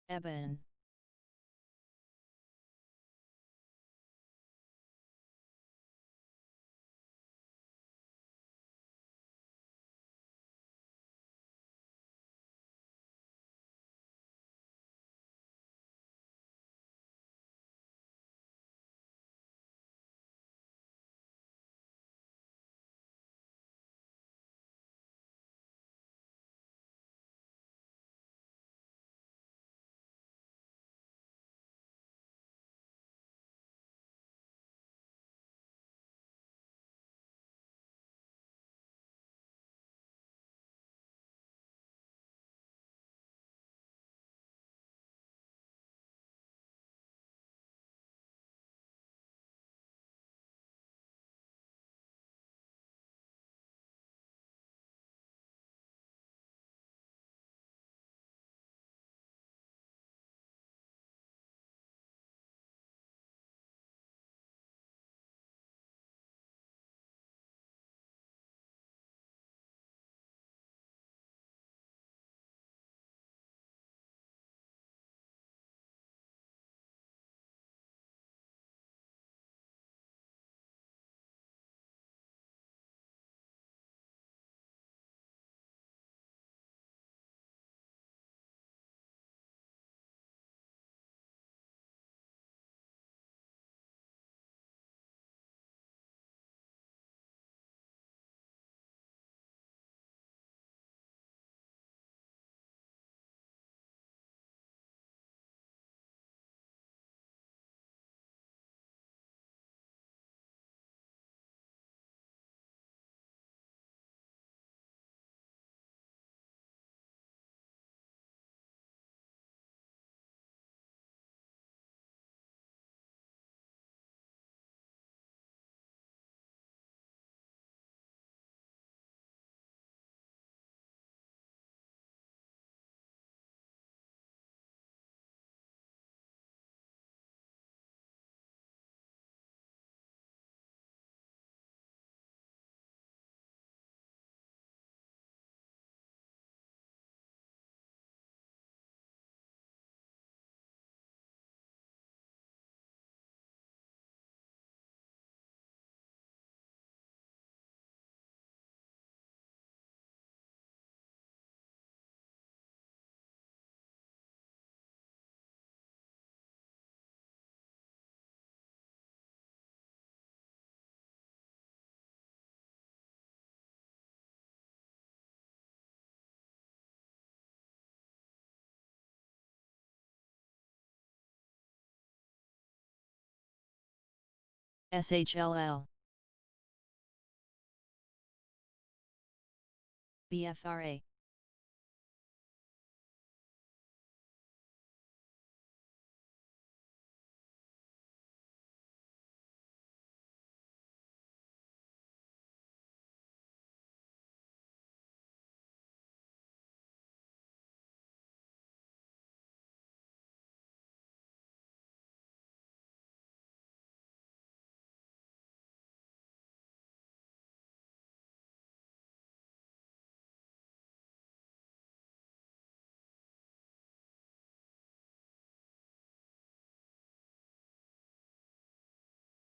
Eben. SHLL. BFRA.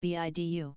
BIDU.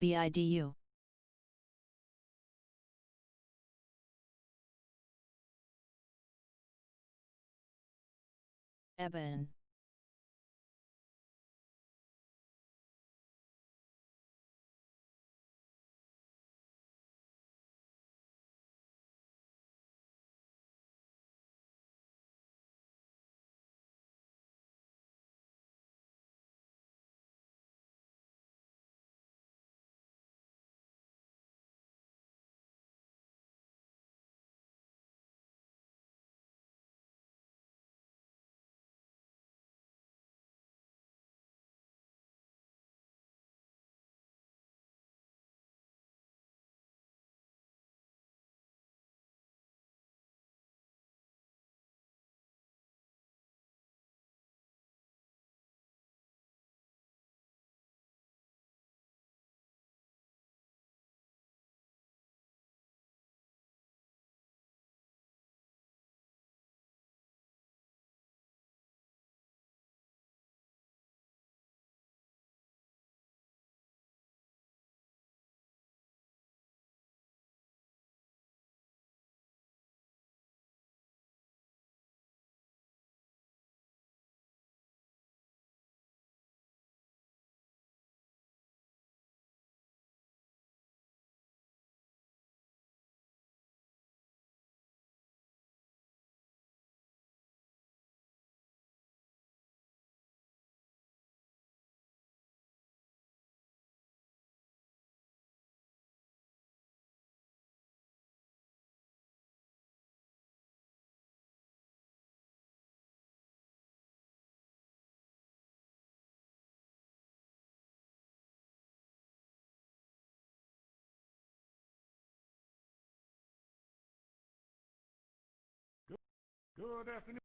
BIDU. Eben. Good afternoon.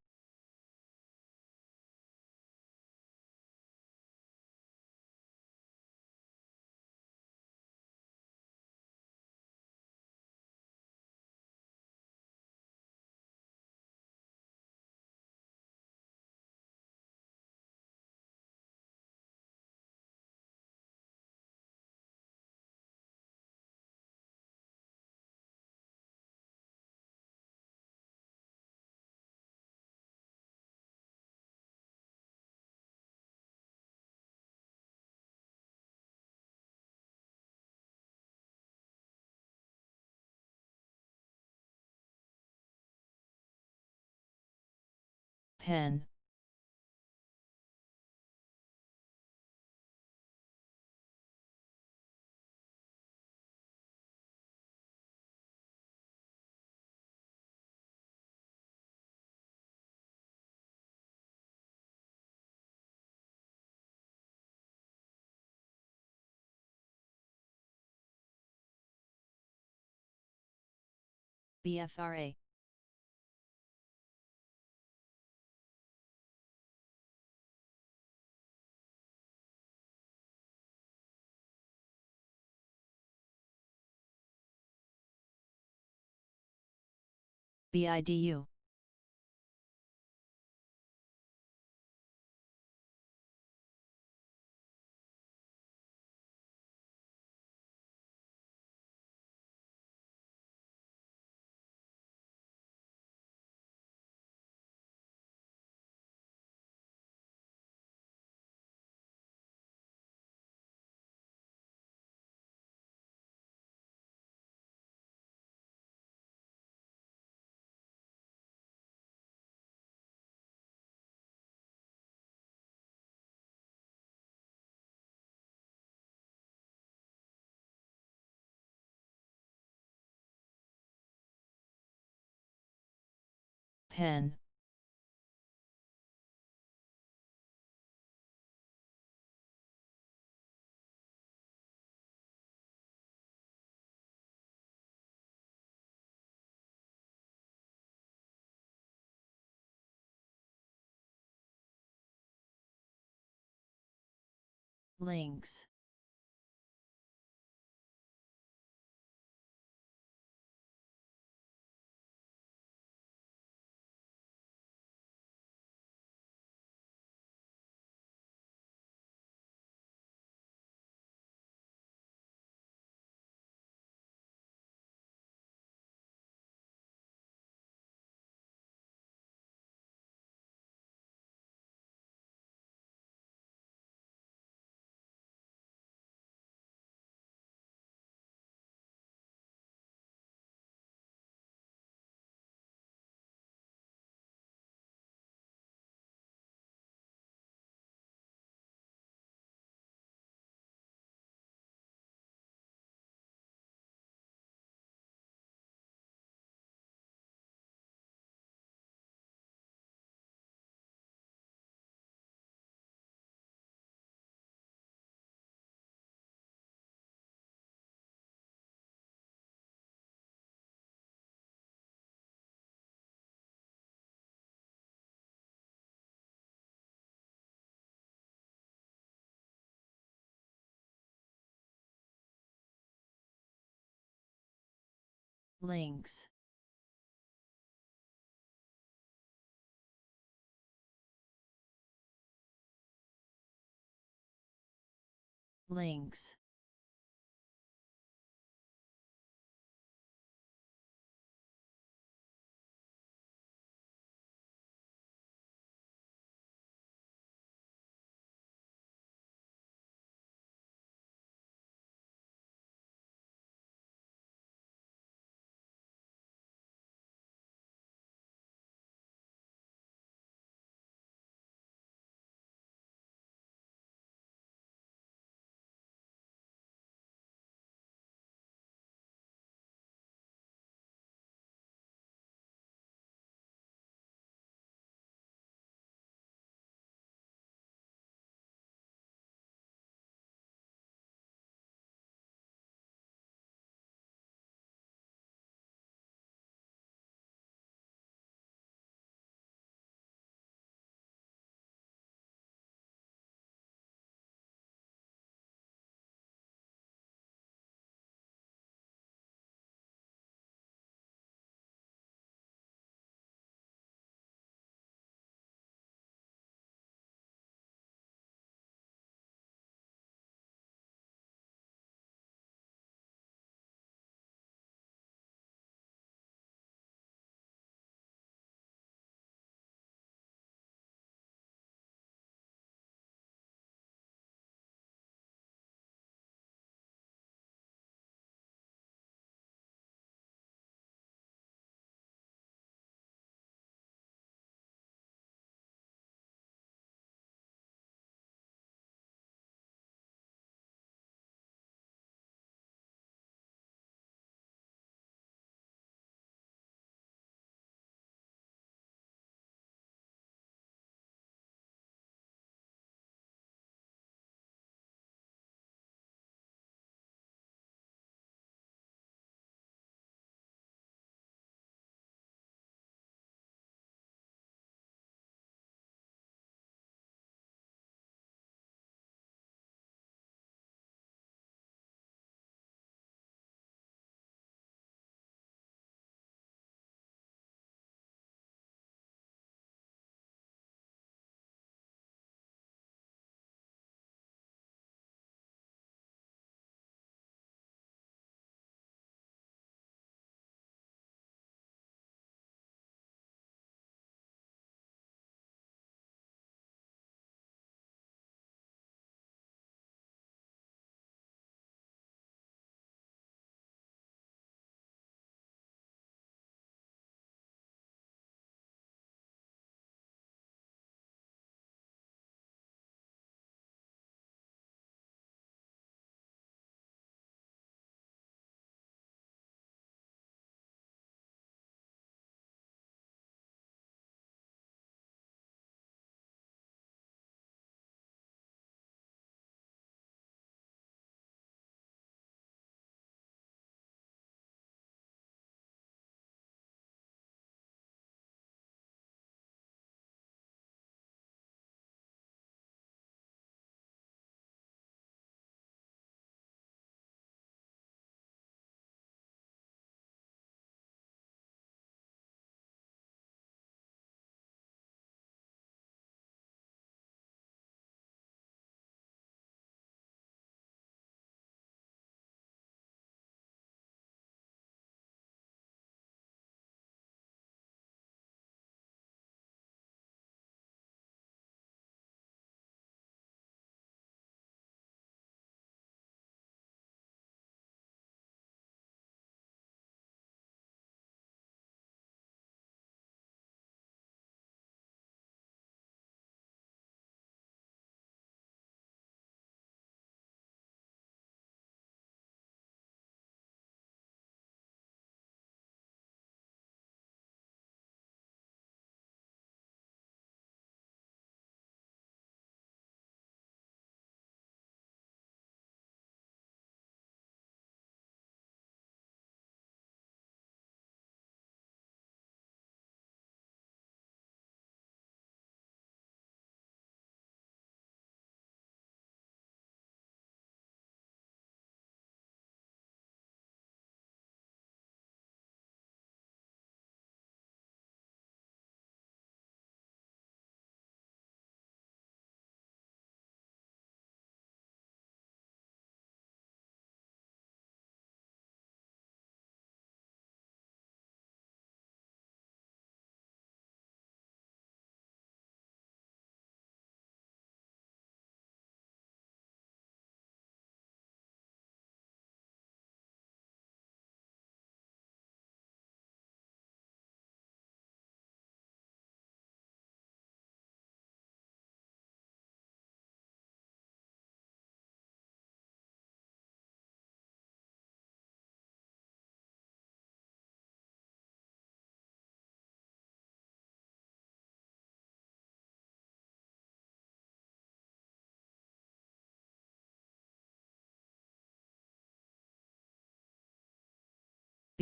Pen. BFRA. BIDU. Pen. Links. links, links.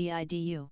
BIDU.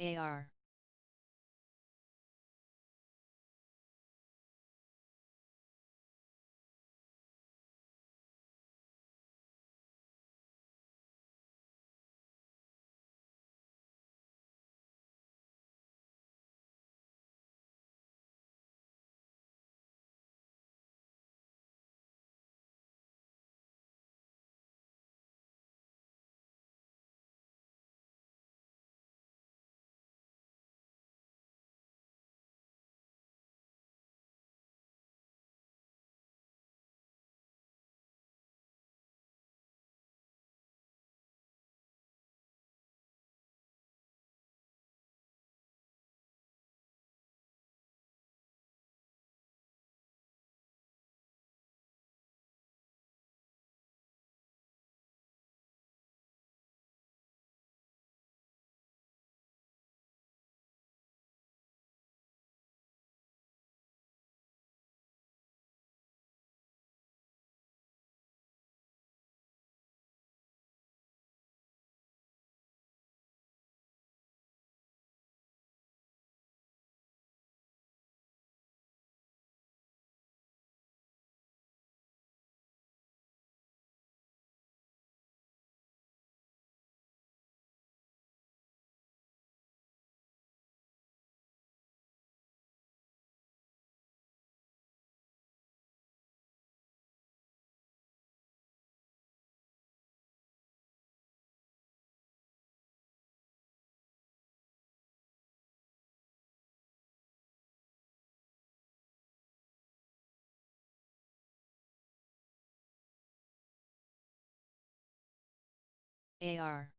AR, AR.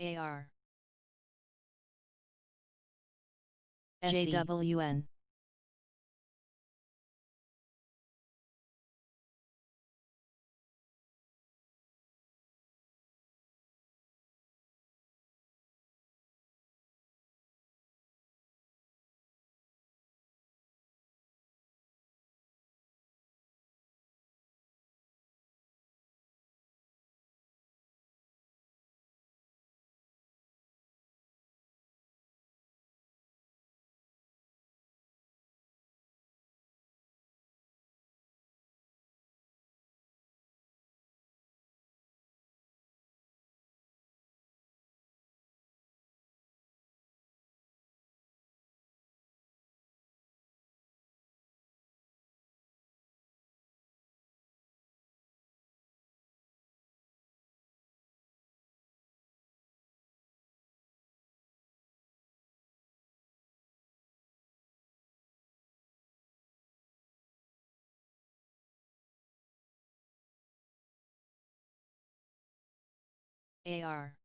AR SE JWN AR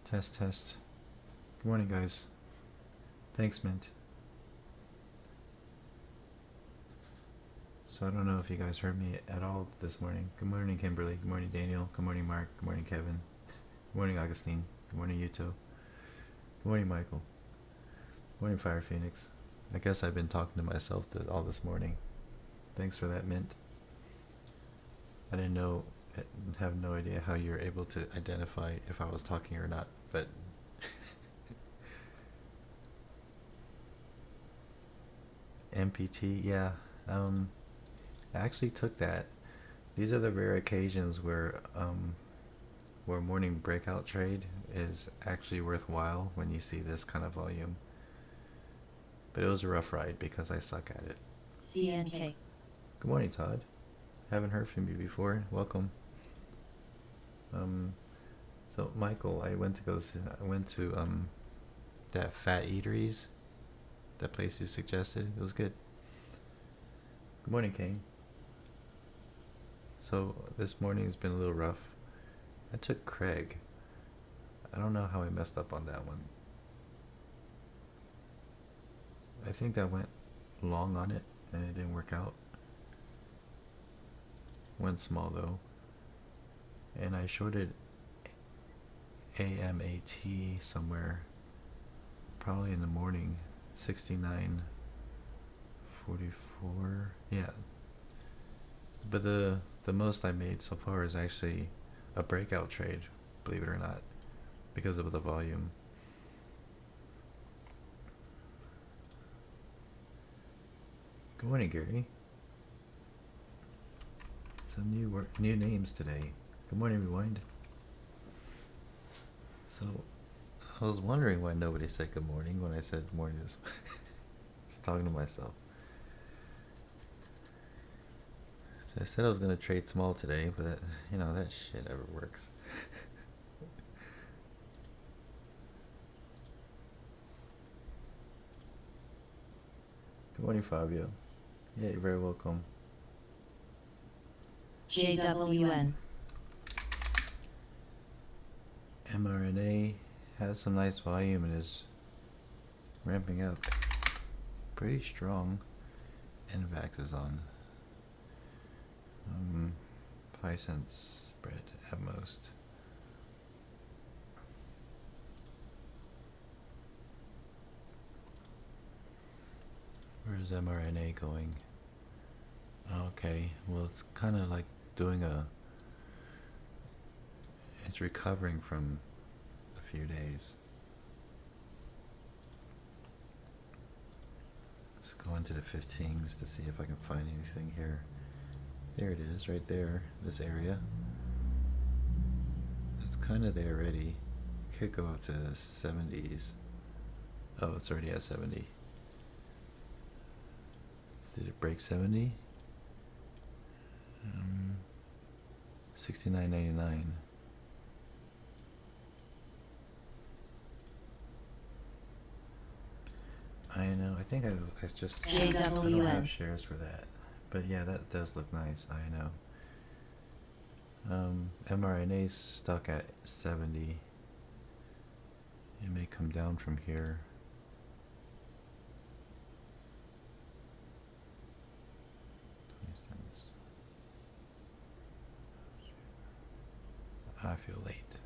Test, test. Good morning, guys. Thanks, Mint. So I don't know if you guys heard me at all this morning. Good morning, Kimberly. Good morning, Daniel. Good morning, Mark. Good morning, Kevin. Good morning, Augustine. Good morning, Yuto. Good morning, Michael. Good morning, Fire Phoenix. I guess I've been talking to myself all this morning. Thanks for that, Mint. I didn't know, I have no idea how you're able to identify if I was talking or not, but MPT, yeah. I actually took that. These are the rare occasions where morning breakout trade is actually worthwhile when you see this kind of volume. But it was a rough ride because I suck at it. CNK Good morning, Todd. Haven't heard from you before. Welcome. So Michael, I went to that Fat Eateries, that place you suggested. It was good. Good morning, Kane. So this morning's been a little rough. I took Craig. I don't know how I messed up on that one. I think I went long on it and it didn't work out. Went small though. and I shorted AMAT somewhere, probably in the morning, 69.44. Yeah, but the most I made so far is actually a breakout trade, believe it or not, because of the volume. Good morning, Gary. Some new names today. Good morning, Rewind. So, I was wondering why nobody said good morning when I said morning. I was talking to myself. So I said I was going to trade small today, but that shit never works. Good morning, Fabio. Yeah, you're very welcome. JWN. mRNA has some nice volume and is ramping up pretty strong. NVAX is on 5 cents spread at most. Where's mRNA going? Okay, well, it's kind of like it's recovering from a few days. Let's go into the 15s to see if I can find anything here. There it is, right there, this area. It's kind of there already. Could go up to the 70s. Oh, it's already at 70. Did it break 70? 69.99. I know. I think I just I don't have shares for that, but yeah, that does look nice. I know. mRNA's stuck at 70. It may come down from here. I feel late.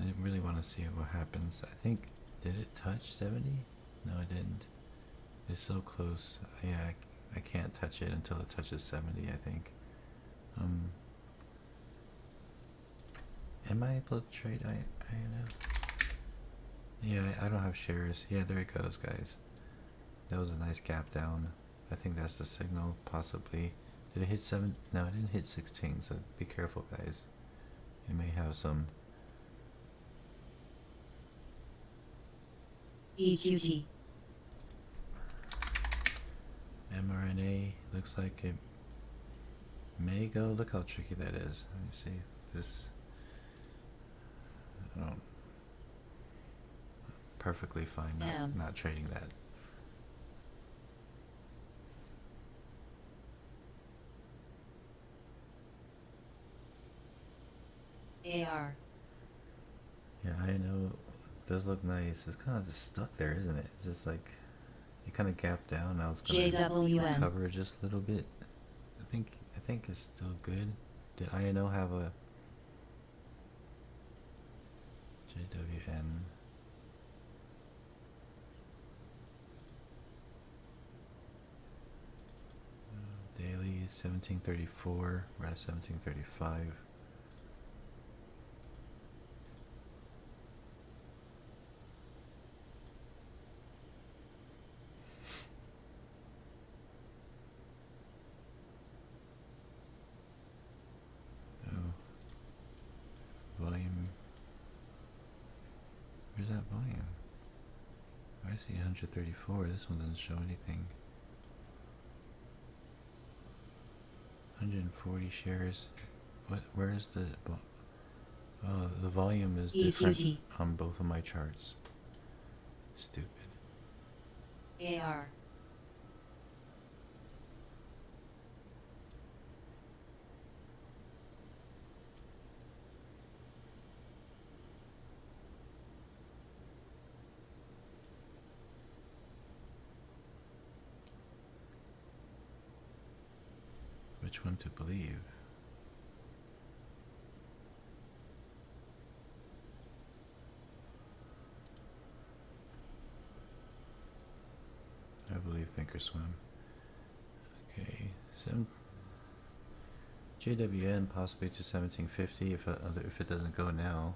I really want to see what happens. I think, did it touch 70? No, it didn't. It's so close. Yeah, I can't touch it until it touches 70, I think. Am I able to trade? I know. Yeah, I don't have shares. Yeah, there it goes, guys. That was a nice gap down. I think that's the signal, possibly. Did it hit 7? No, it didn't hit 16, so be careful, guys. It may have some... EQT. mRNA looks like it may go. Look how tricky that is. Let me see. This... I don't... Perfectly fine not trading that. AR. Yeah, I know. It does look nice. It's kind of just stuck there, isn't it? It's just like it kind of gapped down. Now it's gonna JWN. cover just a little bit. I think it's still good. Did INO have a JWN? Daily 1734. We're at 1735. Volume. Where's that volume? I see 134. This one doesn't show anything. 140 shares. What? Where is the? Oh, the volume is different on both of my charts. Stupid. AR. which one to believe. I believe Thinkorswim. Okay, JWN possibly to 1750 if it doesn't go now.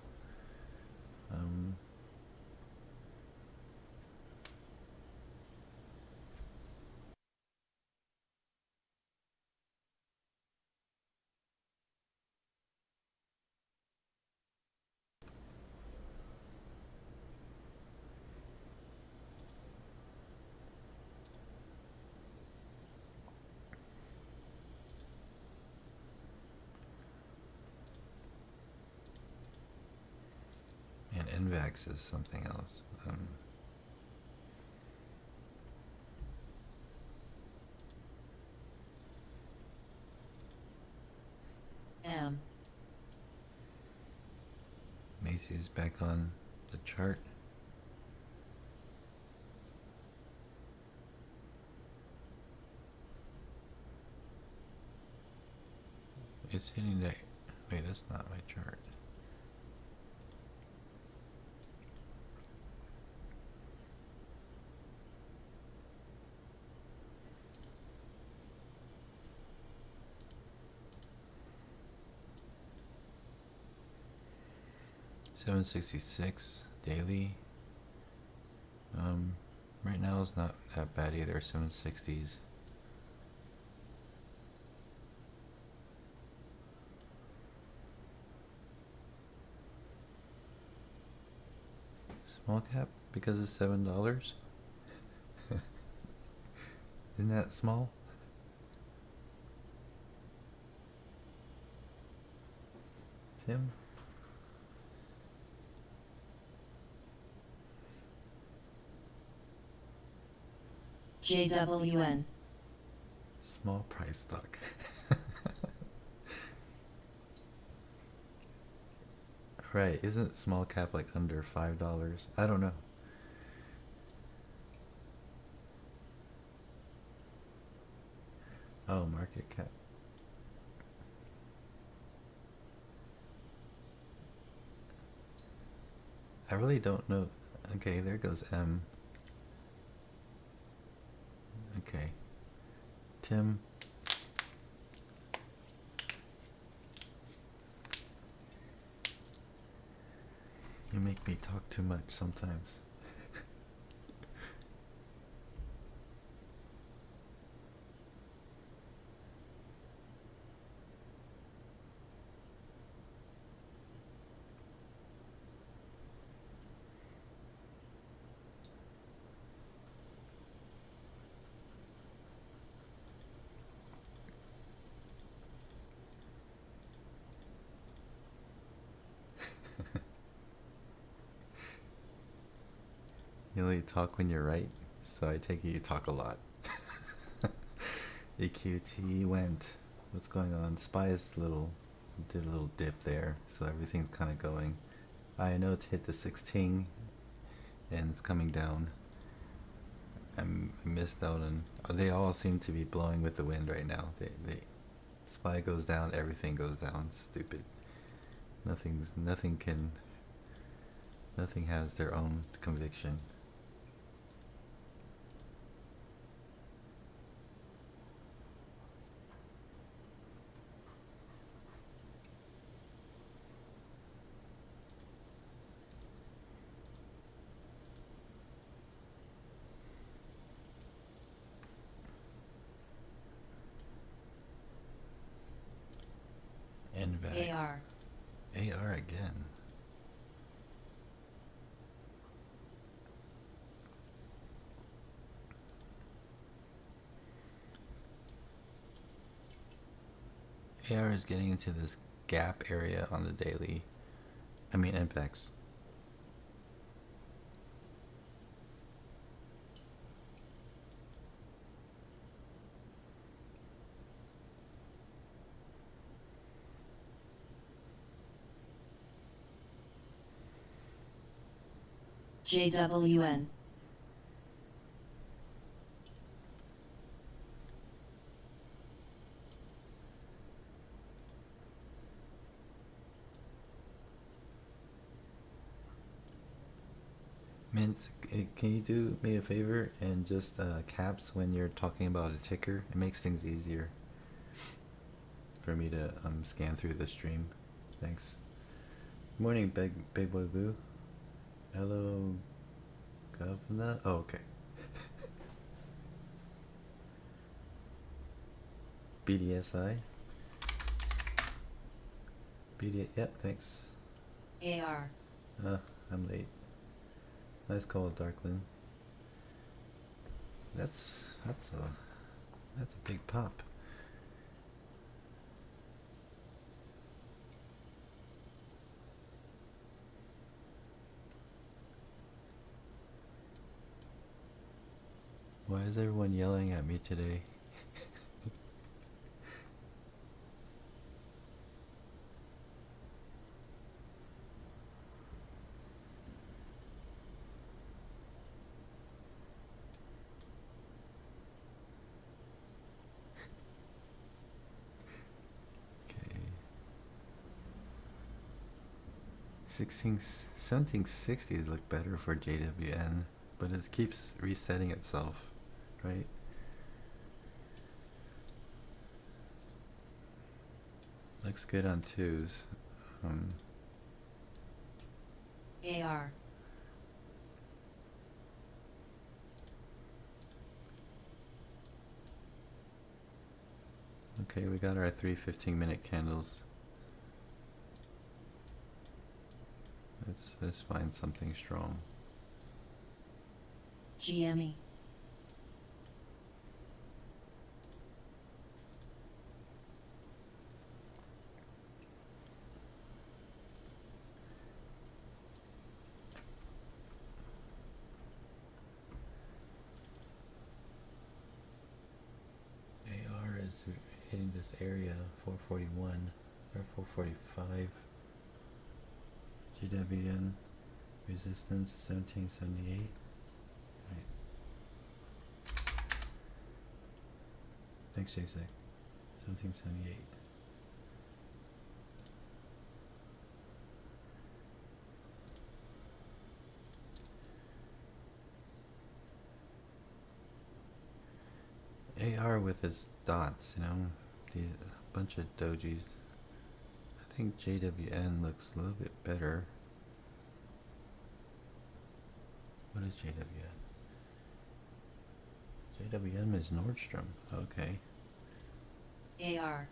And NVAX is something else. M. Macy's back on the chart. It's hitting that. Wait, that's not my chart. $766 daily. Right now it's not that bad either. 760s. Small cap because it's $7. Isn't that small? Tim? JWN. Small price stock. Right, isn't small cap like under $5? I don't know. Oh, market cap. I really don't know. Okay, there goes M. Okay. Tim. You make me talk too much sometimes. You only talk when you're right, so I take it you talk a lot. EQT went. What's going on? SPY's did a little dip there, so everything's kind of going. I know it hit the 16 and it's coming down. I missed out on. They all seem to be blowing with the wind right now. SPY goes down, everything goes down. It's stupid. Nothing has their own conviction. NVAC. AR. AR again. AR is getting into this gap area on the daily. I mean NVAX. JWN. Mint, can you do me a favor and just caps when you're talking about a ticker? It makes things easier for me to scan through the stream. Thanks. Morning, big boy boo. Hello, governor. Oh, okay. BDSI. BD. Yep. Thanks. AR. I'm late. Nice call, Darkland. That's a big pop. Why is everyone yelling at me today? Okay. 1760s look better for JWN, but it keeps resetting itself, right? Looks good on twos. AR. Okay, we got our 3 15-minute candles. Let's find something strong. GME. AR is hitting this area, 441 or 445. GWN resistance 1778. Right. Thanks, JSEC. 1778. AR with its dots, you know, these bunch of dojis. I think JWN looks a little bit better. What is JWN? JWN is Nordstrom. Okay. AR.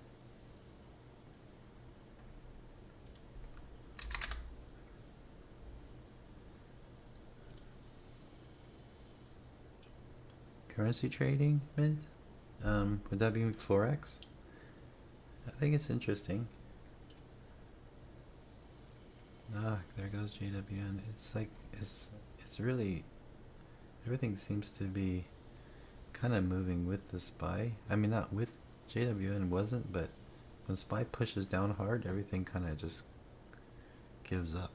Currency trading, Mint? Would that be Forex? I think it's interesting. Ah, there goes JWN. It's like, it's really, everything seems to be kind of moving with the SPY. I mean, not with, JWN wasn't, but when SPY pushes down hard, everything kind of just gives up.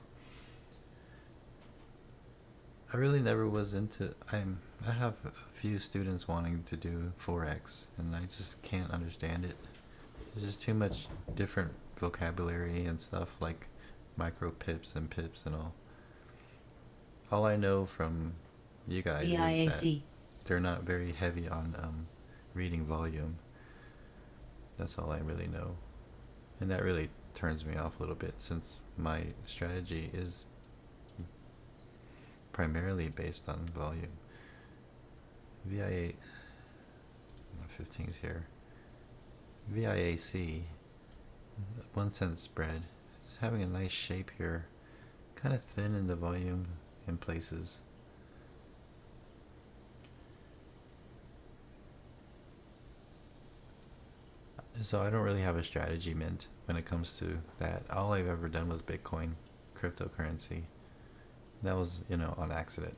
I really never was into, I have a few students wanting to do Forex, and I just can't understand it. There's just too much different vocabulary and stuff, like micro pips and pips and all. All I know from you guys is that they're not very heavy on reading volume. That's all I really know. And that really turns me off a little bit, since my strategy is primarily based on volume. VIA 15's here. VIAC 1 cent spread. It's having a nice shape here. Kind of thin in the volume in places. So I don't really have a strategy, Mint, when it comes to that. All I've ever done was Bitcoin, cryptocurrency. That was, you know, on accident.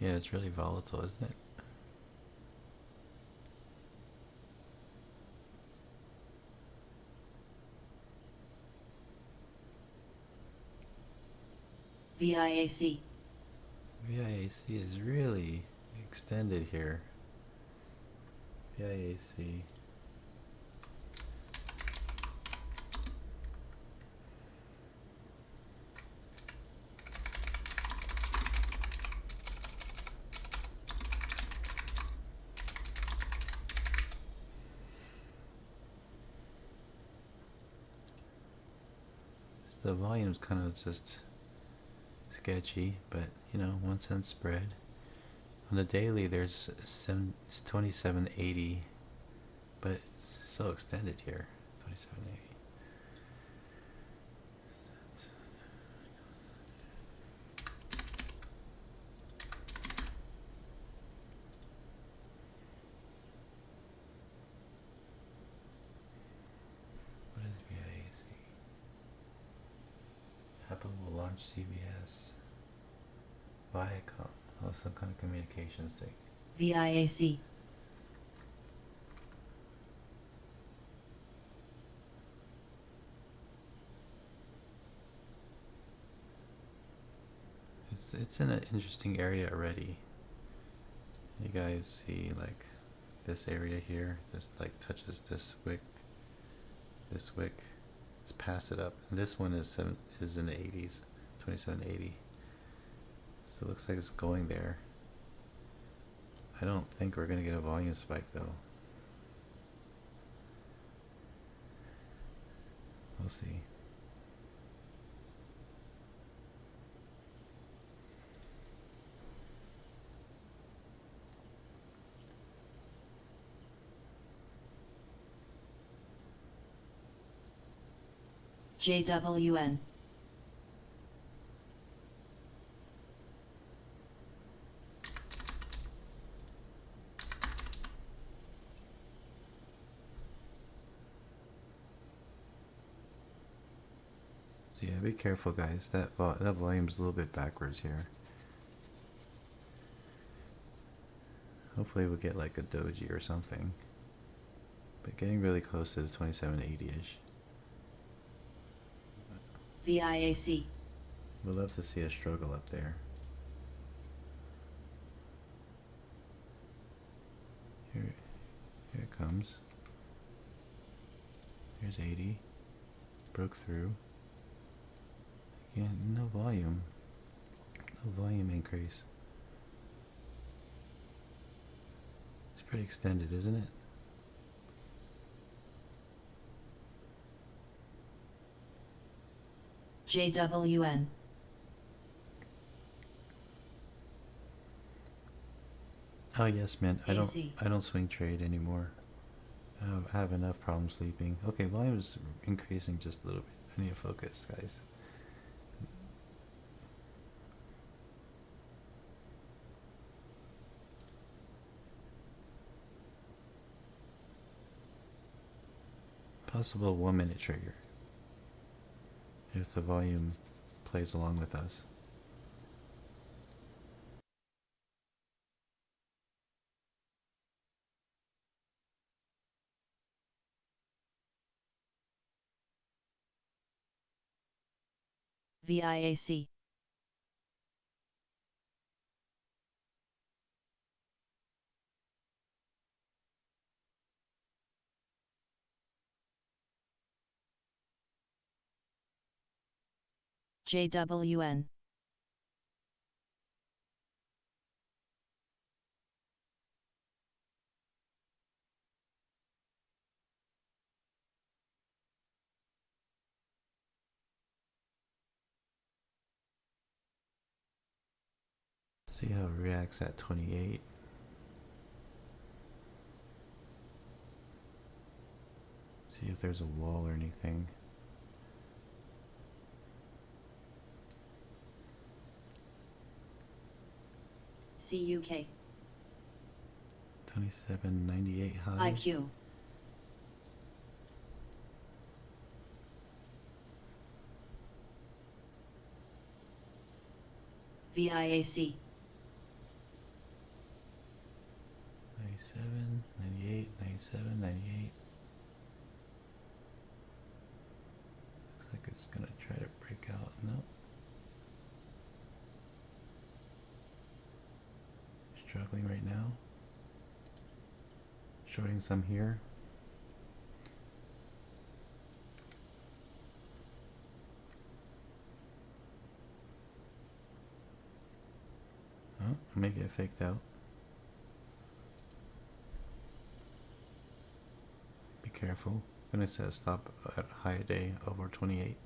Yeah, it's really volatile, isn't it? VIAC. VIAC is really extended here. VIAC. The volume's kind of just sketchy, but you know, 1 cent spread. On the daily, there's 2780, but it's so extended here. 2780. What is VIAC? Apple will launch CBS. Viacom. Oh, some kind of communications thing. VIAC. It's in an interesting area already. You guys see like this area here, just like touches this wick. This wick. Let's pass it up. And this one is in the 80s, 2780. So it looks like it's going there. I don't think we're gonna get a volume spike though. We'll see. JWN. So yeah, be careful guys. That volume's a little bit backwards here. Hopefully we'll get like a doji or something. But getting really close to the 2780-ish. VIAC. We'd love to see a struggle up there. Here it comes. Here's 80. Broke through. Again, no volume. No volume increase. It's pretty extended, isn't it? JWN. Oh yes, man. I AC. don't swing trade anymore. I have enough problems sleeping. Okay, volume is increasing just a little bit. I need to focus, guys. Possible 1 minute trigger. If the volume plays along with us. VIAC. JWN. See how it reacts at 28. See if there's a wall or anything. CUK. 2798 high. IQ. VIAC. 97, 98, 97, 98. Looks like it's gonna try to break out. Nope. Struggling right now. Shorting some here. Oh, I may get faked out. Be careful. Gonna set a stop at a high day over 28.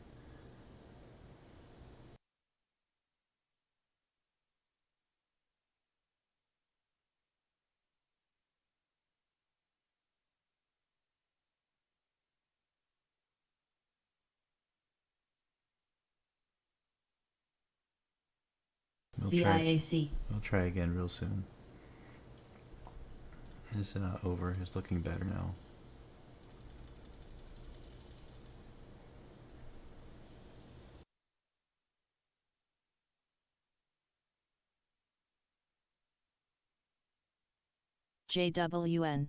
VIAC. We'll try again real soon. It's not over. It's looking better now. JWN.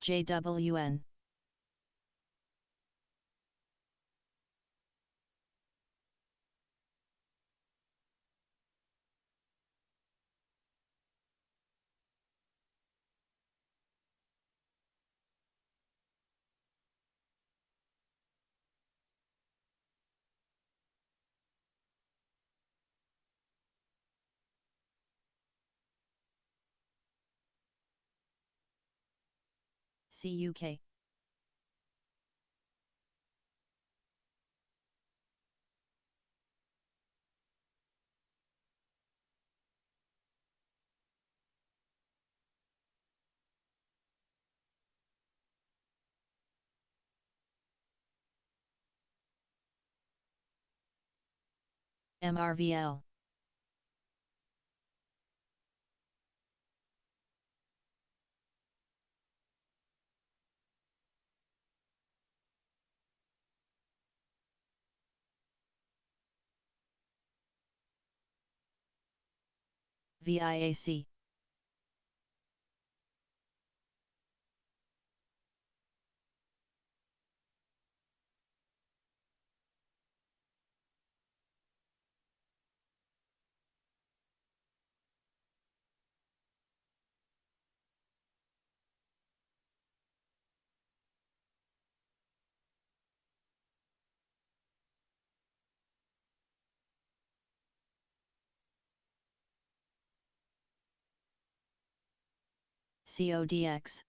JWN. CUK. MRVL. VIAC. CODX.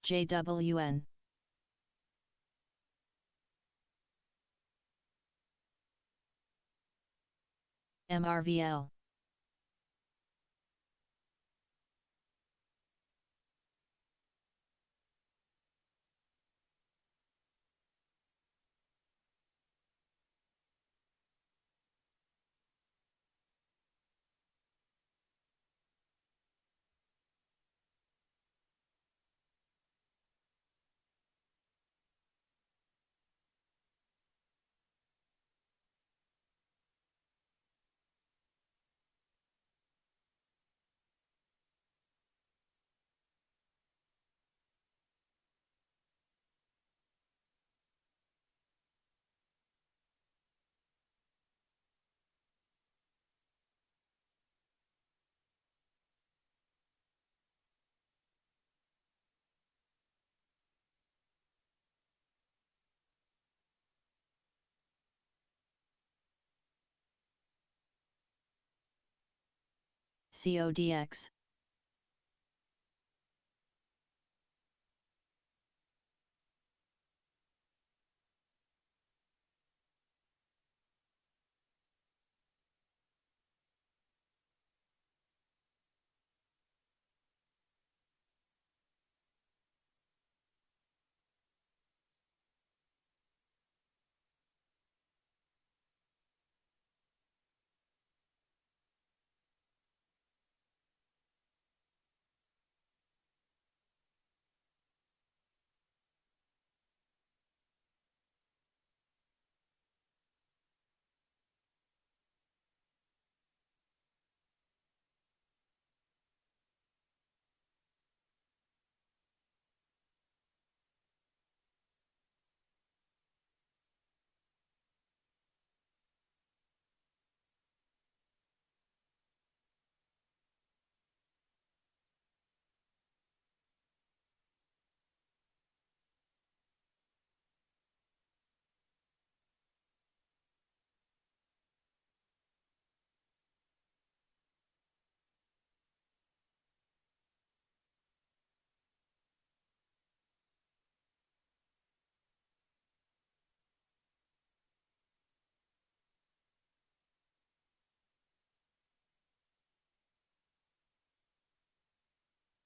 JWN. MRVL. CODX.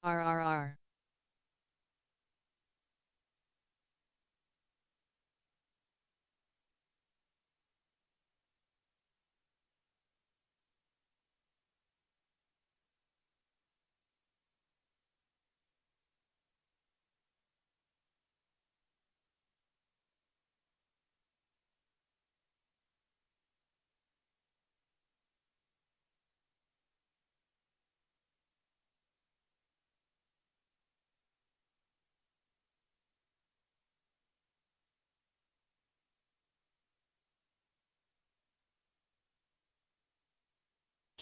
RRR.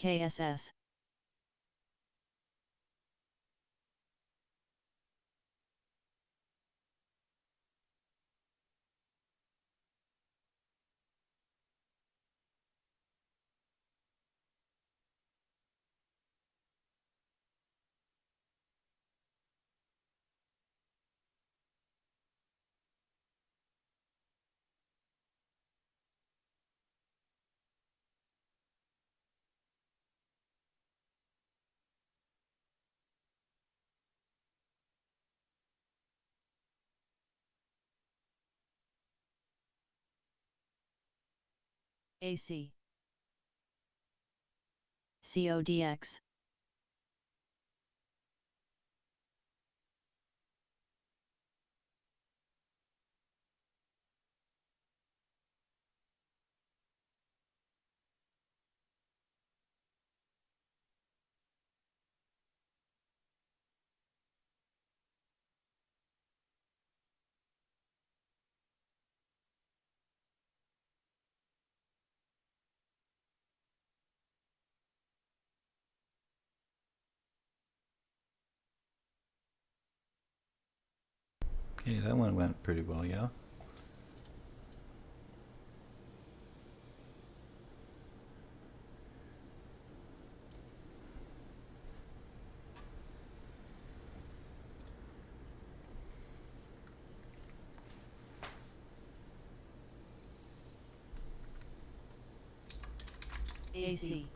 KSS. AC. CODX. Okay, that one went pretty well, yeah. AC.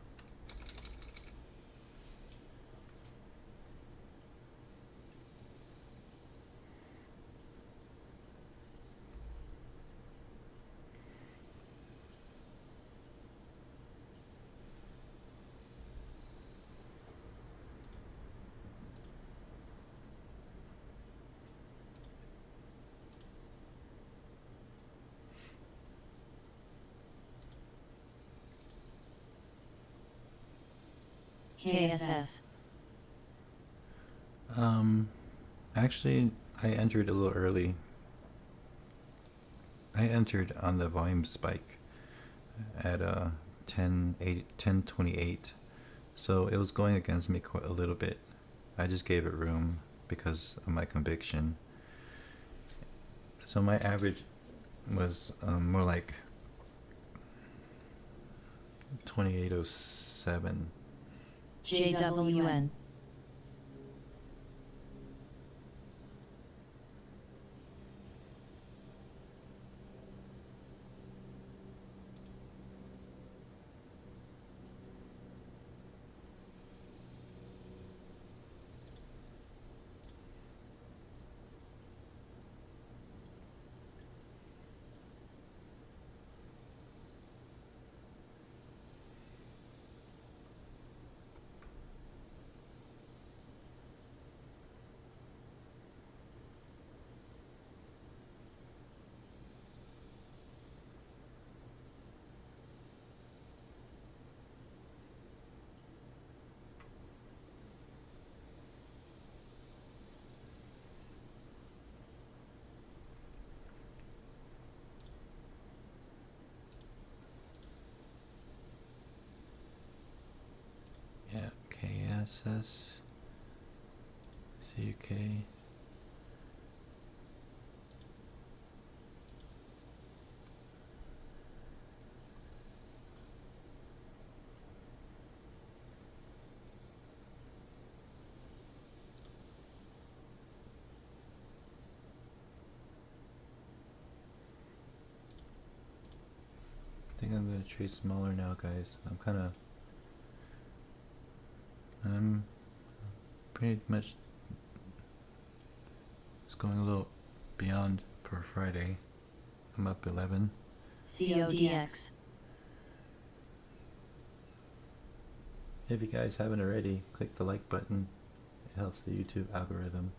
KSS. Actually, I entered a little early. I entered on the volume spike at 10:28, so it was going against me quite a little bit. I just gave it room because of my conviction. So my average was more like 2807. JWN. Yeah, KSS, CUK. I think I'm gonna trade smaller now, guys. I'm pretty much it's going a little beyond for Friday. I'm up 11. CODX. If you guys haven't already, click the like button. It helps the YouTube algorithm.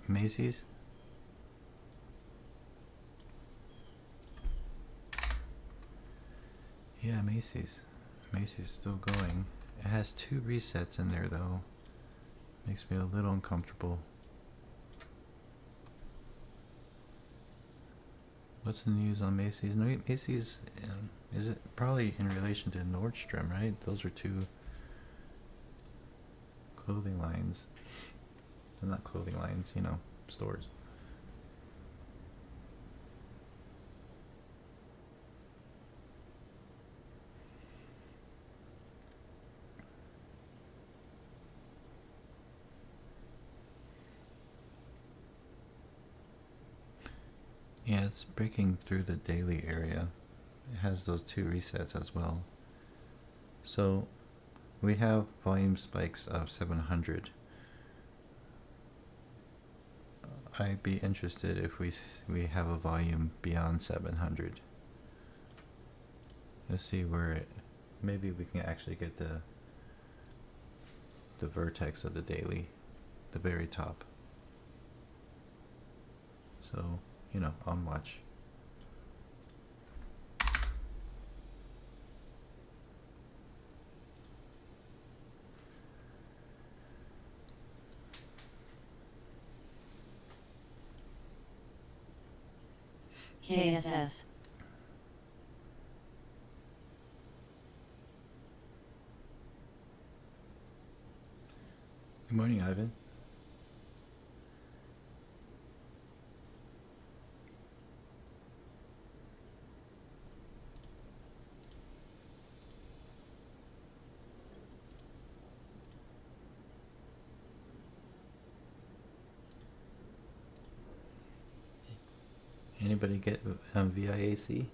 Macy's. Yeah, Macy's. Macy's still going. It has 2 resets in there though. Makes me a little uncomfortable. What's the news on Macy's? No, Macy's, is it probably in relation to Nordstrom, right? Those are 2 clothing lines. Well, not clothing lines, stores. Yeah, it's breaking through the daily area. It has those 2 resets as well. So we have volume spikes of 700. I'd be interested if we have a volume beyond 700. Let's see where maybe we can actually get the vertex of the daily, the very top. So, on watch. KSS. Good morning, Ivan. Anybody get VIAC?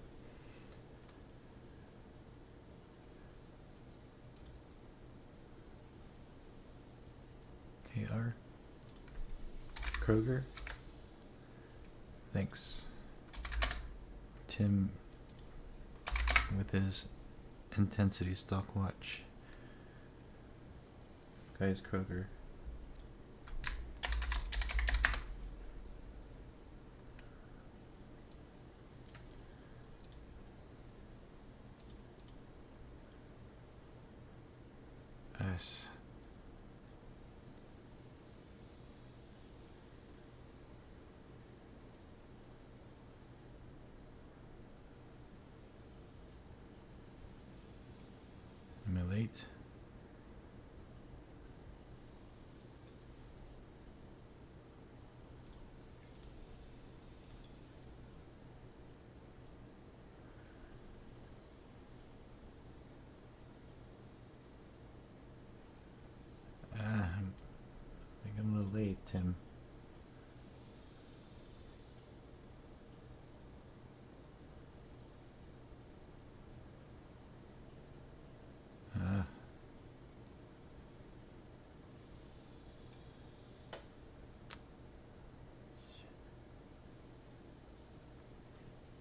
KR? Kroger? Thanks. Tim with his intensity stock watch. Guys, Kroger. Yes. Am I late? Tim. Uh,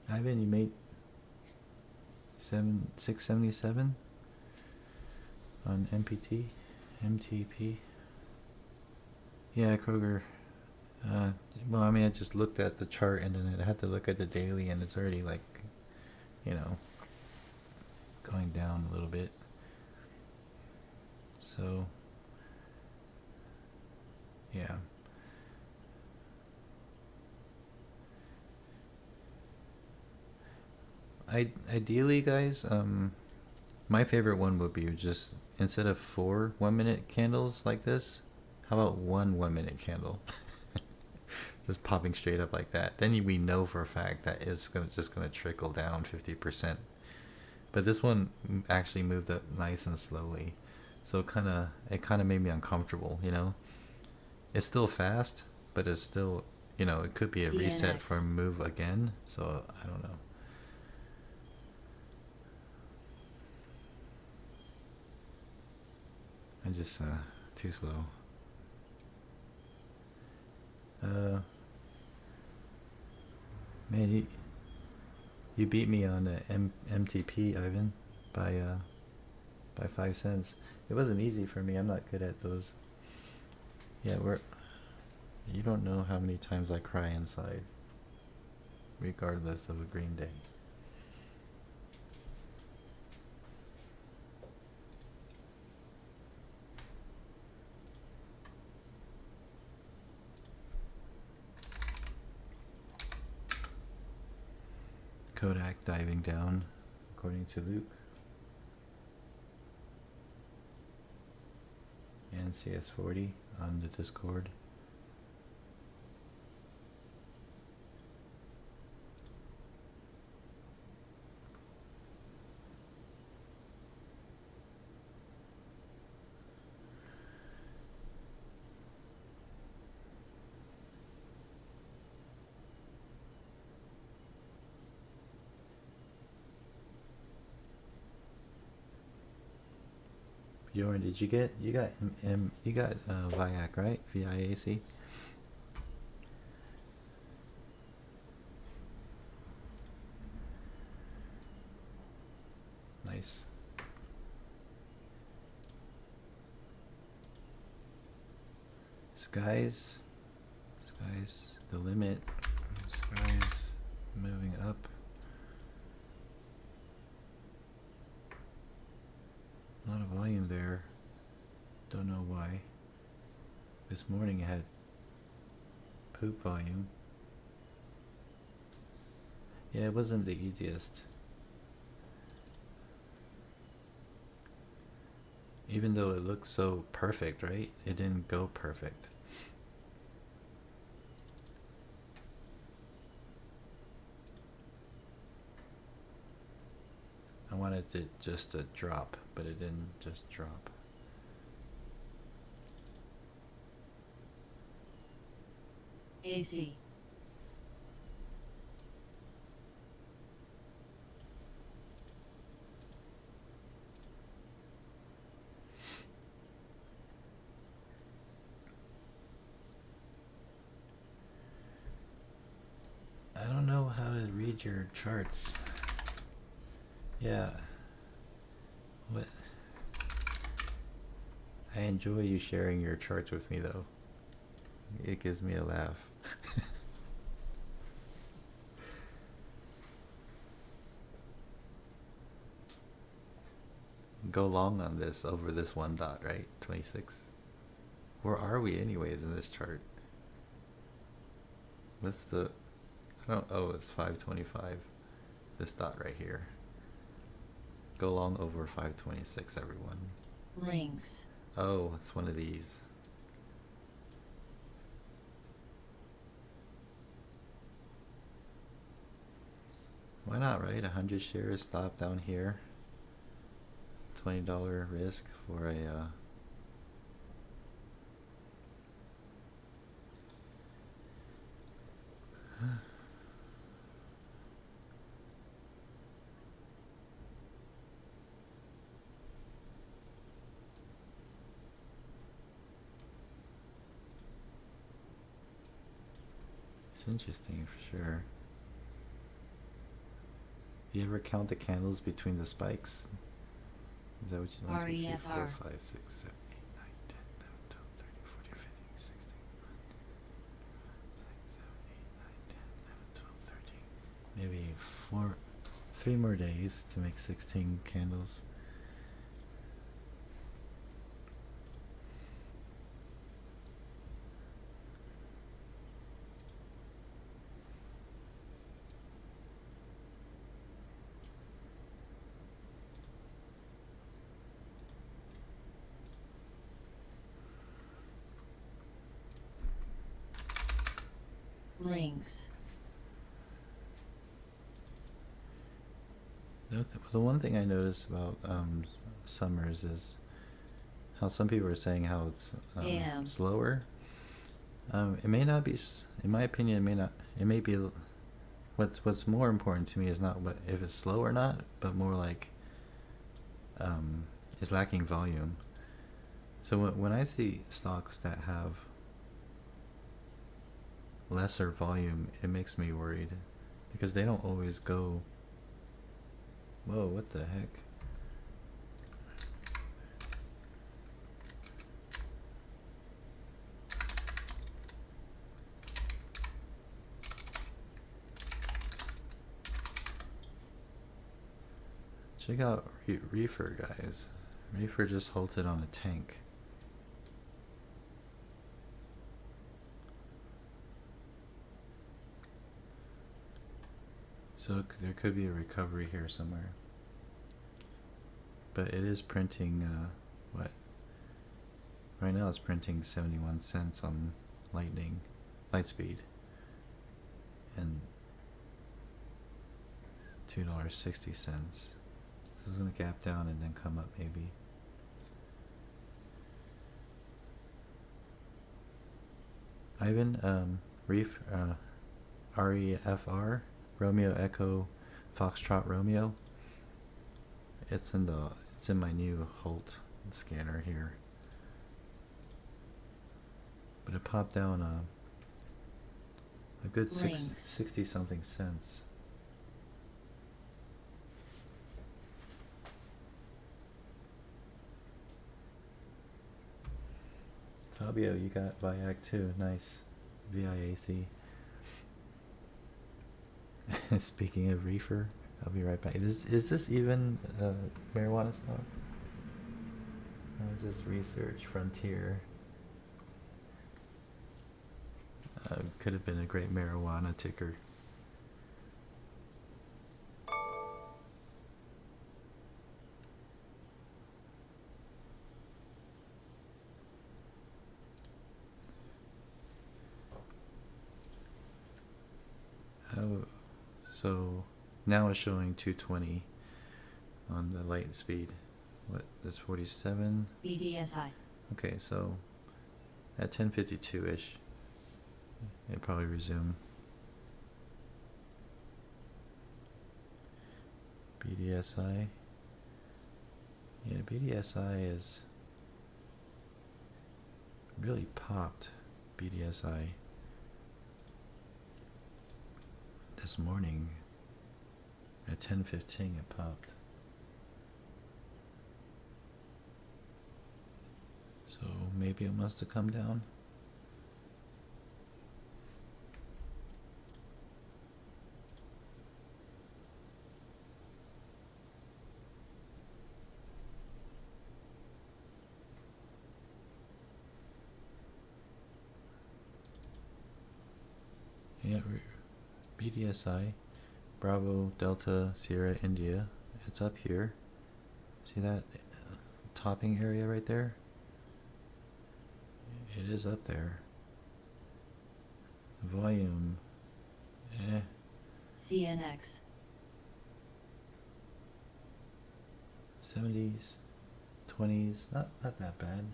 Ivan, you made 677 on MTP. Yeah, Kroger. Well, I mean, I just looked at the chart and then I had to look at the daily, and it's already like, you know, going down a little bit. So, yeah. Ideally, guys, my favorite one would be just instead of 4 1 minute candles like this, how about 1 1 minute candle? Just popping straight up like that. Then we know for a fact that it's just gonna trickle down 50%. But this one actually moved up nice and slowly, so it kind of made me uncomfortable. You know, it's still fast, but it's still, you know, it could be a reset for a move again. So I don't know. I just too slow. Man, you beat me on the MTP, Ivan, by 5 cents. It wasn't easy for me. I'm not good at those. Yeah, you don't know how many times I cry inside, regardless of a green day. Kodak diving down, according to Luke. And CS40 on the Discord. Bjorn, did you got VIAC, right? VIAC. Nice. Skies the limit. Skies moving up. A lot of volume there. Don't know why. This morning it had poop volume. Yeah, it wasn't the easiest. Even though it looked so perfect, right? It didn't go perfect. I wanted it just to drop, but it didn't just drop. AC. I don't know how to read your charts. Yeah. What? I enjoy you sharing your charts with me, though. It gives me a laugh. Go long on this over this one dot, right? 26. Where are we anyways in this chart? What's the... I don't... Oh, it's 525. This dot right here. Go long over 526, everyone. Links. Oh, it's one of these. Why not, right? 100 shares, stop down here. $20 risk for a It's interesting for sure. Do you ever count the candles between the spikes? Is that what you want? 1, 2, 3, 4, 5, 6, 7, 8, 9, 10, 11, 12, 13, 14, 15, 16, 17, 18, 19, 20, 21, 22, 23, 24, 25, 26, 27, 8, 9, 10, 11, 12, 13. Maybe 3 more days to make 16 candles. Links. The one thing I noticed about summers is how some people are saying how it's slower. It may not be, in my opinion, it may not. It may be. What's more important to me is not what if it's slow or not, but more like it's lacking volume. So when I see stocks that have lesser volume, it makes me worried because they don't always go. Whoa, what the heck? Check out Reefer, guys. Reefer just halted on a tank. So there could be a recovery here somewhere. But it is printing, what? Right now it's printing 71 cents on Lightspeed. And $2.60. So it's going to gap down and then come up maybe. Ivan, REFR, Romeo Echo Foxtrot Romeo. It's in my new Holt scanner here. But it popped down a good 60 something cents. Fabio, you got VIAC too. Nice. VIAC. Speaking of reefer, I'll be right back. Is this even marijuana stock? Or is this Research Frontier? Could have been a great marijuana ticker. So now it's showing 220 on the light speed. What is 47? BDSI. Okay, so at 10:52-ish, it probably resume. BDSI. Yeah, BDSI is really popped. BDSI. This morning at 10:15 it popped. So maybe it must have come down. Yeah, BDSI, Bravo, Delta, Sierra, India. It's up here. See that topping area right there? It is up there. The volume, CNX. 70s, 20s, not that bad.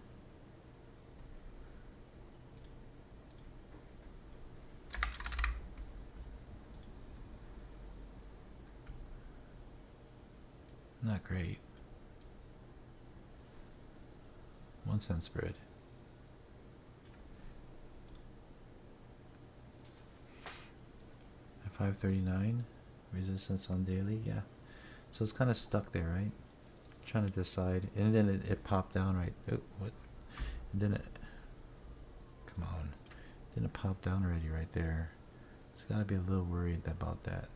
Not great. 1 cent spread. At 539, resistance on daily, yeah. So it's kind of stuck there, right? Trying to decide, and then it popped down, right? Oh, what? And then it, come on, then it popped down already right there. It's got to be a little worried about that.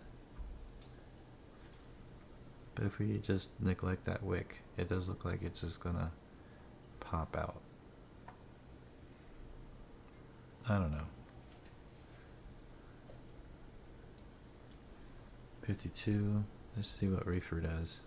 But if we just neglect that wick, it does look like it's just gonna pop out. I don't know. 52. Let's see what Reefer does.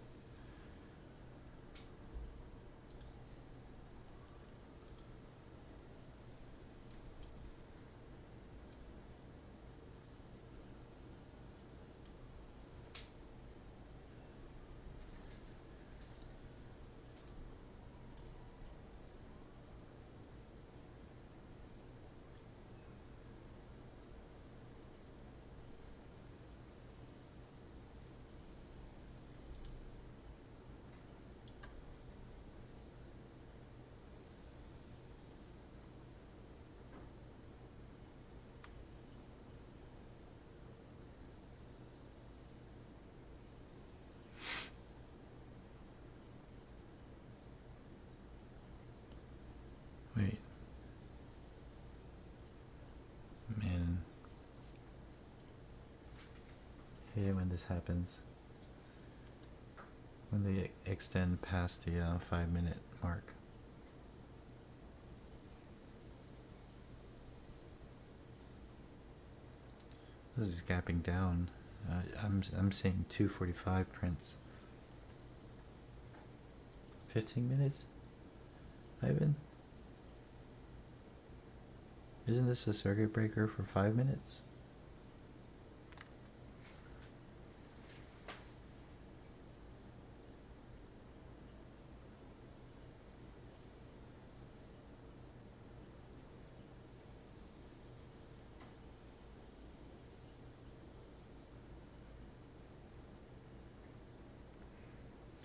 Wait. Man. I hate it when this happens. When they extend past the 5-minute mark. This is gapping down. I'm seeing 245 prints. 15 minutes? Ivan? Isn't this a circuit breaker for 5 minutes?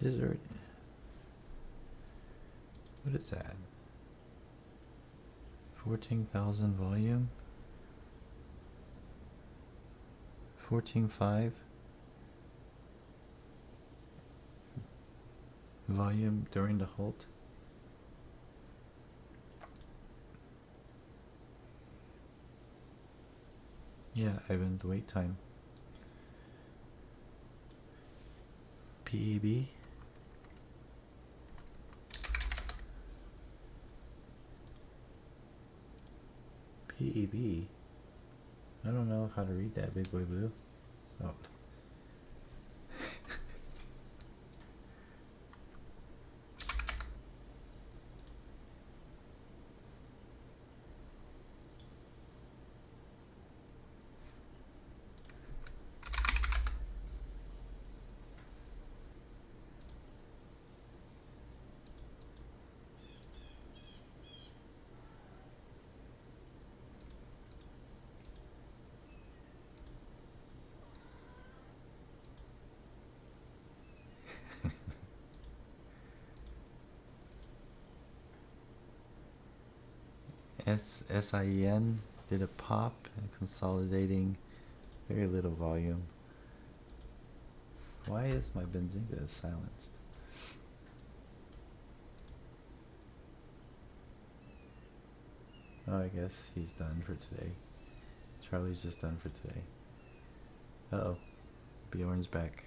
Is there... What is that? 14,000 volume? 14.5 volume during the halt? Yeah, Ivan, the wait time. PEB? PEB? I don't know how to read that, Big Boy Blue. Oh. SIEN did a pop and consolidating, very little volume. Why is my Benzinga silenced? Oh, I guess he's done for today. Charlie's just done for today. Uh-oh. Bjorn's back.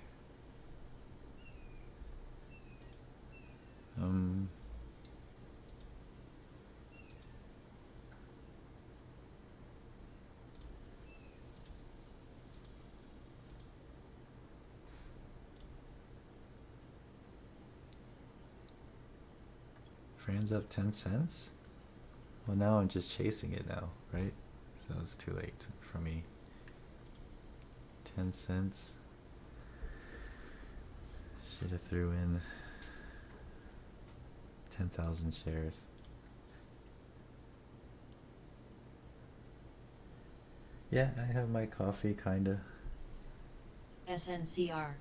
Fran's up 10 cents? Well, now I'm just chasing it now, right? So it's too late for me. 10 cents. Should have threw in 10,000 shares. Yeah, I have my coffee, kinda. SNCR.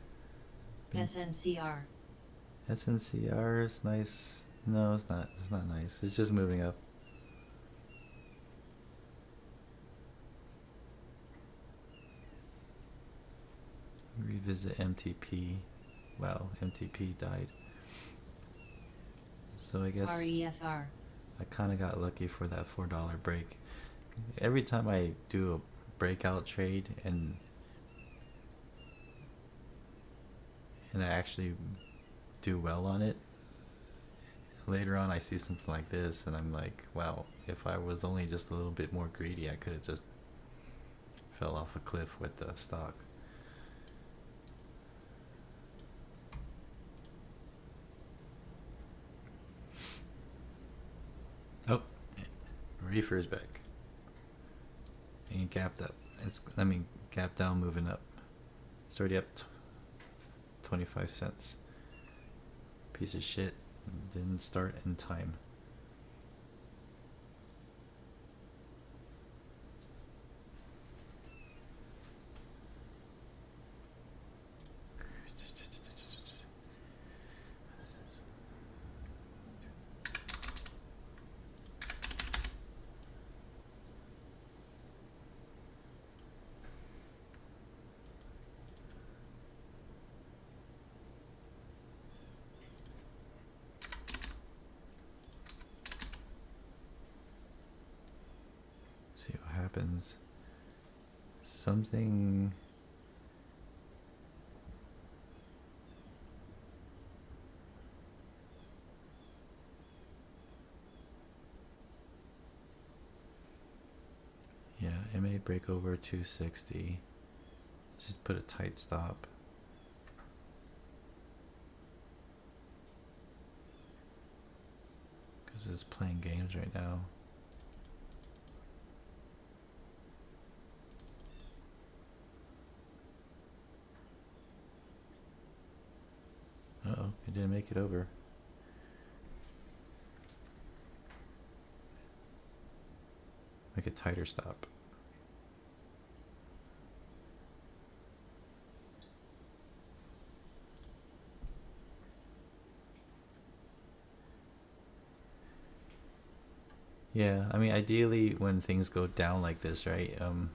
SNCR. SNCR is nice. No, it's not. It's not nice. It's just moving up. Revisit MTP. Wow, MTP died. So I guess REFR. I kind of got lucky for that $4 break. Every time I do a breakout trade and I actually do well on it, later on I see something like this and I'm like, wow, if I was only just a little bit more greedy, I could have just fell off a cliff with the stock. Oh, reefer is back. And gapped up. Gap down, moving up. It's already up 25 cents. Piece of shit. Didn't start in time. See what happens. Something. Yeah, it may break over 260. Just put a tight stop. Because it's playing games right now. Uh-oh, it didn't make it over. Make a tighter stop. Yeah, I mean, ideally when things go down like this, right? Well,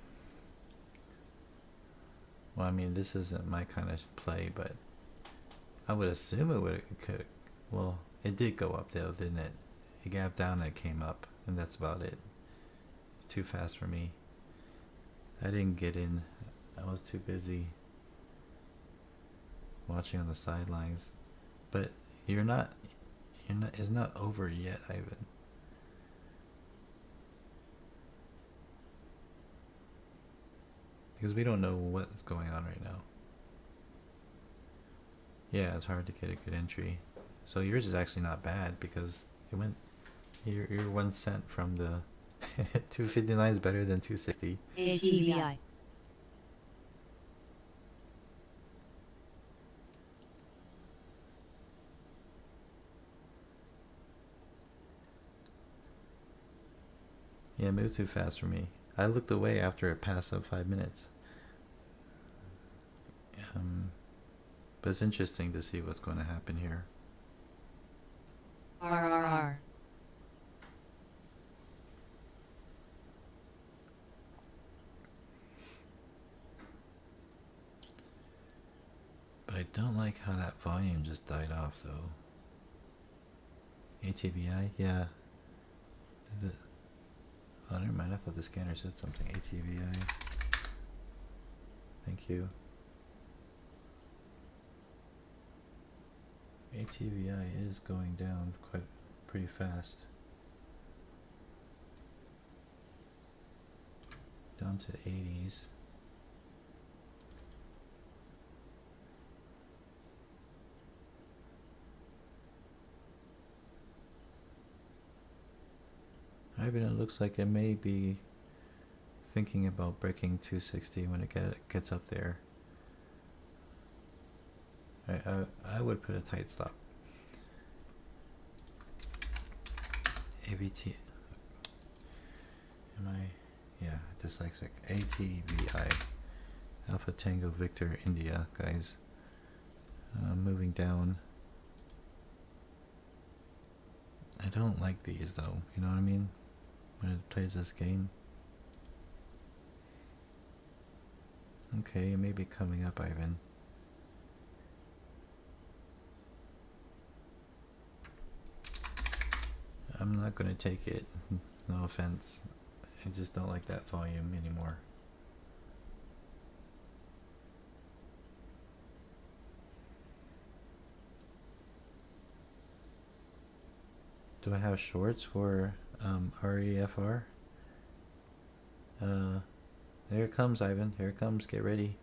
I mean, this isn't my kind of play, but I would assume it could. Well, it did go up though, didn't it? It gapped down and it came up, and that's about it. It's too fast for me. I didn't get in. I was too busy watching on the sidelines. But it's not over yet, Ivan. Because we don't know what's going on right now. Yeah, it's hard to get a good entry. So yours is actually not bad because it went. You're 1 cent from the 259 is better than 260. ATVI. Yeah, it moved too fast for me. I looked away after it passed up 5 minutes. But it's interesting to see what's going to happen here. RRR. But I don't like how that volume just died off though. ATVI? Yeah. Oh, never mind. I thought the scanner said something. ATVI. Thank you. ATVI is going down pretty fast. Down to 80s. Ivan, it looks like it may be thinking about breaking 260 when it gets up there. I would put a tight stop. AVT. Am I? Yeah, dyslexic. ATVI. Alpha Tango Victor India, guys. Moving down. I don't like these though, you know what I mean? When it plays this game. Okay, maybe coming up, Ivan. I'm not gonna take it. No offense. I just don't like that volume anymore. Do I have shorts for REFR? There it comes, Ivan. Here it comes. Get ready.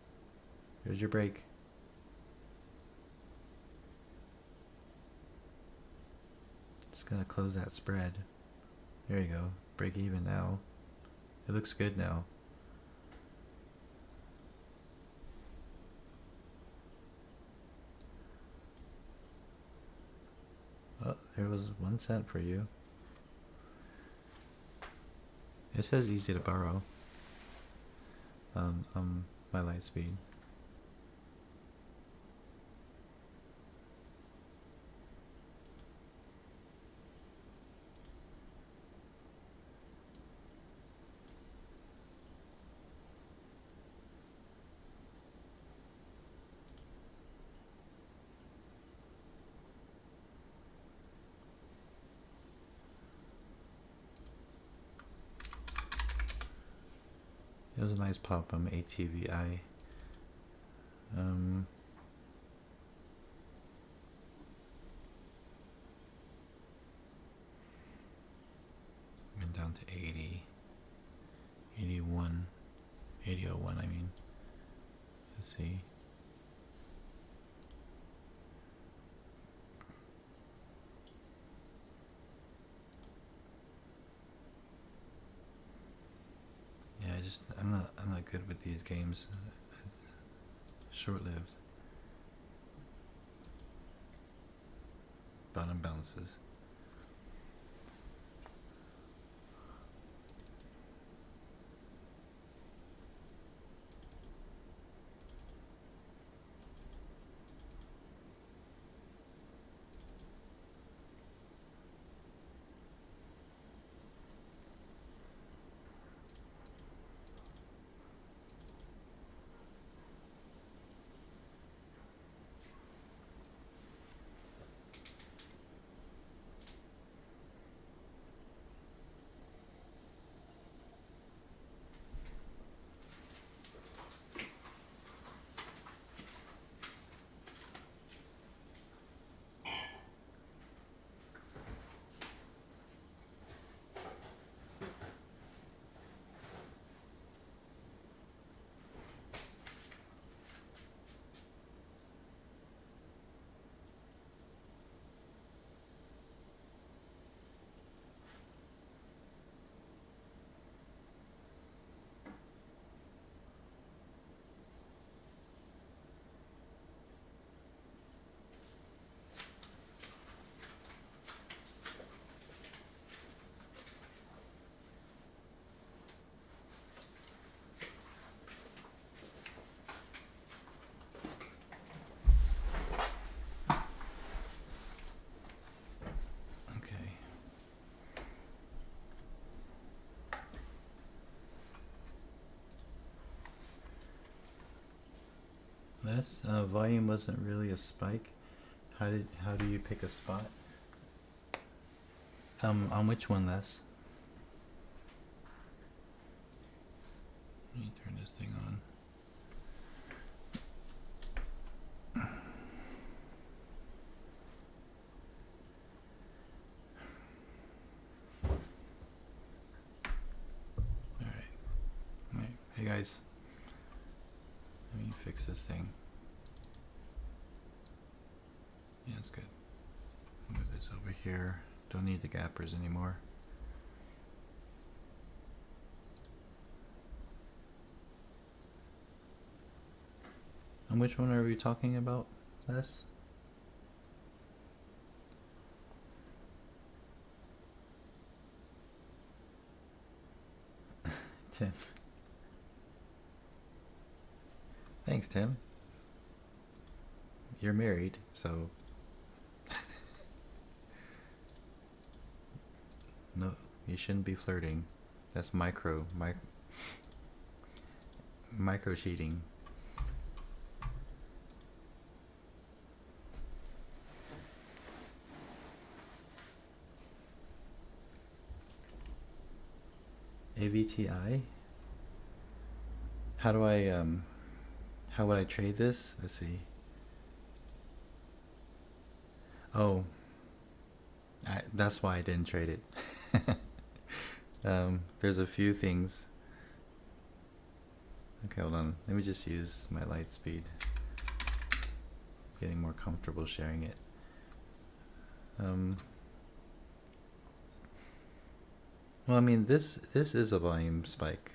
There's your break. Just gonna close that spread. There you go. Break even now. It looks good now. Oh, there was 1 cent for you. It says easy to borrow. My light speed. It was a nice pop. ATVI. Went down to 80, 81, 8001. I mean, let's see. Yeah, I'm not good with these games. It's short-lived. Bottom bounces. Les, volume wasn't really a spike. How do you pick a spot? On which one, Les? Let me turn this thing on. Alright. Hey guys. Let me fix this thing. Yeah, it's good. Move this over here. Don't need the gappers anymore. And which one are we talking about, Les? Tim. Thanks, Tim. You're married, so You shouldn't be flirting. That's micro cheating. AVTI? How do I how would I trade this? Let's see. Oh, that's why I didn't trade it. There's a few things. Okay, hold on. Let me just use my light speed. Getting more comfortable sharing it. Well, I mean, this is a volume spike.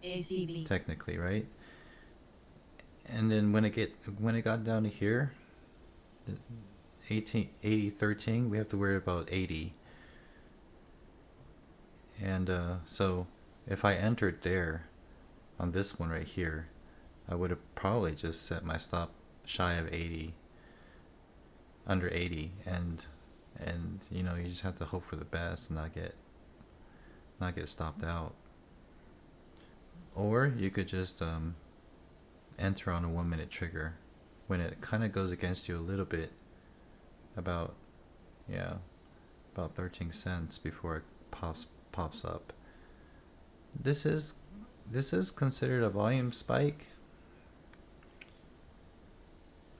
ACB. Technically, right? And then when it got down to here, 80 13, we have to worry about 80. And so if I entered there on this one right here, I would have probably just set my stop shy of 80, under 80, and you know, you just have to hope for the best and not get stopped out. Or you could just enter on a 1 minute trigger when it kind of goes against you a little bit, about 13 cents before it pops up. This is considered a volume spike,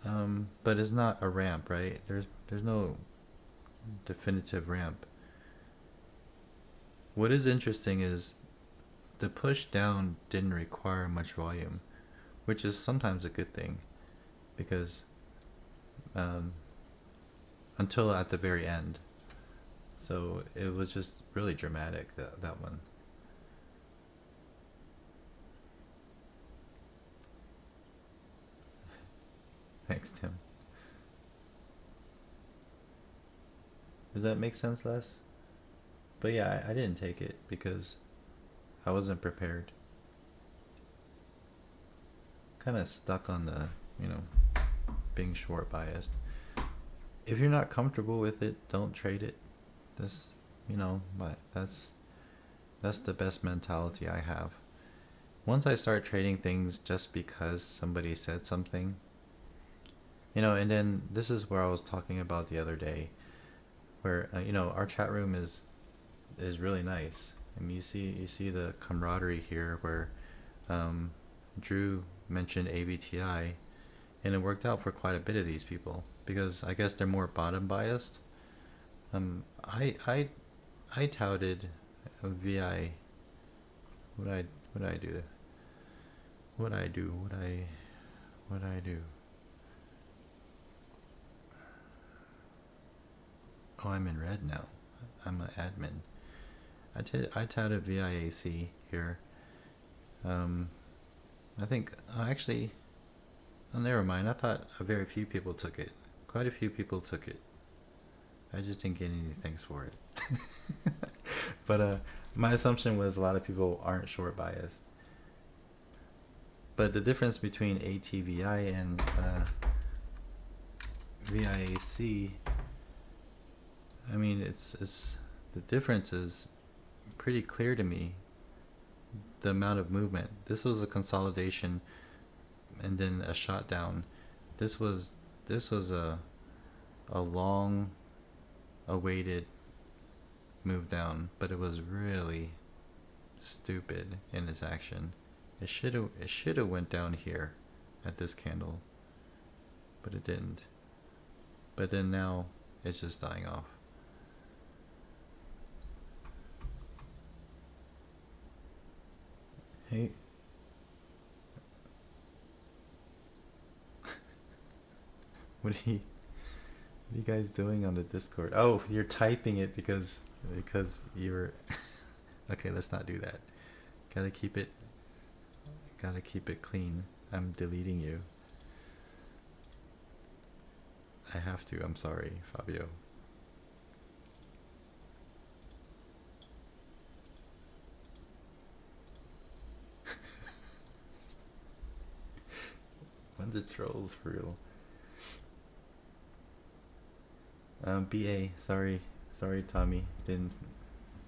but it's not a ramp, right? There's no definitive ramp. What is interesting is the push down didn't require much volume, which is sometimes a good thing, because until at the very end. So it was just really dramatic, that one. Thanks, Tim. Does that make sense, Les? But yeah, I didn't take it because I wasn't prepared. Kind of stuck on the, being short biased. If you're not comfortable with it, don't trade it. But that's the best mentality I have. Once I start trading things just because somebody said something, and then this is where I was talking about the other day, where our chat room is really nice. I mean, you see the camaraderie here, where Drew mentioned AVTI, and it worked out for quite a bit of these people because I guess they're more bottom biased. I touted VI. What I do? Oh, I'm in red now. I'm an admin. I touted VIAC here. I think actually, oh, never mind. I thought very few people took it. Quite a few people took it. I just didn't get any thanks for it. But my assumption was a lot of people aren't short biased. But the difference between ATVI and VIAC, I mean, it's the difference is pretty clear to me. The amount of movement. This was a consolidation, and then a shot down. This was a long awaited move down, but it was really stupid in its action. It should have went down here at this candle, but it didn't. But then now it's just dying off. Hey. What are you guys doing on the Discord? Oh, you're typing it because you're okay, let's not do that. Gotta keep it clean. I'm deleting you. I have to. I'm sorry, Fabio. Bunch of trolls for real. BA, sorry Tommy, didn't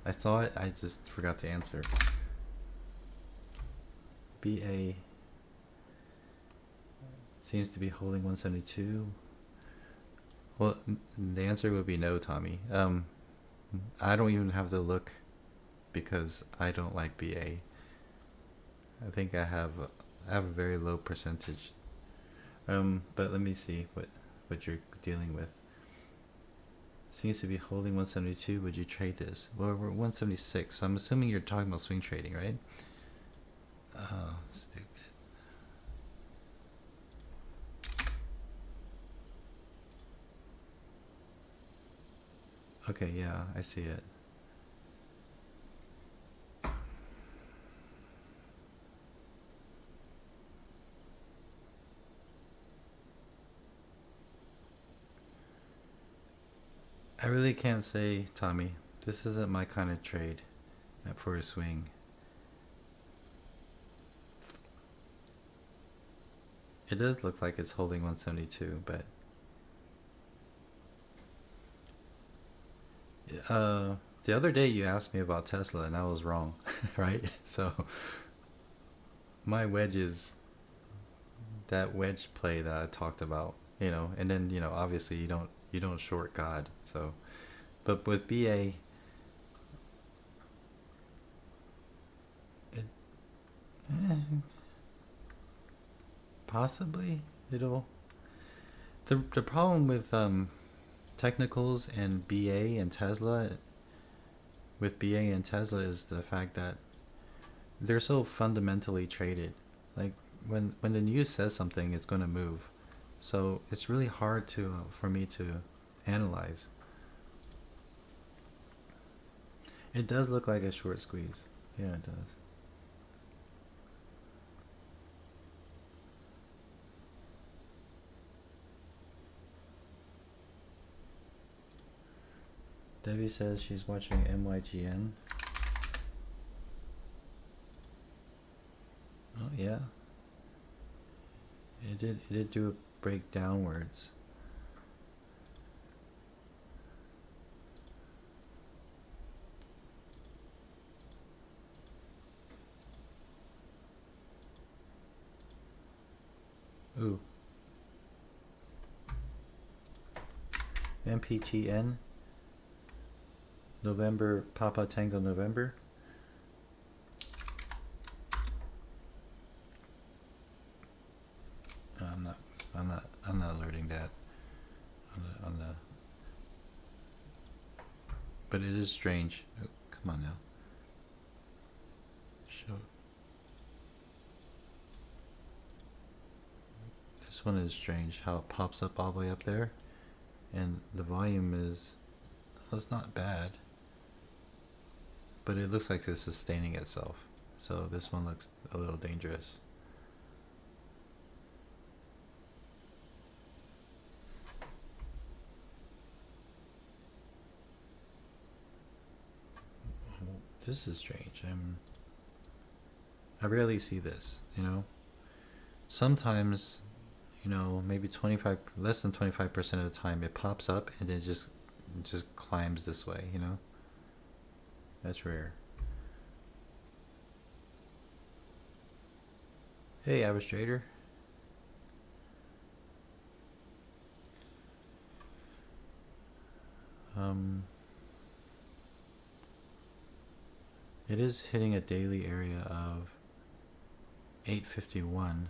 I saw it, I just forgot to answer. BA seems to be holding 172. Well, the answer would be no, Tommy. I don't even have to look because I don't like BA. I think I have a very low percentage. But let me see what you're dealing with. Seems to be holding 172. Would you trade this? Well, we're 176. So I'm assuming you're talking about swing trading, right? Oh, stupid. Okay, yeah, I see it. I really can't say, Tommy. This isn't my kind of trade for a swing. It does look like it's holding 172, but the other day you asked me about Tesla and I was wrong, right? So my wedges, that wedge play that I talked about, and then obviously you don't short God, so but with BA, it, possibly it'll. The problem with technicals and BA and Tesla, with BA and Tesla, is the fact that they're so fundamentally traded. Like when the news says something, it's going to move. So it's really hard to for me to analyze. It does look like a short squeeze. Yeah, it does. Debbie says she's watching MYGN. Oh yeah, it did do a break downwards. Ooh. MPTN. November Papa Tango November. I'm not. I'm not alerting that on the. But it is strange. Oh, come on now. Show. This one is strange. How it pops up all the way up there, and the volume is. Well, it's not bad. But it looks like it's sustaining itself. So this one looks a little dangerous. This is strange. I rarely see this, Sometimes, maybe 25 less than 25% of the time it pops up and it just climbs this way. That's rare. Hey, average trader. It is hitting a daily area of 851.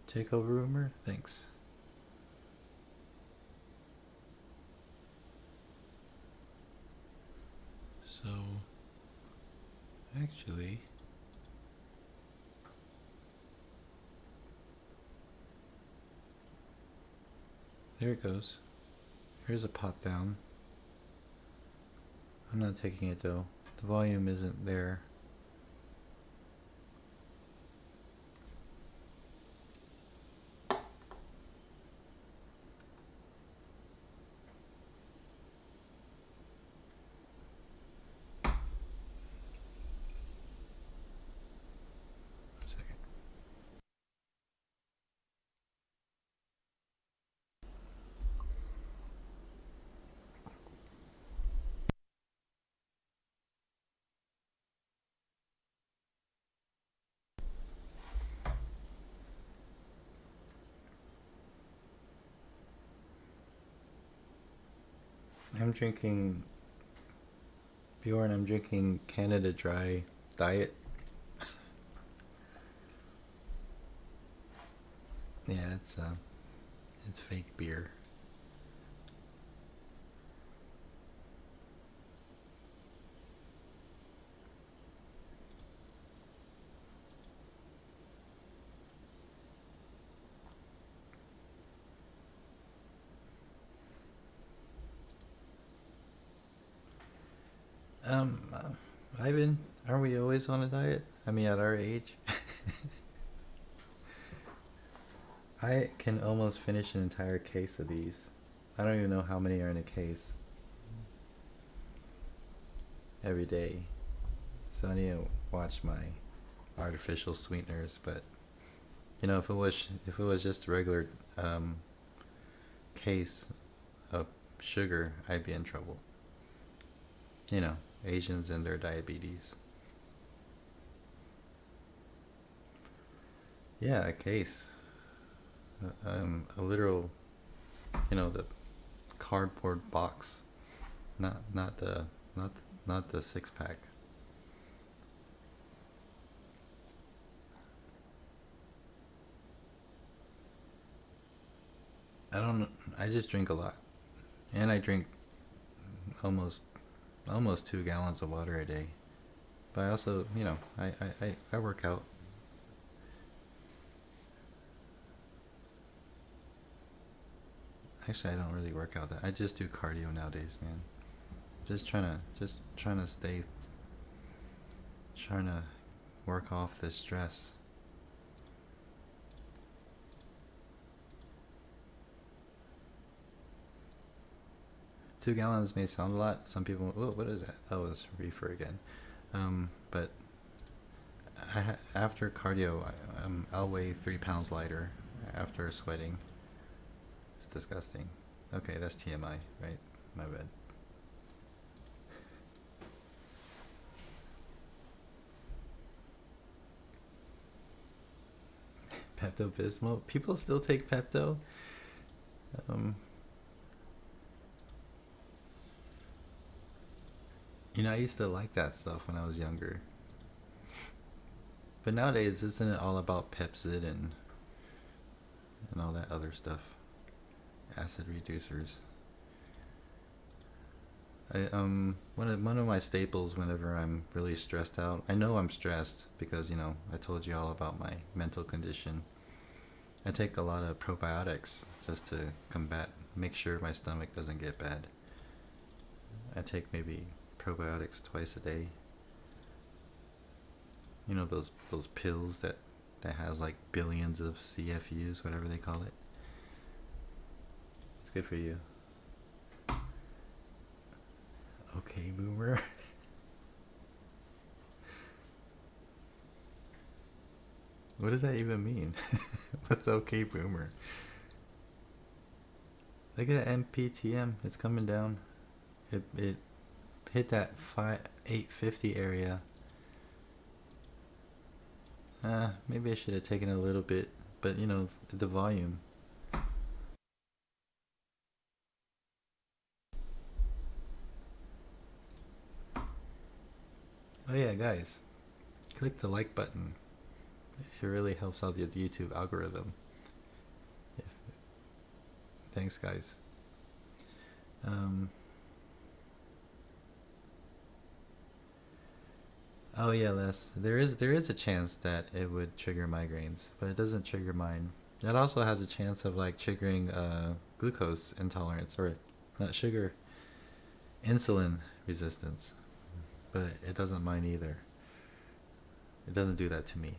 Takeover rumor? Thanks. So, actually, there it goes. Here's a pop down. I'm not taking it though. The volume isn't there. I'm drinking Bjorn. I'm drinking Canada Dry Diet. Yeah, it's fake beer. Ivan, aren't we always on a diet? I mean, at our age, I can almost finish an entire case of these. I don't even know how many are in a case every day. So I need to watch my artificial sweeteners. But you know, if it was just a regular case of sugar, I'd be in trouble. You know, Asians and their diabetes. Yeah, a case. A literal, the cardboard box, not the not not the 6 pack. I don't. I just drink a lot, and I drink almost almost 2 gallons of water a day. But I also, I work out. Actually, I don't really work out that. I just do cardio nowadays, man. Trying to work off this stress. 2 gallons may sound a lot. Some people, oh, what is that? That was reefer again. But after cardio, I'll weigh 3 pounds lighter after sweating. It's disgusting. Okay, that's TMI, right? My bad. Pepto Bismol. People still take Pepto. Um, I used to like that stuff when I was younger. But nowadays, isn't it all about Pepsid and all that other stuff? Acid reducers. One of my staples whenever I'm really stressed out. I know I'm stressed because I told you all about my mental condition. I take a lot of probiotics just to make sure my stomach doesn't get bad. I take maybe probiotics twice a day. Those pills that has like billions of CFUs, whatever they call it. It's good for you. Okay, boomer. What does that even mean? What's okay, boomer? Look at that MPTM. It's coming down. It hit that 850 area. Maybe I should have taken a little bit, but the volume. Oh yeah, guys, click the like button. It really helps out the YouTube algorithm. If, Thanks, guys. Um, oh yeah, Les. There is a chance that it would trigger migraines, but it doesn't trigger mine. It also has a chance of like triggering glucose intolerance or not sugar, insulin resistance, but it doesn't mine either. It doesn't do that to me.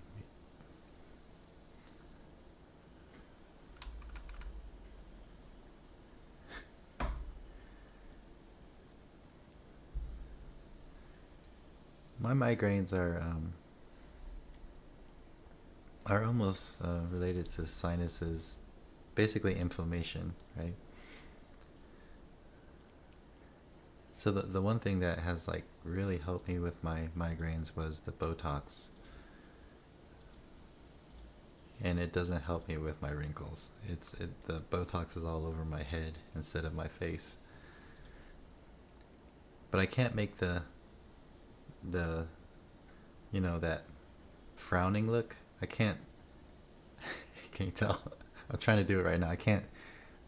My migraines are almost related to sinuses, basically inflammation, right? So the one thing that has like really helped me with my migraines was the Botox, and it doesn't help me with my wrinkles. The Botox is all over my head instead of my face. but I can't make the that frowning look. I can't. Can you tell? I'm trying to do it right now. I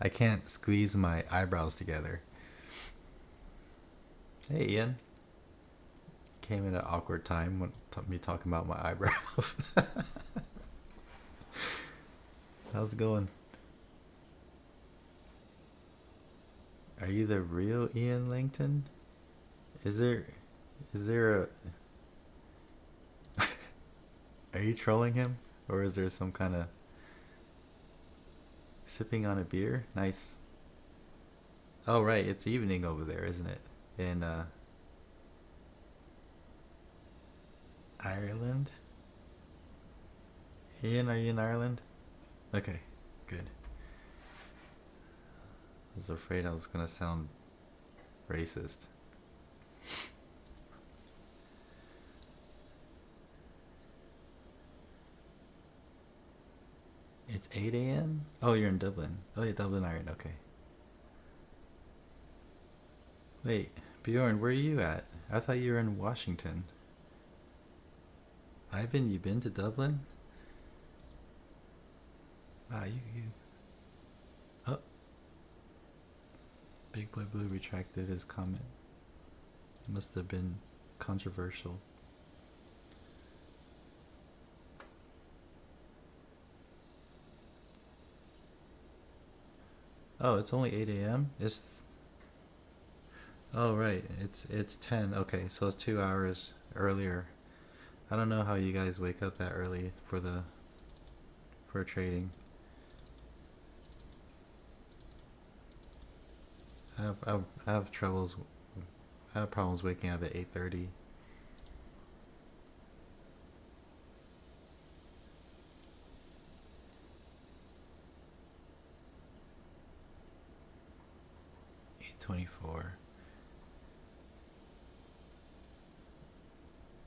can't squeeze my eyebrows together. Hey, Ian. Came in an awkward time when me talking about my eyebrows. How's it going? Are you the real Ian Langton? Is there a are you trolling him, or is there some kind of sipping on a beer? Nice. Oh right, it's evening over there, isn't it? In Ireland? Ian, are you in Ireland? Okay, good. I was afraid I was gonna sound racist. It's 8 a.m.? Oh, you're in Dublin. Oh, yeah, Dublin, Ireland. Okay. Wait, Bjorn, where are you at? I thought you were in Washington. Ivan, you been to Dublin? Ah, you. Oh, Big Boy Blue retracted his comment. It must have been controversial. Oh, it's only 8 a.m.? Oh, right. It's 10. Okay, so it's 2 hours earlier. I don't know how you guys wake up that early for trading. I have troubles. I have problems waking up at 8:30. $8:24.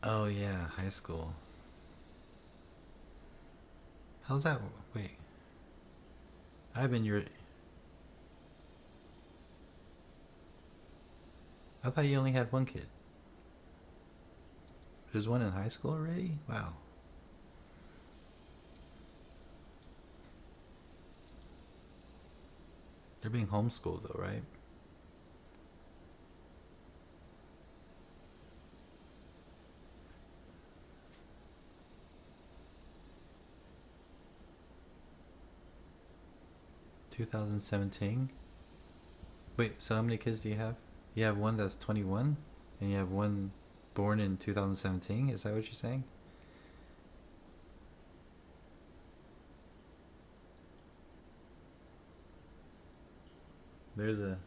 Oh yeah, high school. How's that? Wait, Ivan, I thought you only had one kid. There's one in high school already? Wow. They're being homeschooled though, right? (2017). Wait, so how many kids do you have? You have one that's 21, and you have one born in 2017. Is that what you're saying? There's a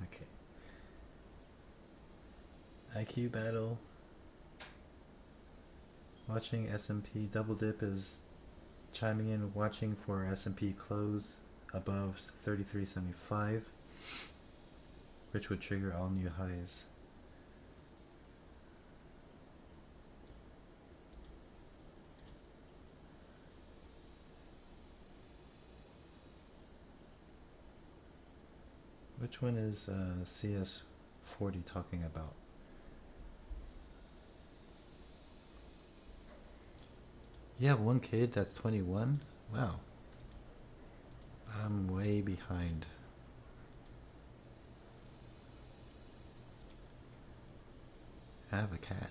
okay. IQ battle. Watching S&P double dip is chiming in, watching for S&P close above 33.75, which would trigger all new highs. Which one is CS40 talking about? You have one kid that's 21? Wow. I'm way behind. I have a cat.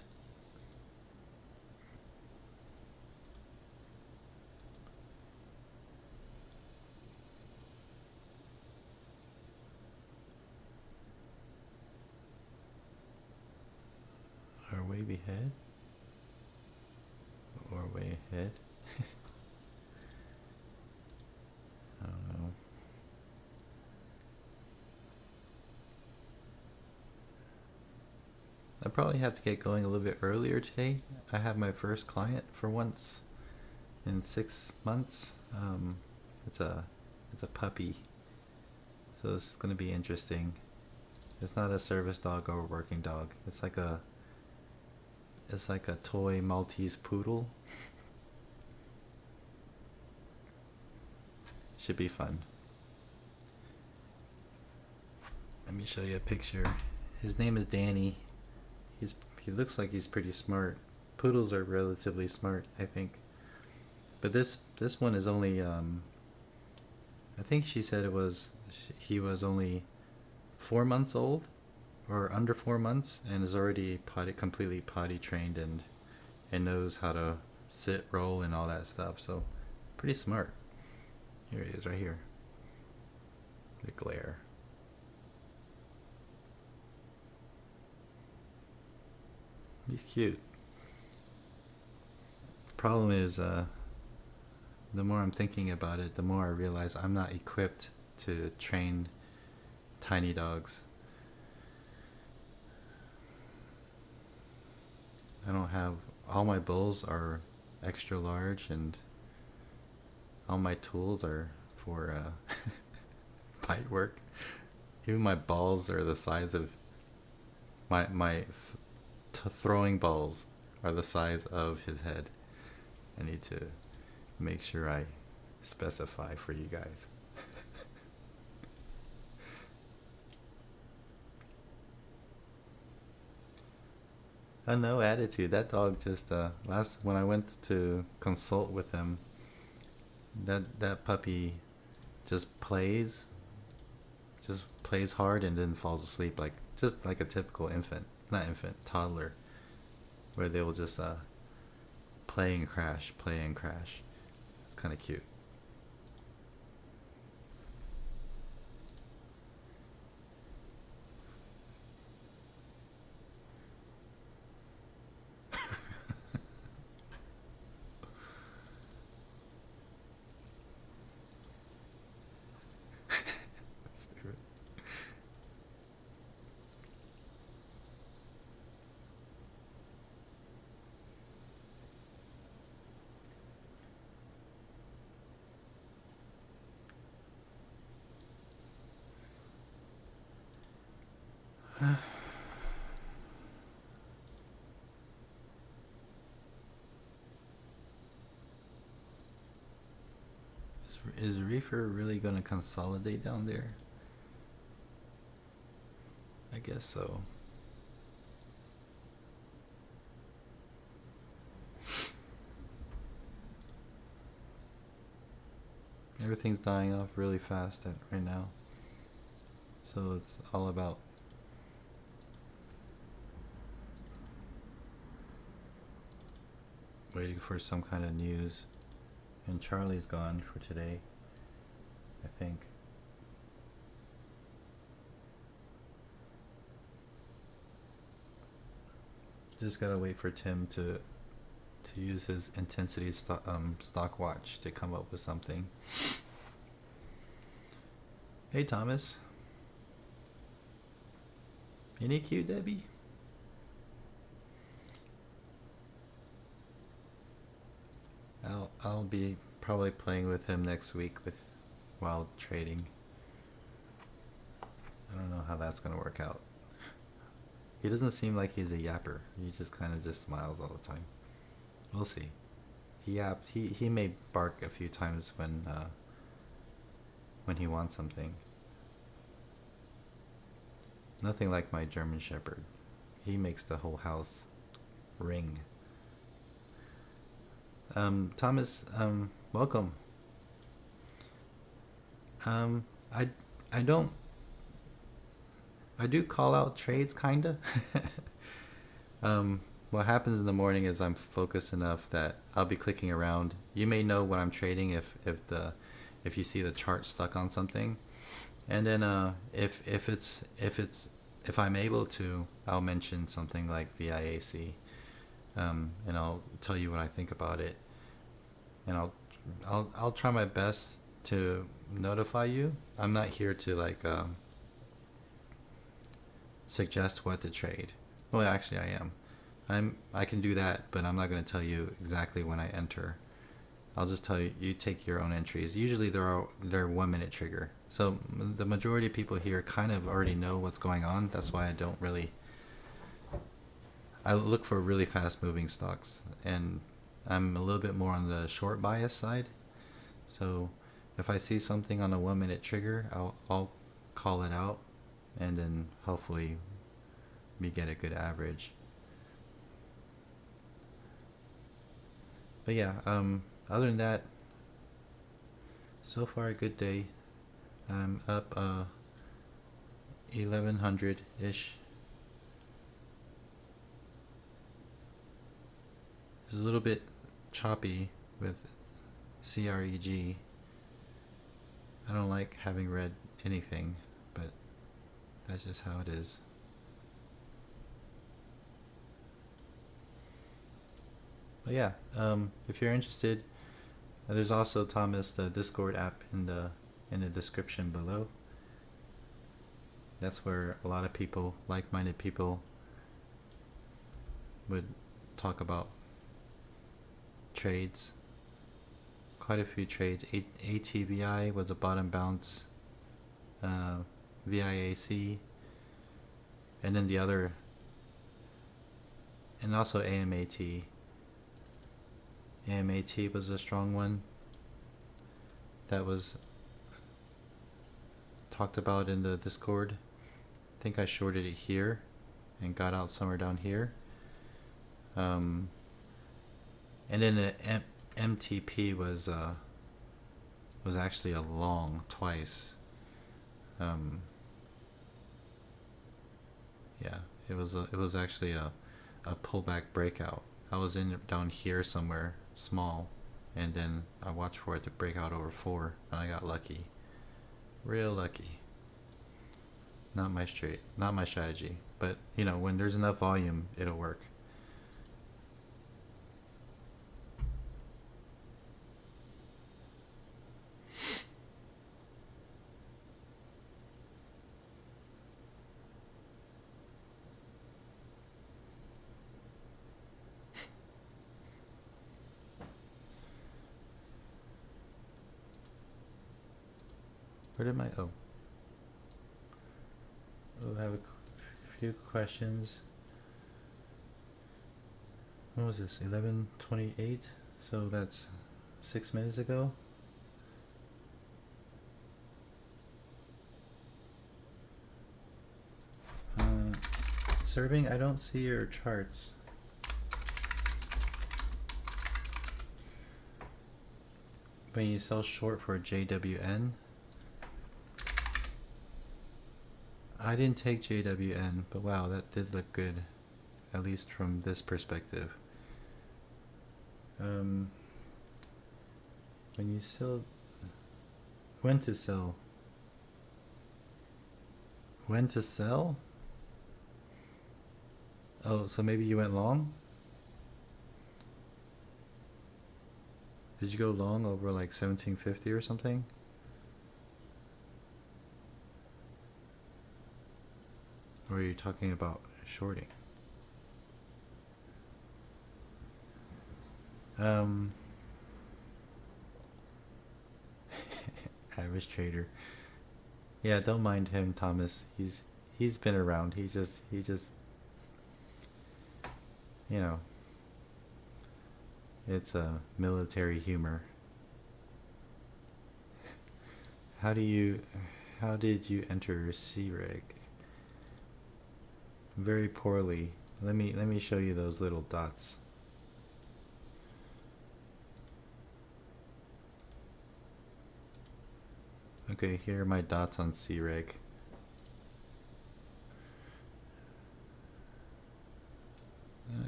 Are way behind? Or way ahead? I don't know. I probably have to get going a little bit earlier today. I have my first client for once in 6 months. It's a puppy, so it's just gonna be interesting. It's not a service dog or a working dog. It's like a toy Maltese poodle. Should be fun. Let me show you a picture. His name is Danny. He looks like he's pretty smart. Poodles are relatively smart, I think. But this one is only I think she said he was only 4 months old, or under 4 months, and is already completely potty trained and knows how to sit, roll, and all that stuff. So pretty smart. Here he is, right here. The glare. He's cute. Problem is, the more I'm thinking about it, the more I realize I'm not equipped to train tiny dogs. I don't have, all my bulls are extra large, and all my tools are for bite work. Even my balls are the size of my throwing balls are the size of his head. I need to make sure I specify for you guys. No attitude. That dog just when I went to consult with him, that puppy just plays hard and then falls asleep, just like a typical toddler, where they will just play and crash. It's kind of cute. Stupid. Is Reefer really gonna consolidate down there? I guess so. Everything's dying off really fast right now. So it's all about waiting for some kind of news. And Charlie's gone for today, I think. Just gotta wait for Tim to use his intensity stock watch to come up with something. Hey Thomas. Any cute Debbie? I'll be probably playing with him next week while trading. I don't know how that's gonna work out. He doesn't seem like he's a yapper. He just kind of just smiles all the time. We'll see. He may bark a few times when he wants something. Nothing like my German Shepherd. He makes the whole house ring. Thomas, welcome. I do call out trades, kinda. What happens in the morning is I'm focused enough that I'll be clicking around. You may know what I'm trading if you see the chart stuck on something, and then if I'm able to, I'll mention something like VIAC, and I'll tell you what I think about it, and I'll try my best to notify you. I'm not here to suggest what to trade. Well, actually, I am. I can do that, but I'm not going to tell you exactly when I enter. I'll just tell you, you take your own entries. Usually they're 1 minute trigger. So the majority of people here kind of already know what's going on. That's why I look for really fast moving stocks, and I'm a little bit more on the short bias side. So if I see something on a 1 minute trigger, I'll call it out, and then hopefully we get a good average. But yeah, other than that, so far a good day. I'm up 1100 ish. It's a little bit choppy with CREG. I don't like having read anything, but that's just how it is. But yeah, if you're interested, there's also, Thomas, the Discord app in the description below. That's where a lot of people, like-minded people, would talk about trades. Quite a few trades. ATVI was a bottom bounce. VIAC, and then the other, and also AMAT. AMAT was a strong one that was talked about in the Discord. I think I shorted it here and got out somewhere down here. And then the MTP was actually a long twice. Yeah, it was actually a pullback breakout. I was in down here somewhere small, and then I watched for it to break out over 4, and I got lucky, real lucky. Not my strategy, but you know, when there's enough volume, it'll work. Where did my I have a few questions. What was this? 11:28. So that's 6 minutes ago. Serving, I don't see your charts. When you sell short for JWN, I didn't take JWN, but wow, that did look good, at least from this perspective. When you sell, when to sell? When to sell? Oh, so maybe you went long? Did you go long over like 1750 or something? Or are you talking about shorting? Average trader. Yeah, don't mind him, Thomas. He's been around. He just you know, it's a military humor. How did you enter CREG? Very poorly. Let me show you those little dots. Okay, here are my dots on CREG.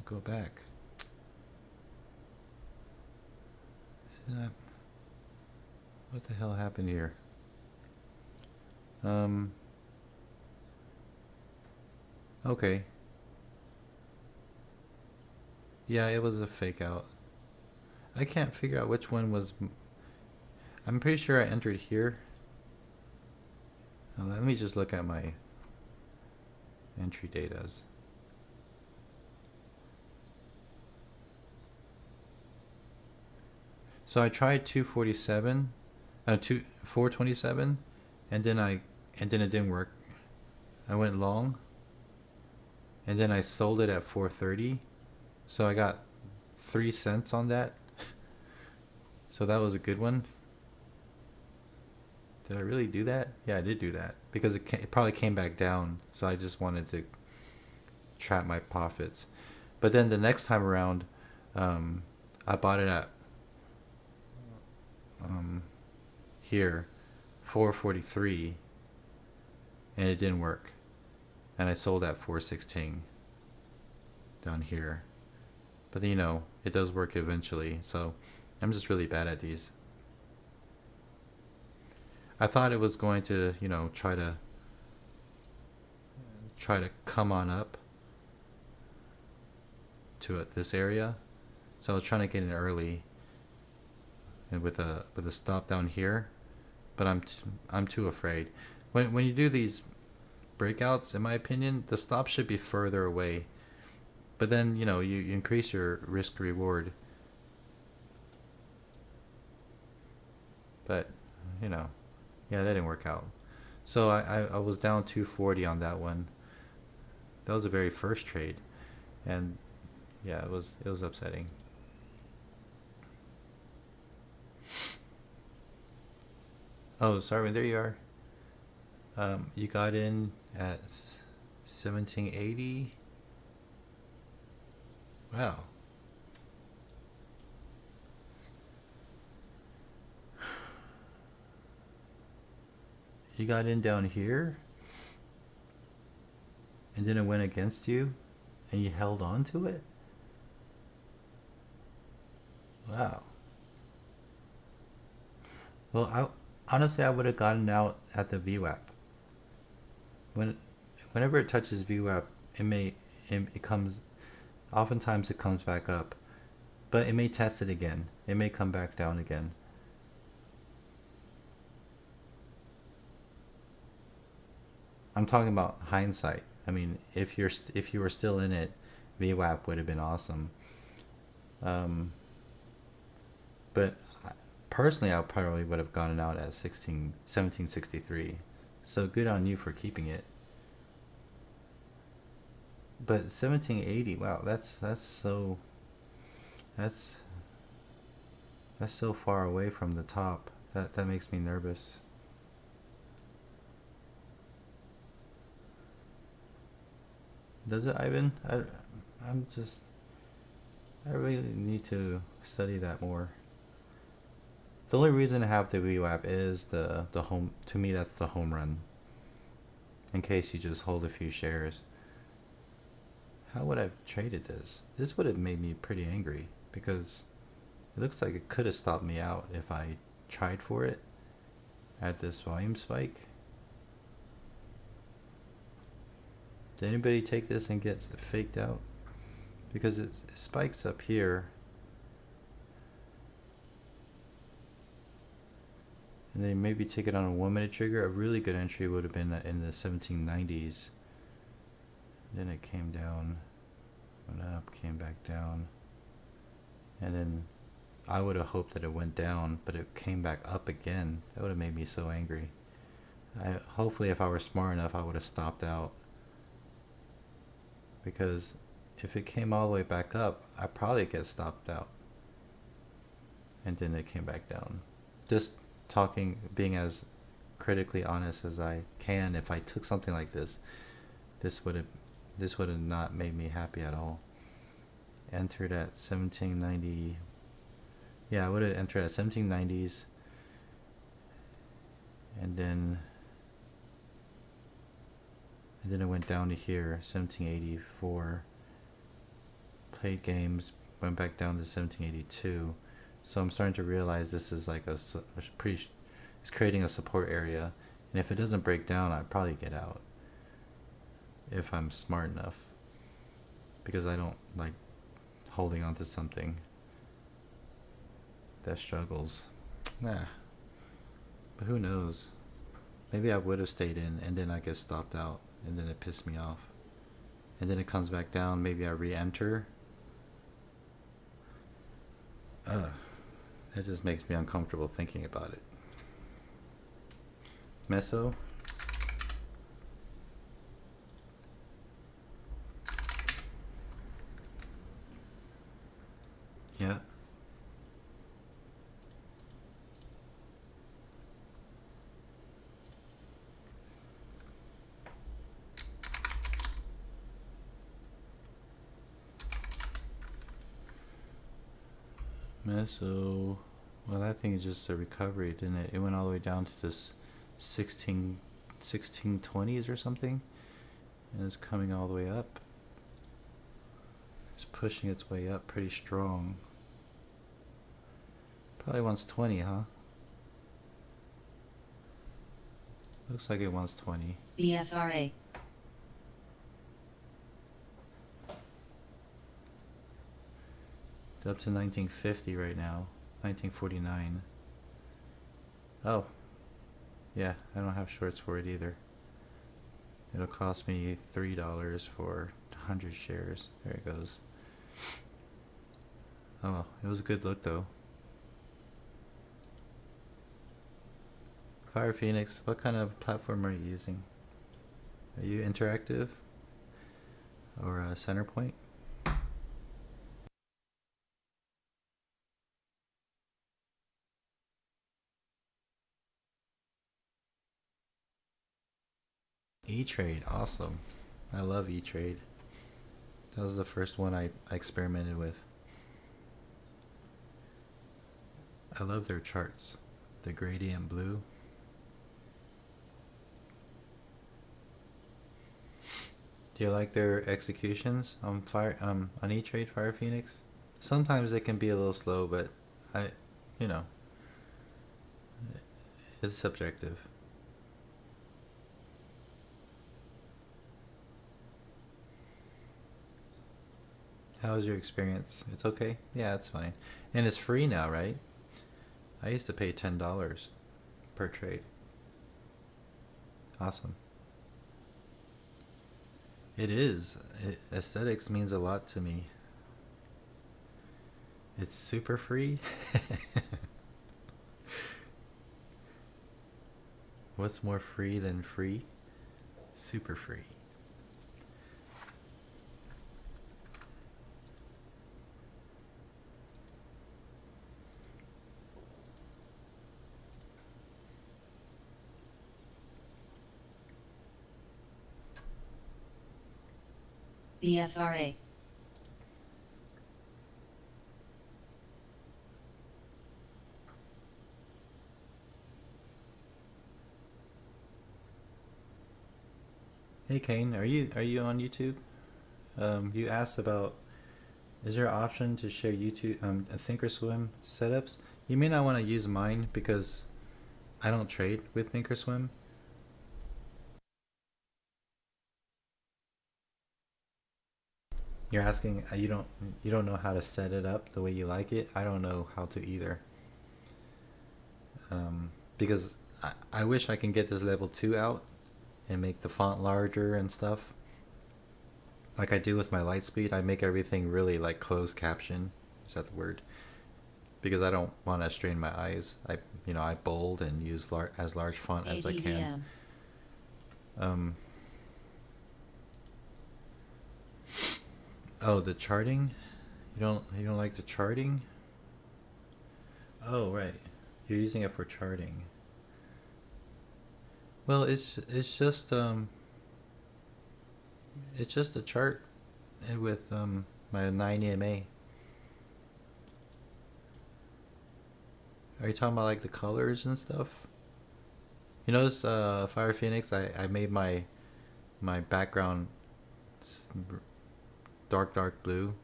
Go back. See that? What the hell happened here? Okay. Yeah, it was a fake out. I can't figure out which one was. I'm pretty sure I entered here. Let me just look at my entry datas. So I tried 247, 427, and then it didn't work. I went long, and then I sold it at 430, so I got 3 cents on that. So that was a good one. Did I really do that? Yeah, I did do that because it probably came back down. So I just wanted to trap my profits. But then the next time around, I bought it at here, 443, and it didn't work. And I sold at 416 down here. But you know, it does work eventually. So I'm just really bad at these. I thought it was going to, you know, try to come on up to this area. So I was trying to get in early and with a stop down here, but I'm too afraid. When you do these breakouts, in my opinion, the stop should be further away. But then, you know, you increase your risk reward. But, you know, yeah, that didn't work out. So I was down 240 on that one. That was the very first trade. And yeah, it was upsetting. Oh, sorry, there you are. You got in at 1780. Wow. You got in down here, and then it went against you, and you held on to it? Wow. Well, honestly, I would have gotten out at the VWAP. Whenever it touches VWAP, it comes. Oftentimes, it comes back up, but it may test it again. It may come back down again. I'm talking about hindsight. I mean, if you were still in it, VWAP would have been awesome. But personally, I probably would have gotten out at 1763. So good on you for keeping it. But 1780, wow, that's so far away from the top. That makes me nervous. Does it, Ivan? I really need to study that more. The only reason I have the VWAP is the home. To me, that's the home run. In case you just hold a few shares. How would I have traded this? This would have made me pretty angry because it looks like it could have stopped me out if I tried for it at this volume spike. Did anybody take this and get faked out? Because it spikes up here. And then maybe take it on a 1 minute trigger. A really good entry would have been in the 1790s. Then it came down, went up, came back down. And then I would have hoped that it went down, but it came back up again. That would have made me so angry. Hopefully if I were smart enough, I would have stopped out. Because if it came all the way back up, I'd probably get stopped out. And then it came back down. Just being as critically honest as I can, if I took something like this would have not made me happy at all. Entered at 1790. Yeah, I would have entered at 1790s. And then it went down to here, 1784. Played games, went back down to 1782. So I'm starting to realize this is like it's creating a support area. And if it doesn't break down, I'd probably get out. If I'm smart enough. Because I don't like holding on to something that struggles. Nah. But who knows? Maybe I would have stayed in and then I get stopped out and then it pissed me off. And then it comes back down, maybe I re-enter. That just makes me uncomfortable thinking about it. Meso? Yeah. So, well, that thing is just a recovery, didn't it? It went all the way down to this 1620s or something, and it's coming all the way up. It's pushing its way up pretty strong. Probably wants 20, huh? Looks like it wants 20. BFRA. It's up to 1950 right now. 1949. Oh. Yeah, I don't have shorts for it either. It'll cost me $3 for 100 shares. There it goes. Oh well, it was a good look though. Fire Phoenix, what kind of platform are you using? Are you interactive or Centerpoint? E-Trade, awesome. I love E-Trade. That was the first one I experimented with. I love their charts. The gradient blue. Do you like their executions on on E-Trade Fire Phoenix? Sometimes it can be a little slow, but you know, it's subjective. How was your experience? It's okay? Yeah, it's fine. And it's free now, right? I used to pay $10 per trade. Awesome. It is. Aesthetics means a lot to me. It's super free. What's more free than free? Super free. BFRA. Hey Kane, are you on YouTube? You asked about, is there an option to share YouTube Thinkorswim setups? You may not want to use mine because I don't trade with Thinkorswim. You're asking, you don't know how to set it up the way you like it. I don't know how to either. Because I wish I can get this level 2 out and make the font larger and stuff. Like I do with my Lightspeed, I make everything really like closed caption. Is that the word? Because I don't want to strain my eyes. I bold and use as large font as I can. Oh, the charting? You don't like the charting? Oh, right. You're using it for charting. Well, it's just a chart with my 9 EMA. Are you talking about like the colors and stuff? You notice Fire Phoenix, I made my background dark blue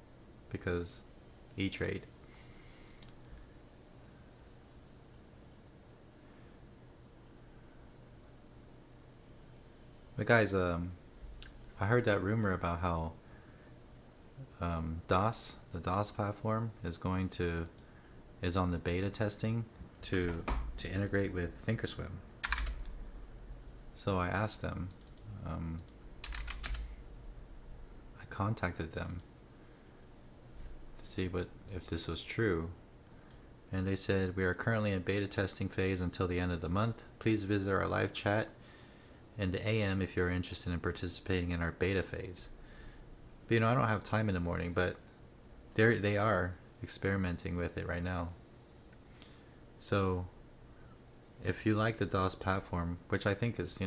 because E-Trade. But guys, I heard that rumor about how the DOS platform is on the beta testing to integrate with Thinkorswim. So I asked them, I contacted them to see if this was true, and they said we are currently in beta testing phase until the end of the month. Please visit our live chat in the AM if you're interested in participating in our beta phase. But I don't have time in the morning, but they are experimenting with it right now. So if you like the DOS platform, which I think is,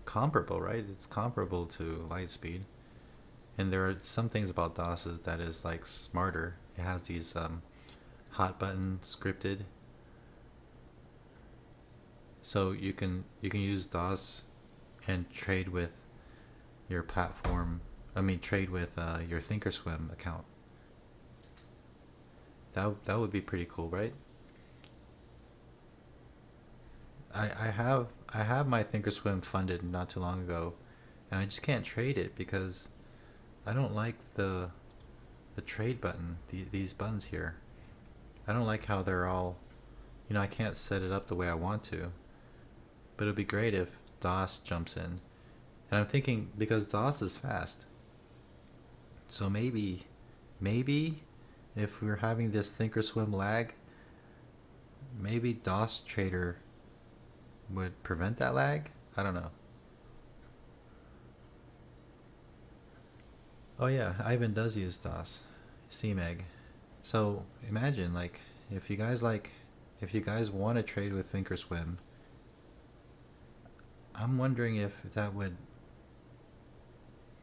comparable, right? It's comparable to Lightspeed. And there are some things about DOS that is like smarter. It has these hot button scripted. So you can use DOS and trade with your platform. I mean, trade with your Thinkorswim account. That would be pretty cool, right? I have my Thinkorswim funded not too long ago, and I just can't trade it because I don't like the trade button. These buttons here. I don't like how they're all. I can't set it up the way I want to. But it'd be great if DOS jumps in. And I'm thinking because DOS is fast. So maybe if we're having this Thinkorswim lag, maybe DOS Trader would prevent that lag? I don't know. Oh yeah, Ivan does use DOS. CMEG. So imagine if you guys want to trade with Thinkorswim, I'm wondering if that would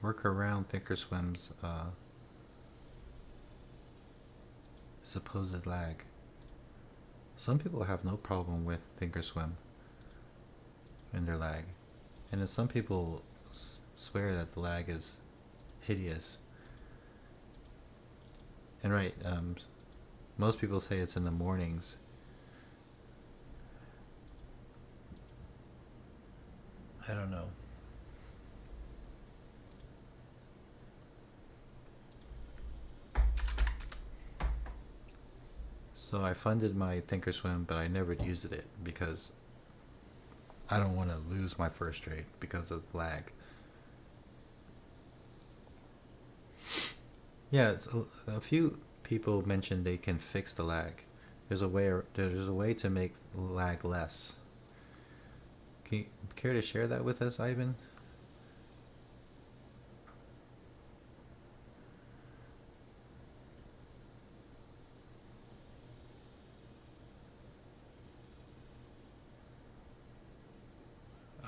work around Thinkorswim's supposed lag. Some people have no problem with Thinkorswim and their lag, and then some people swear that the lag is hideous. And right, most people say it's in the mornings. I don't know. So I funded my Thinkorswim, but I never used it because I don't want to lose my first trade because of lag. Yeah, so a few people mentioned they can fix the lag. There's a way to make lag less. Can you care to share that with us, Ivan?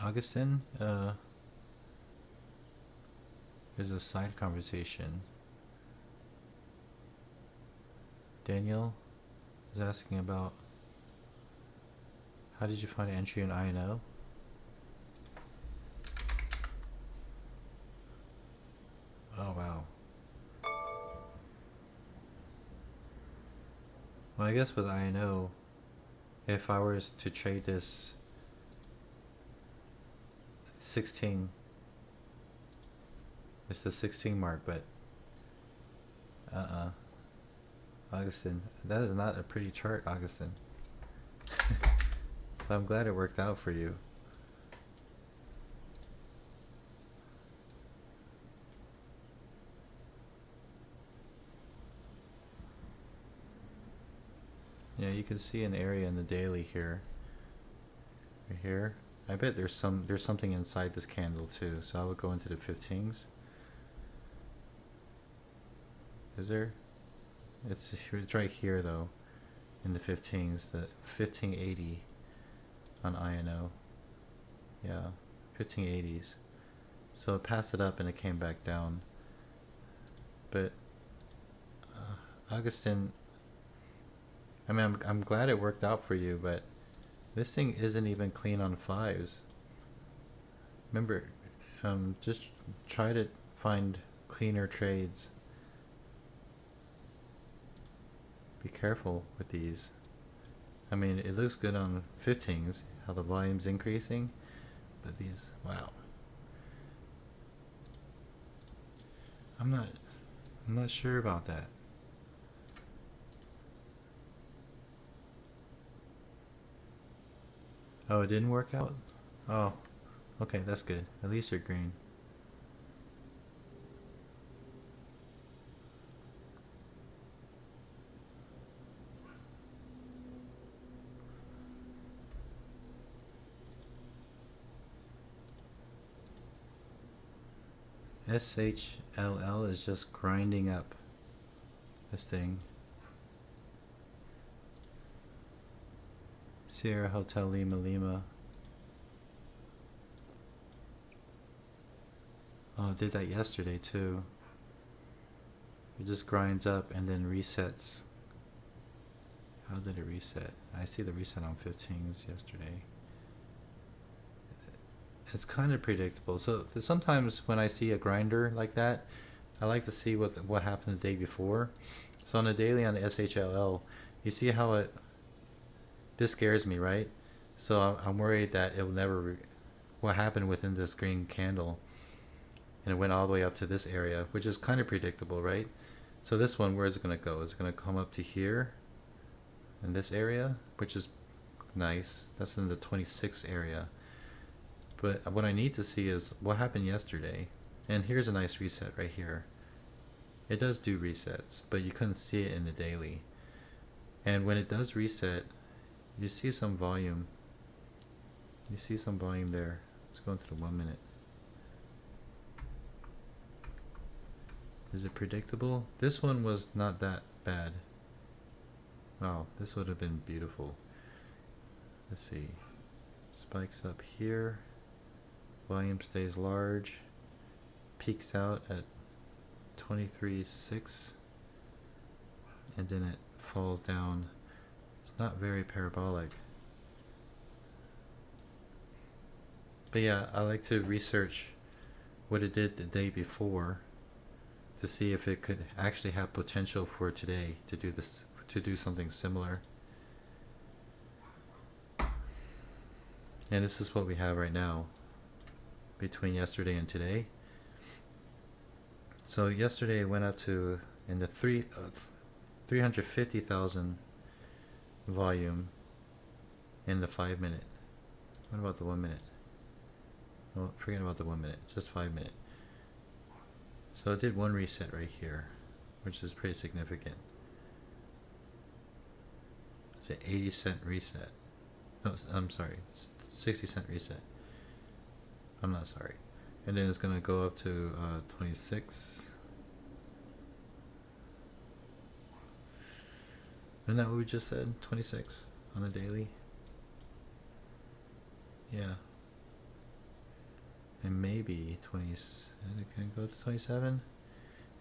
Augustin, there's a side conversation. Daniel is asking about how did you find entry in INO? Oh wow. Well, I guess with INO, if I was to trade this 16, it's the 16 mark, but Augustin, that is not a pretty chart, Augustin. But I'm glad it worked out for you. Yeah, you can see an area in the daily here. Right here. I bet there's something inside this candle too. So I would go into the 15s. Is there? It's right here though, in the 15s, the 1580 on INO. Yeah, 1580s. So it passed it up and it came back down. But Augustin, I mean, I'm glad it worked out for you, but this thing isn't even clean on 5s. Remember, just try to find cleaner trades. Be careful with these. I mean, it looks good on 15s, how the volume's increasing, but these, wow. I'm not sure about that. Oh, it didn't work out? Oh, okay, that's good. At least you're green. SHLL is just grinding up this thing. Sierra Hotel Lima Lima. Oh, it did that yesterday too. It just grinds up and then resets. How did it reset? I see the reset on 15s yesterday. It's kind of predictable. So sometimes when I see a grinder like that, I like to see what happened the day before. So on the daily on the SHLL, you see how this scares me, right? So I'm worried that it will never, what happened within this green candle, and it went all the way up to this area, which is kind of predictable, right? So this one, where is it going to go? Is it going to come up to here, in this area, which is nice. That's in the 26 area. But what I need to see is what happened yesterday. And here's a nice reset right here. It does do resets, but you couldn't see it in the daily. And when it does reset, you see some volume. You see some volume there. Let's go into the 1 minute. Is it predictable? This one was not that bad. Wow, this would have been beautiful. Let's see. Spikes up here. Volume stays large. Peaks out at 23.6. And then it falls down. It's not very parabolic. But yeah, I like to research what it did the day before to see if it could actually have potential for today to do this, to do something similar. And this is what we have right now between yesterday and today. So yesterday it went up to in the 350,000 volume in the 5 minute. What about the 1 minute? Oh, forget about the 1 minute, just 5 minute. So it did one reset right here, which is pretty significant. It's an 80-cent reset. No, I'm sorry, 60-cent reset. I'm not sorry. And then it's going to go up to 26. Isn't that what we just said? 26 on a daily? Yeah. And maybe 20. And it can go to 27.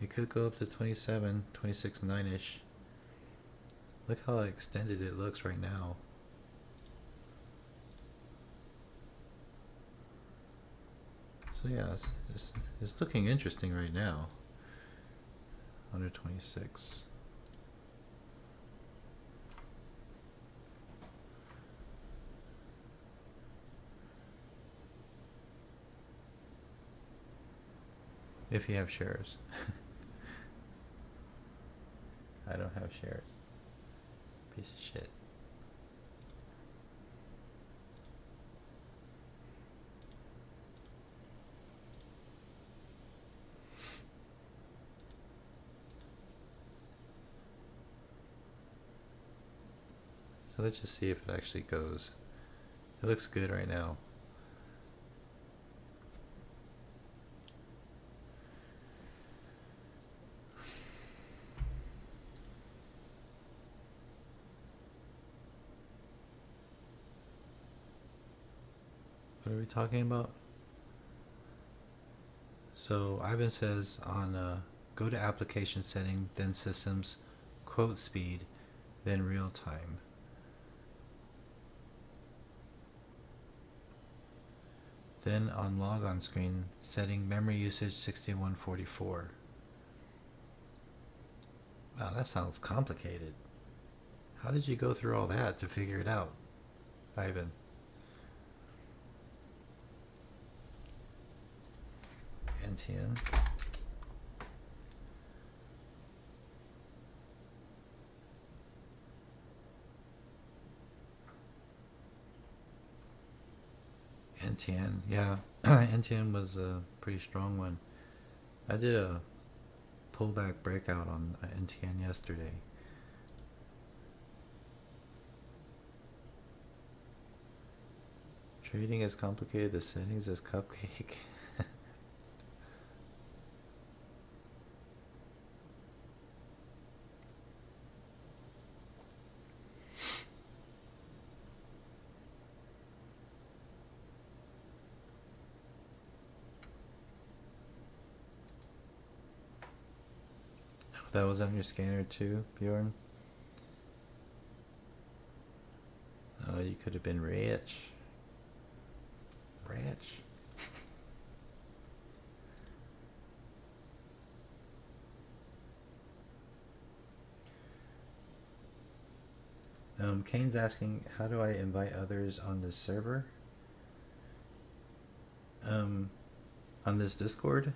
It could go up to 27, 26, 9-ish. Look how extended it looks right now. So yeah, it's looking interesting right now. Under 26. If you have shares. I don't have shares. Piece of shit. So let's just see if it actually goes. It looks good right now. What are we talking about? So Ivan says on go to application setting, then systems, quote speed, then real time. Then on logon screen, setting memory usage 6144. Wow, that sounds complicated. How did you go through all that to figure it out, Ivan? NTN. NTN, yeah. NTN was a pretty strong one. I did a pullback breakout on NTN yesterday. Trading is complicated, the settings is cupcake. That was on your scanner too, Bjorn? Oh, you could have been rich. Rich. Kane's asking, how do I invite others on this server? On this Discord?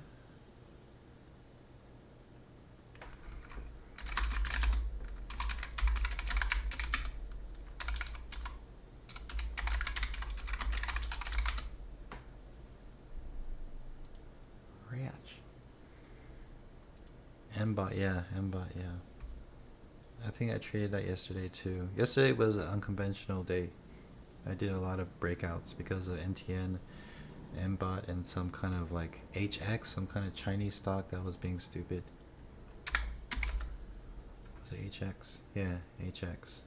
Rich. Mbot, yeah, Mbot, yeah. I think I traded that yesterday too. Yesterday was an unconventional day. I did a lot of breakouts because of NTN, Mbot, and some kind of like HX, some kind of Chinese stock that was being stupid. Was it HX? Yeah, HX.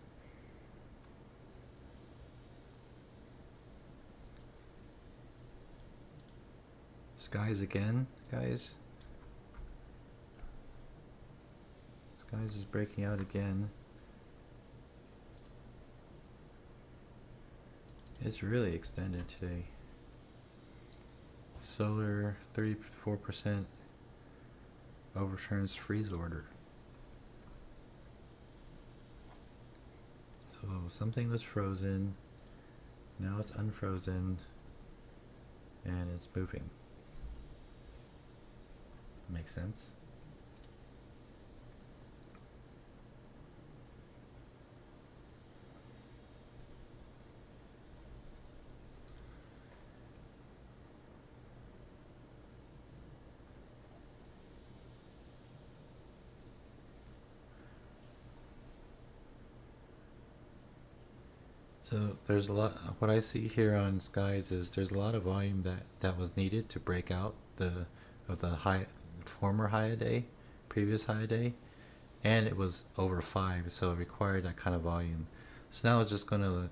Skies again, guys. Skies is breaking out again. It's really extended today. Solar 34% overturns freeze order. So something was frozen. Now it's unfrozen. And it's moving. Makes sense. So there's a lot. What I see here on Skies is there's a lot of volume that was needed to break out the high former high a day, previous high a day, and it was over 5, so it required that kind of volume. So now it's just gonna,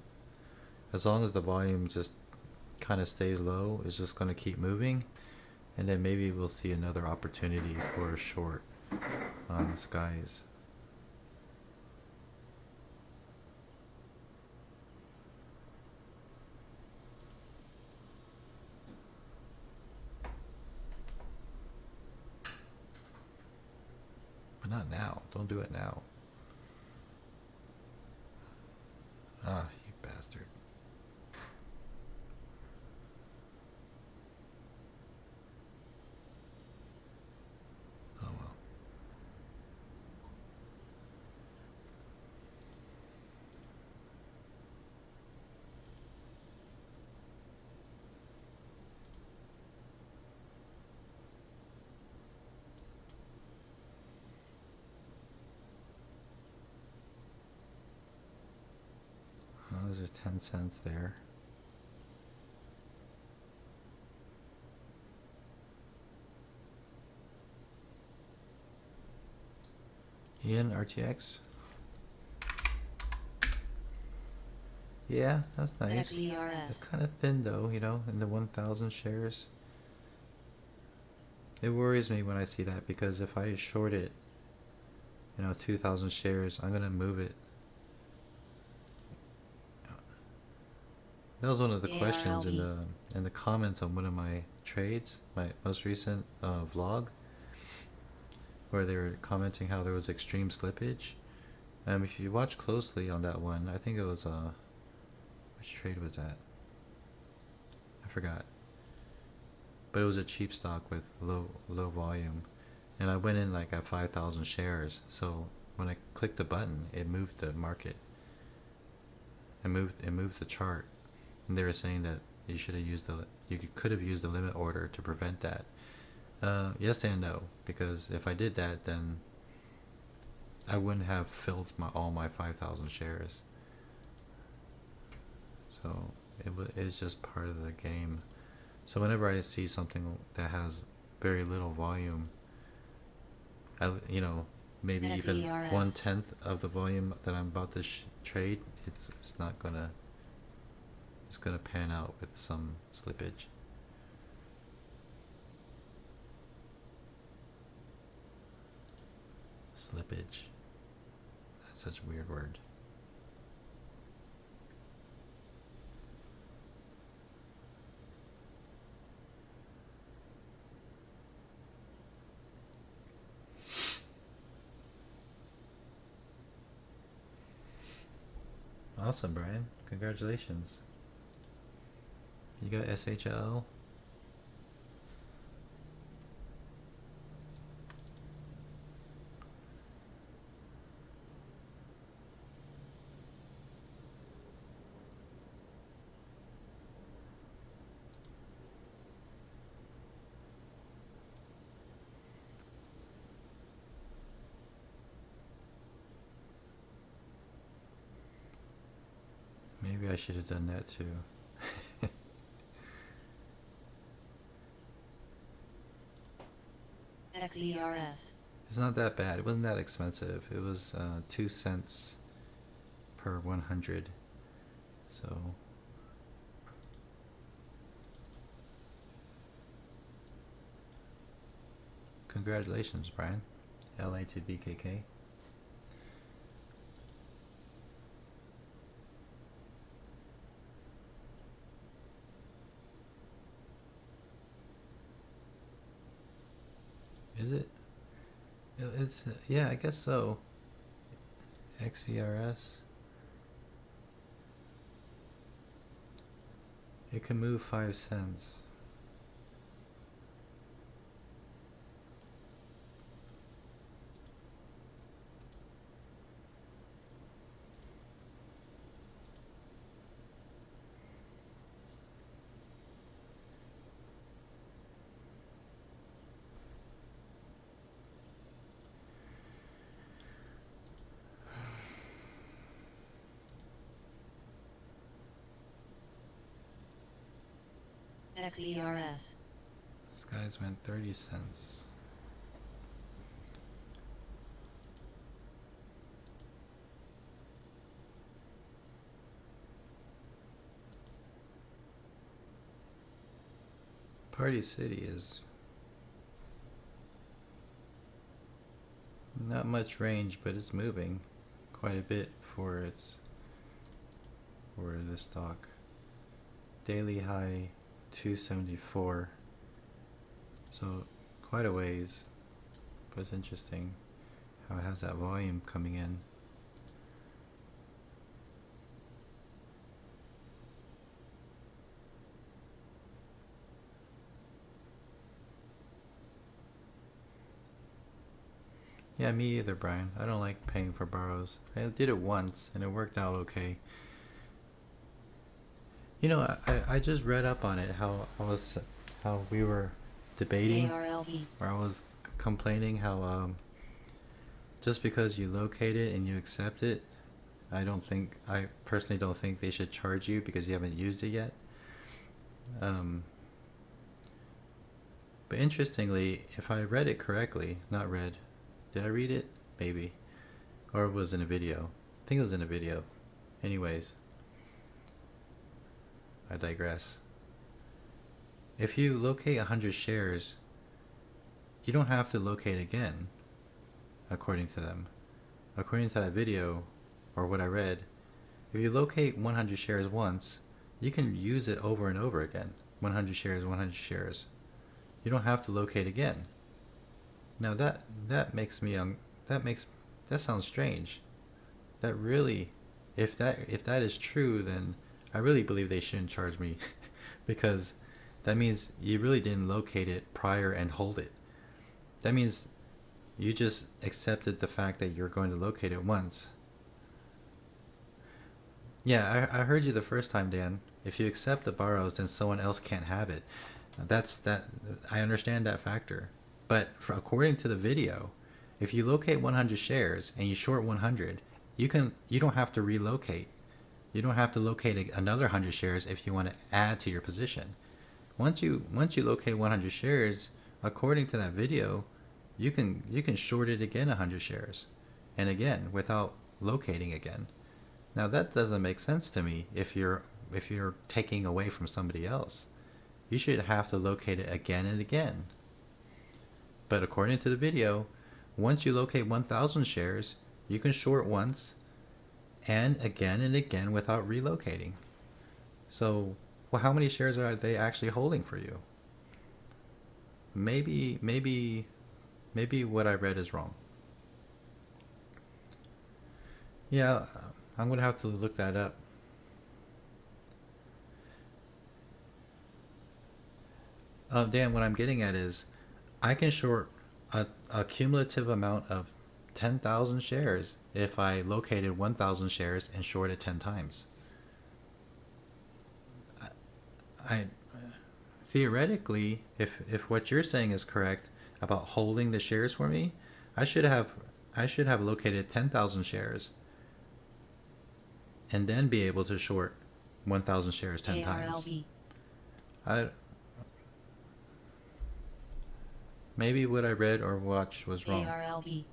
as long as the volume just kind of stays low, it's just gonna keep moving, and then maybe we'll see another opportunity for a short on Skies. But not now. Don't do it now. Ah, you bastard. Oh well. Oh, those are 10 cents there. Ian, RTX? Yeah, that's nice. XERS. It's kind of thin though, you know, in the 1,000 shares. It worries me when I see that because if I short it, you know, 2,000 shares, I'm gonna move it. That was one of the questions in the comments on one of my trades, my most recent vlog, where they were commenting how there was extreme slippage. If you watch closely on that one, I think it was which trade was that? I forgot. But it was a cheap stock with low volume, and I went in like at 5,000 shares. So when I clicked the button, it moved the market. It moved the chart, and they were saying that you could have used the limit order to prevent that. Yes and no, because if I did that, then I wouldn't have filled all my 5,000 shares. So it's just part of the game. So whenever I see something that has very little volume, maybe even 1/10 of the volume that I'm about to trade, it's gonna pan out with some slippage. Slippage. That's such a weird word. Awesome, Brian. Congratulations. You got SHL? Maybe I should have done that too. XERS. It's not that bad. It wasn't that expensive. It was 2 cents per 100. So congratulations, Brian. LA to BKK. Is it? It's yeah, I guess so. XERS. It can move 5 cents. XERS. This guy's went 30 cents. Party City is not much range, but it's moving quite a bit for this stock. Daily high 274. So quite a ways, but it's interesting how it has that volume coming in. Yeah, me either, Brian. I don't like paying for borrows. I did it once and it worked out okay. You know, I just read up on it how we were debating, ARLV. or I was complaining how just because you locate it and you accept it, I personally don't think they should charge you because you haven't used it yet. But interestingly, if I read it correctly, not read, did I read it? Maybe. Or it was in a video. I think it was in a video. Anyways, I digress. If you locate 100 shares, you don't have to locate again, according to them. According to that video, or what I read, if you locate 100 shares once, you can use it over and over again. 100 shares, 100 shares. You don't have to locate again. Now that sounds strange. That really, if that is true, then I really believe they shouldn't charge me because that means you really didn't locate it prior and hold it. That means you just accepted the fact that you're going to locate it once. Yeah, I heard you the first time, Dan. If you accept the borrows, then someone else can't have it. I understand that factor. But according to the video, if you locate 100 shares and you short 100, you don't have to relocate. You don't have to locate another 100 shares if you want to add to your position. Once you locate 100 shares, according to that video, you can short it again 100 shares, and again without locating again. Now that doesn't make sense to me. If you're taking away from somebody else, you should have to locate it again and again. But according to the video, once you locate 1,000 shares, you can short once and again without relocating. So, well, how many shares are they actually holding for you? Maybe what I read is wrong. Yeah, I'm gonna have to look that up. Dan, what I'm getting at is I can short a cumulative amount of 10,000 shares if I located 1,000 shares and shorted 10 times. I theoretically, if what you're saying is correct about holding the shares for me, I should have I should have located 10,000 shares and then be able to short 1,000 shares 10 times. ARLB. I maybe what I read or watched was wrong. ARLB.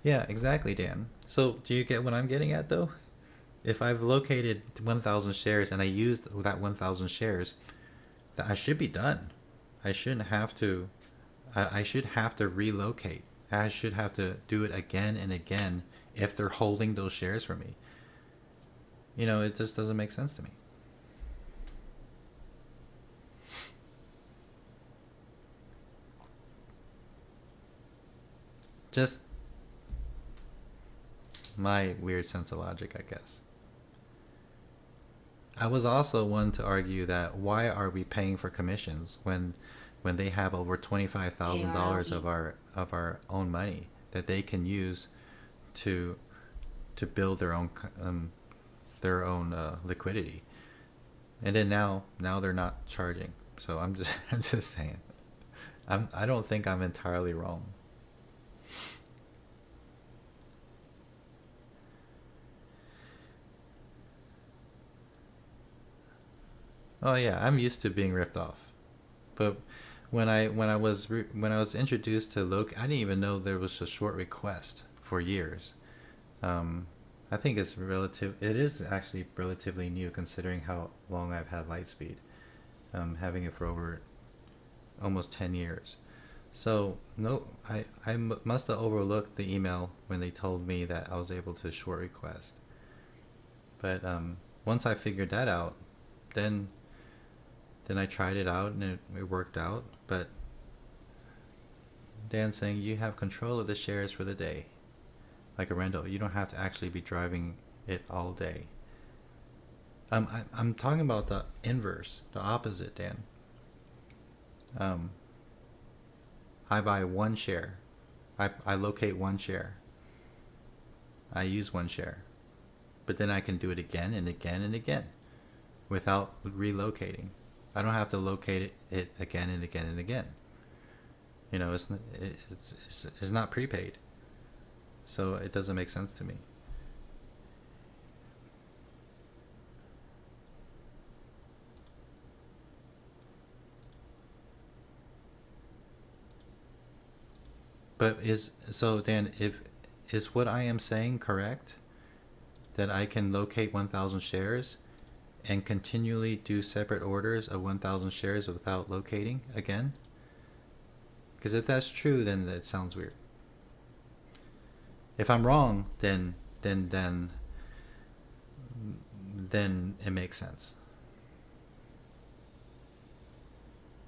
Yeah, exactly, Dan. So, do you get what I'm getting at though? If I've located 1,000 shares and I used that 1,000 shares, that I should be done. I shouldn't have to. I should have to relocate. I should have to do it again and again if they're holding those shares for me. You know, it just doesn't make sense to me. Just my weird sense of logic, I guess. I was also one to argue that why are we paying for commissions when they have over $25,000 of our own money that they can use to build their own liquidity, and then now they're not charging. So I'm just I'm just saying, I don't think I'm entirely wrong. Oh yeah, I'm used to being ripped off. But when I was introduced to Loki, I didn't even know there was a short request for years. Um, I think it's relative. It is actually relatively new considering how long I've had Lightspeed, having it for over almost 10 years. So no, must have overlooked the email when they told me that I was able to short request. But once I figured that out, then I tried it out and it worked out. But Dan's saying you have control of the shares for the day, like a rental. You don't have to actually be driving it all day. I'm talking about the inverse, the opposite, Dan. Um, I buy one share. I locate one share. I use one share. But then I can do it again and again and again without relocating. I don't have to locate it again and again and again. You know, it's not prepaid. So it doesn't make sense to me. But Dan, if is what I am saying correct? That I can locate 1,000 shares and continually do separate orders of 1,000 shares without locating again? Because if that's true, then that sounds weird. If I'm wrong, then it makes sense.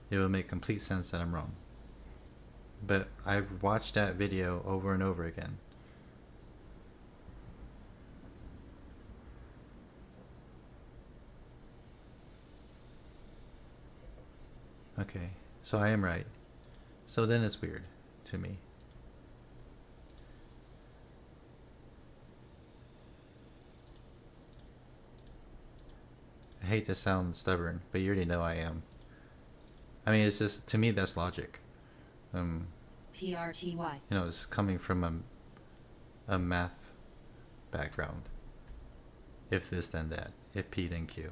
It will make complete sense that I'm wrong. But I've watched that video over and over again. Okay, so I am right. So then it's weird to me. I hate to sound stubborn, but you already know I am. I mean, it's just, to me, that's logic. PRTY. You know, it's coming from a math background. If this, then that. If P, then Q.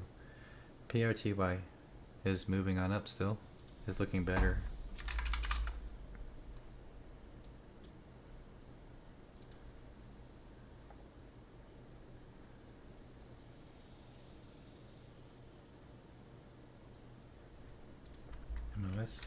PRTY is moving on up still. Is looking better. MOS.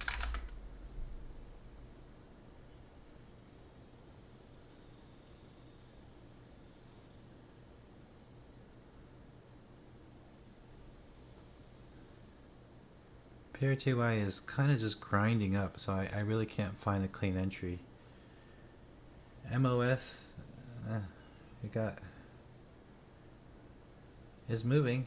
PRTY is kind of just grinding up, so I really can't find a clean entry. MOS, it got, is moving.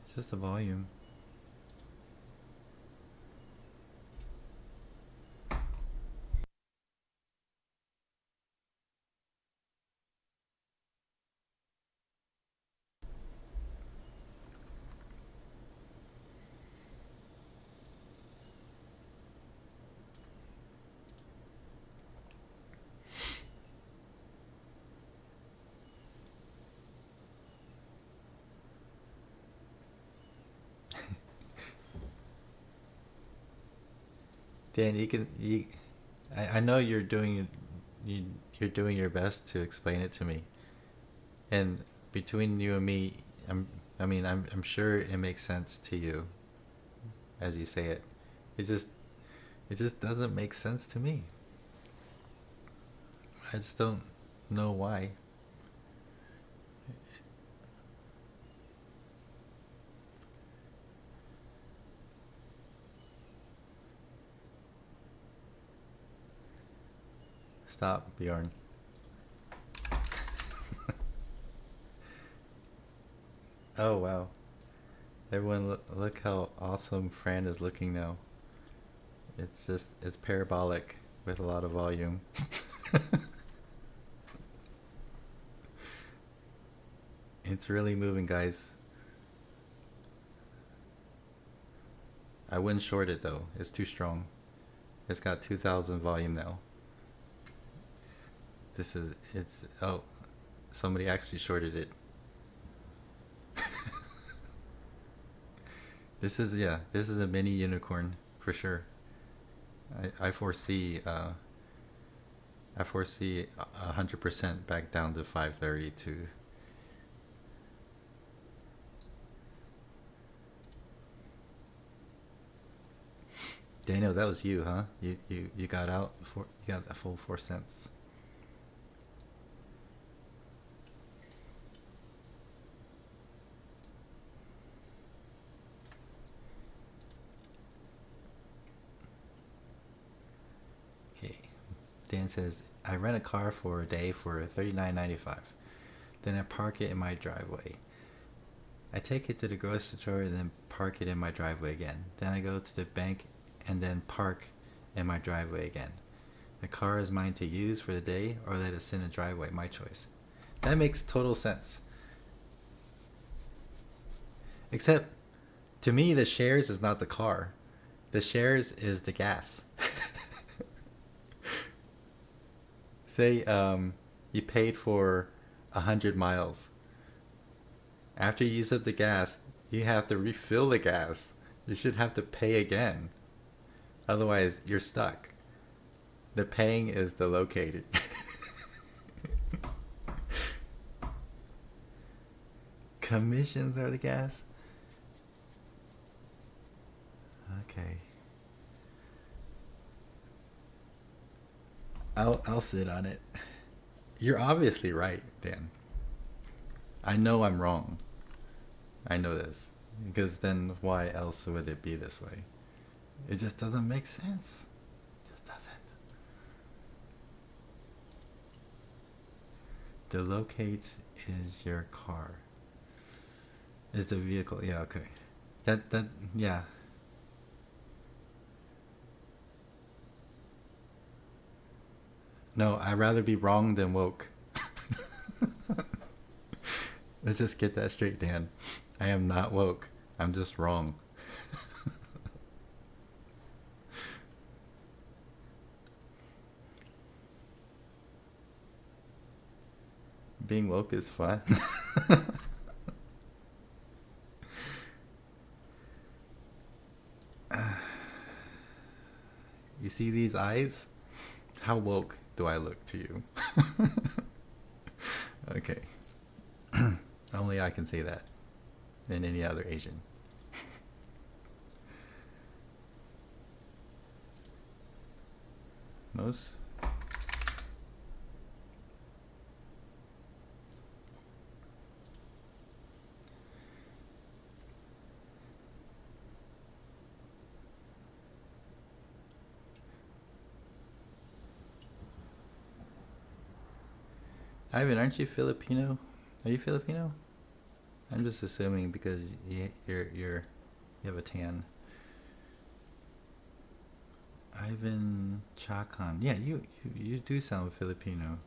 It's just the volume. Dan, I know you're doing your best to explain it to me, and between you and me, I'm sure it makes sense to you as you say it. It just it just doesn't make sense to me. I just don't know why. Stop, Bjorn. Oh wow. Everyone, look how awesome Fran is looking now. It's parabolic with a lot of volume. It's really moving, guys. I wouldn't short it though. It's too strong. It's got 2,000 volume now. Oh, somebody actually shorted it. This is a mini unicorn for sure. I foresee 100% back down to 532. Daniel, that was you, huh? You got out for you got a full 4 cents. Okay. Dan says I rent a car for a day for $39.95. Then I park it in my driveway. I take it to the grocery store and then park it in my driveway again. Then I go to the bank and then park in my driveway again. The car is mine to use for the day or let it sit in the driveway, my choice. That makes total sense. Except, to me, the shares is not the car. The shares is the gas. Say you paid for 100 miles. After you use up the gas, you have to refill the gas. You should have to pay again. Otherwise, you're stuck. The paying is the located. Commissions are the gas? Okay. I'll sit on it. You're obviously right, Dan. I know I'm wrong. I know this. Because then why else would it be this way? It just doesn't make sense. It just doesn't. The locate is your car. Is the vehicle. Yeah, okay. Yeah. No, I'd rather be wrong than woke. Let's just get that straight, Dan. I am not woke. I'm just wrong. Being woke is fun. You see these eyes? How woke do I look to you? Okay. Only I can say that. And any other Asian. Most? Ivan, aren't you Filipino? Are you Filipino? I'm just assuming because you have a tan. Ivan Chakan. Yeah, you do sound Filipino.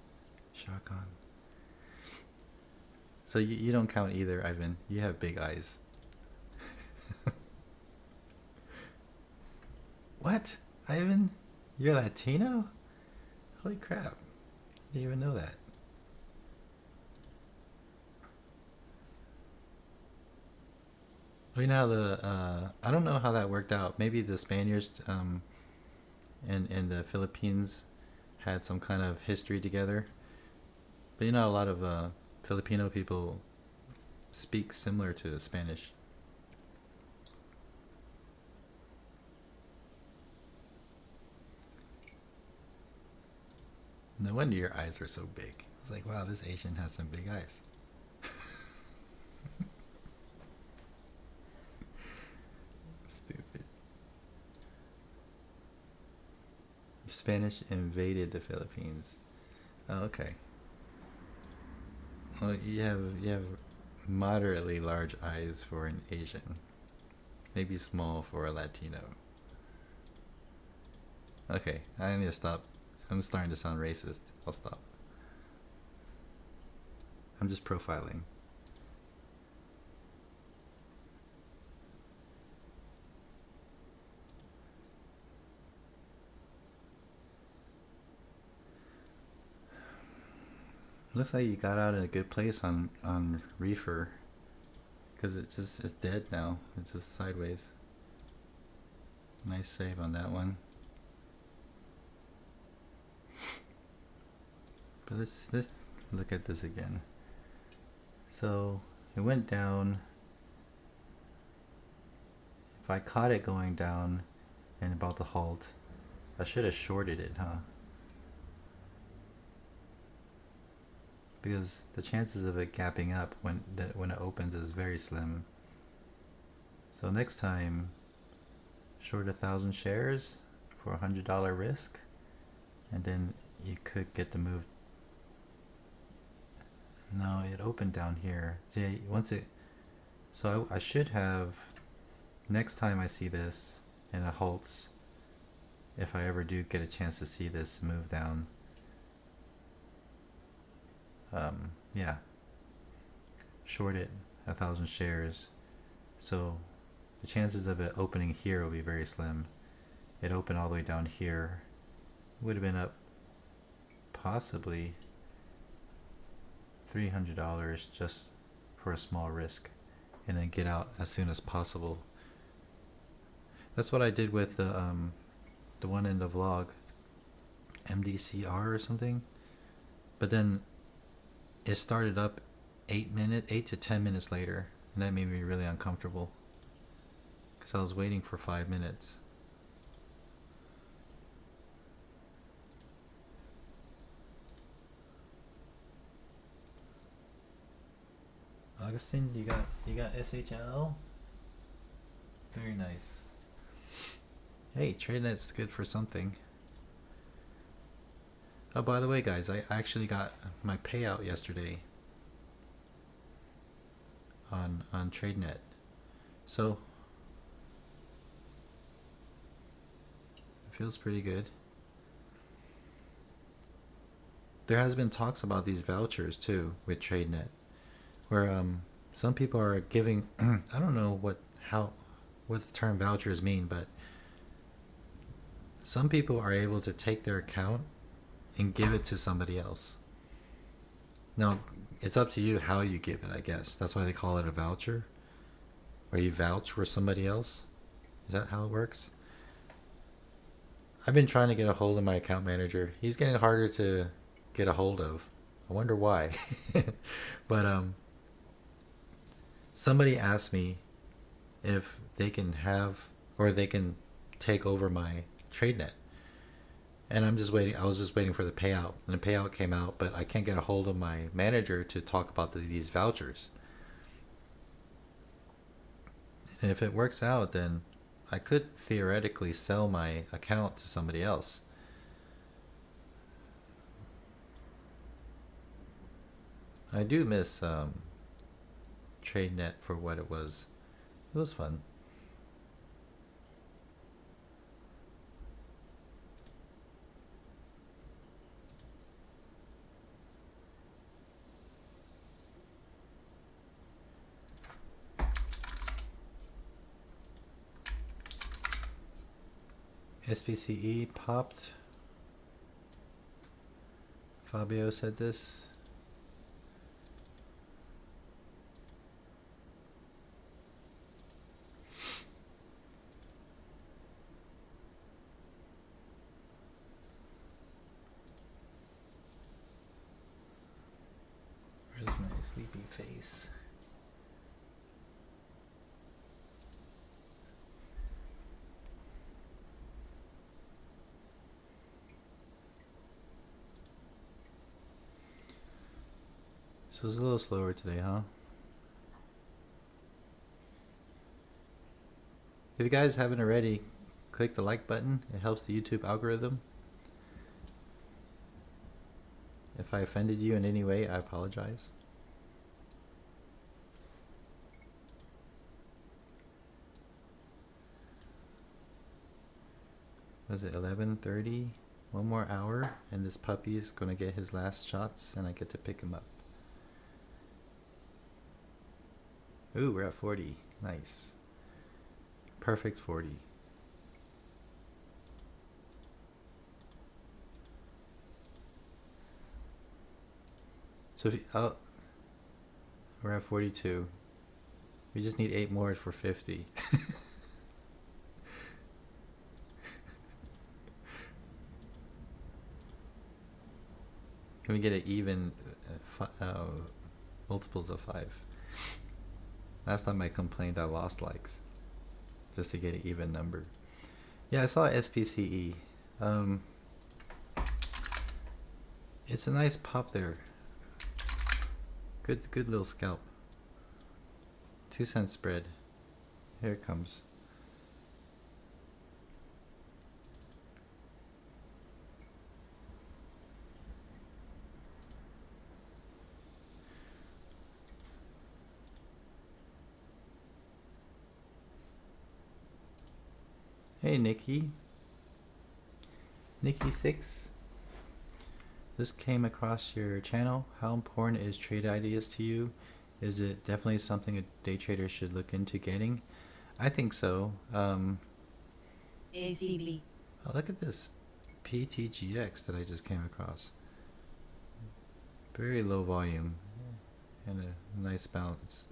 Chakan. So you don't count either, Ivan. You have big eyes. What? Ivan? You're Latino? Holy crap. I didn't even know that. Well, you know how I don't know how that worked out. Maybe the Spaniards and the Philippines had some kind of history together. But you know, a lot of Filipino people speak similar to Spanish. No wonder your eyes were so big. I was like, wow, this Asian has some big eyes. Stupid. Spanish invaded the Philippines. Oh, okay. Well, you have moderately large eyes for an Asian. Maybe small for a Latino. Okay, I need to stop. I'm starting to sound racist. I'll stop. I'm just profiling. Looks like you got out in a good place on reefer, because it's dead now. It's just sideways. Nice save on that one. But let's look at this again. So it went down. If I caught it going down and about to halt, I should have shorted it, huh? Because the chances of it gapping up when it opens is very slim. So next time, short 1,000 shares for $100 risk, and then you could get the move. No, it opened down here. See, once it, so I should have, next time I see this and it halts, if I ever do get a chance to see this move down, yeah, short it 1,000 shares. So the chances of it opening here will be very slim. It opened all the way down here. Would have been up possibly $300 just for a small risk, and then get out as soon as possible. That's what I did with the one in the vlog, MDCR or something. But then it started up 8 to 10 minutes later, and that made me really uncomfortable because I was waiting for 5 minutes. Augustine, you got SHL? Very nice. Hey, TradeNet's good for something. Oh, by the way, guys, I actually got my payout yesterday on TradeNet. So it feels pretty good. There has been talks about these vouchers too with TradeNet, where some people are giving I don't know what the term vouchers mean, but some people are able to take their account and give it to somebody else. Now, it's up to you how you give it, I guess. That's why they call it a voucher. Or you vouch for somebody else. Is that how it works? I've been trying to get a hold of my account manager. He's getting harder to get a hold of. I wonder why. But somebody asked me if they can have, or they can take over my TradeNet. And I'm just waiting. I was just waiting for the payout, and the payout came out, but I can't get a hold of my manager to talk about these vouchers. And if it works out, then I could theoretically sell my account to somebody else. I do miss TradeNet for what it was. It was fun. SPCE popped. Fabio said this. Where's my sleepy face? So it's a little slower today, huh? If you guys haven't already, click the like button. It helps the YouTube algorithm. If I offended you in any way, I apologize. Was it 11:30? One more hour, and this puppy's gonna get his last shots, and I get to pick him up. Ooh, we're at 40. Nice. Perfect 40. So if you, we're at 42. We just need 8 more for 50. Can we get an even multiples of 5? Last time I complained I lost likes just to get an even number. Yeah, I saw SPCE. It's a nice pop there. Good little scalp. 2-cent spread. Here it comes. Hey Nikki. Nikki6. Just came across your channel. How important is trade ideas to you? Is it definitely something a day trader should look into getting? I think so. ACB. Oh, look at this PTGX that I just came across. Very low volume and a nice bounce.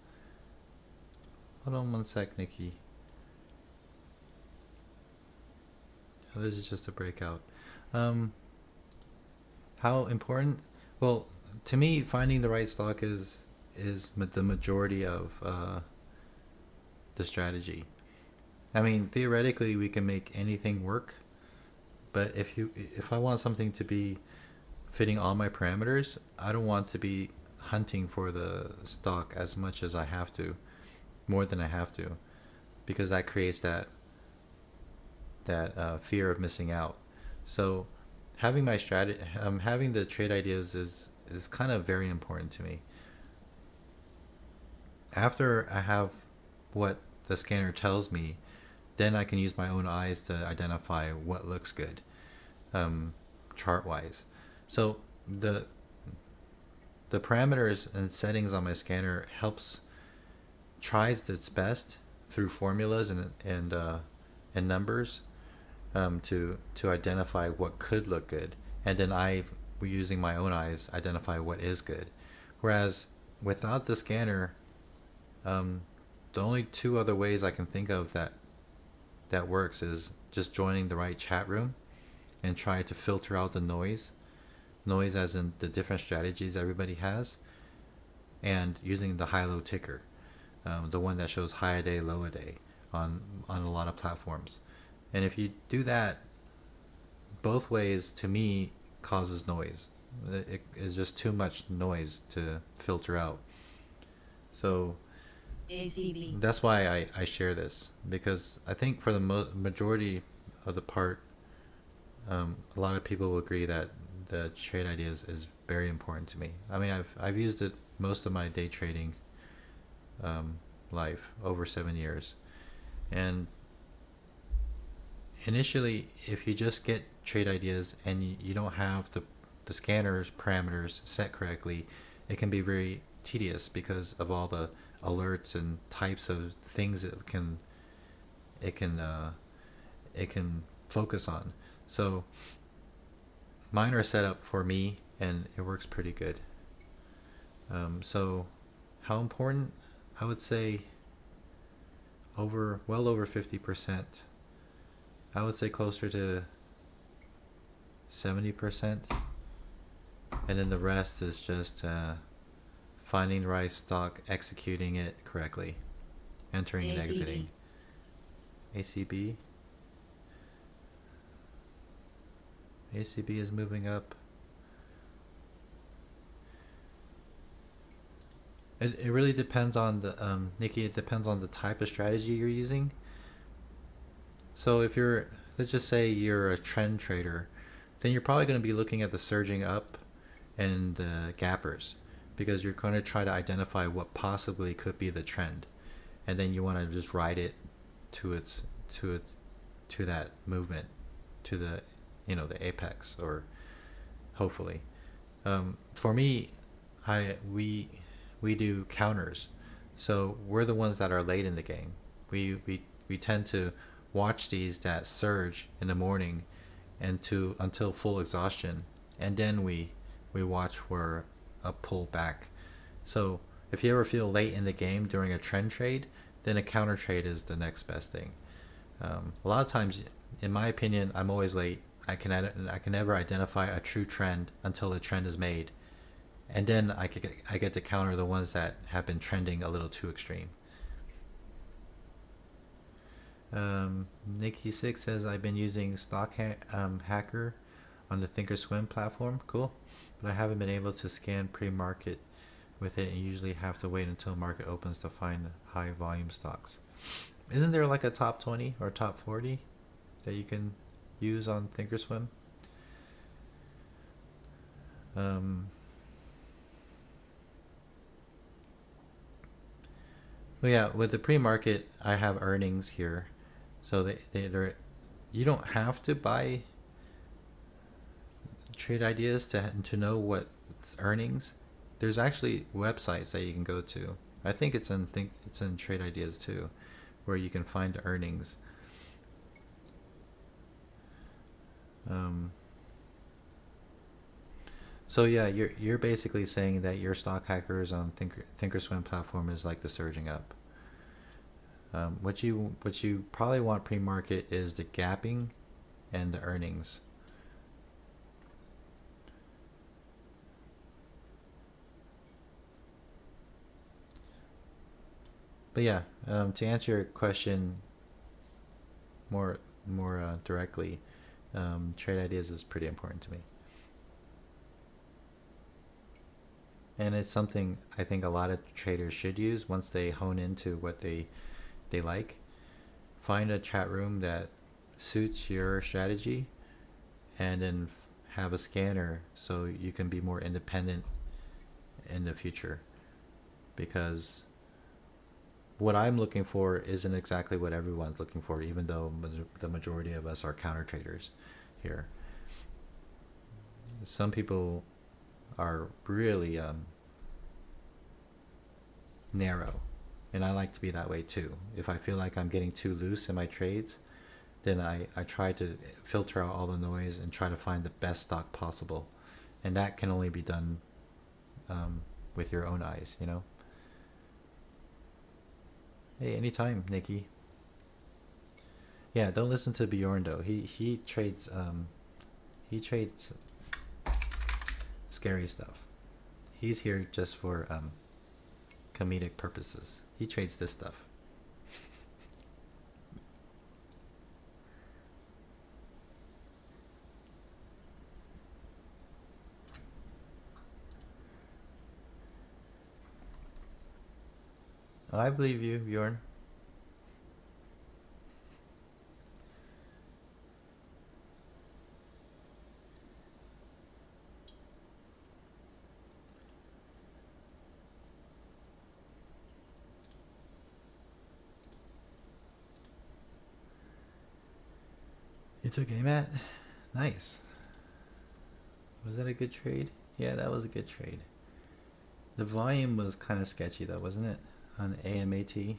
Hold on one sec, Nikki. Oh, this is just a breakout. How important? Well, to me, finding the right stock is the majority of the strategy. I mean, theoretically, we can make anything work, but if I want something to be fitting all my parameters, I don't want to be hunting for the stock as much as I have to, more than I have to, because that creates that fear of missing out. So having my strategy, having the trade ideas is kind of very important to me. After I have what the scanner tells me, then I can use my own eyes to identify what looks good, chart wise. So the parameters and settings on my scanner tries its best through formulas and numbers to identify what could look good, and then using my own eyes, identify what is good. Whereas without the scanner, the only 2 other ways I can think of that works is just joining the right chat room and try to filter out the noise as in the different strategies everybody has, and using the high-low ticker, the one that shows high a day, low a day on a lot of platforms. And if you do that both ways, to me, causes noise. It is just too much noise to filter out. So ACB. that's why I share this, because I think for the majority of the part, a lot of people will agree that the trade ideas is very important to me. I mean, I've used it most of my day trading life, over 7 years. And initially, if you just get trade ideas and you don't have the scanner's parameters set correctly, it can be very tedious because of all the alerts and types of things it can it can focus on. So mine are set up for me, and it works pretty good. So how important? I would say well over 50%. I would say closer to 70%. And then the rest is just finding the right stock, executing it correctly, entering and exiting. ACB. ACB is moving up. It really depends on the Nikki. It depends on the type of strategy you're using. So if you're, let's just say you're a trend trader, then you're probably going to be looking at the surging up and the gappers, because you're going to try to identify what possibly could be the trend, and then you want to just ride it to that movement, to the the apex, or hopefully. For me, we do counters, so we're the ones that are late in the game. We tend to watch these that surge in the morning and until full exhaustion, and then we watch for a pull back. So if you ever feel late in the game during a trend trade, then a counter trade is the next best thing. A lot of times, in my opinion, I'm always late. I can never identify a true trend until the trend is made, and then I get to counter the ones that have been trending a little too extreme. Nikki6 says, I've been using Stock Hacker on the Thinkorswim platform. Cool. But I haven't been able to scan pre-market with it, and usually have to wait until market opens to find high volume stocks. Isn't there like a top 20 or top 40 that you can use on Thinkorswim? Well, yeah, with the pre-market, I have earnings here. So they're, you don't have to buy trade ideas to know what's earnings. There's actually websites that you can go to. I think it's in trade ideas too, where you can find the earnings. So yeah, you're basically saying that your stock hackers on Thinkorswim platform is like the surging up. What you probably want pre-market is the gapping and the earnings. But yeah, to answer your question more directly, trade ideas is pretty important to me. And it's something I think a lot of traders should use once they hone into what they like. Find a chat room that suits your strategy, and then have a scanner so you can be more independent in the future. Because what I'm looking for isn't exactly what everyone's looking for, even though the majority of us are counter traders here. Some people are really narrow, and I like to be that way too. If I feel like I'm getting too loose in my trades, then I try to filter out all the noise and try to find the best stock possible, and that can only be done with your own eyes, Hey, anytime, Nikki. Yeah, don't listen to Bjorn though. He trades scary stuff. He's here just for comedic purposes. He trades this stuff. I believe you, Bjorn. You took aim at? Nice. Was that a good trade? Yeah, that was a good trade. The volume was kind of sketchy though, wasn't it? On AMAT.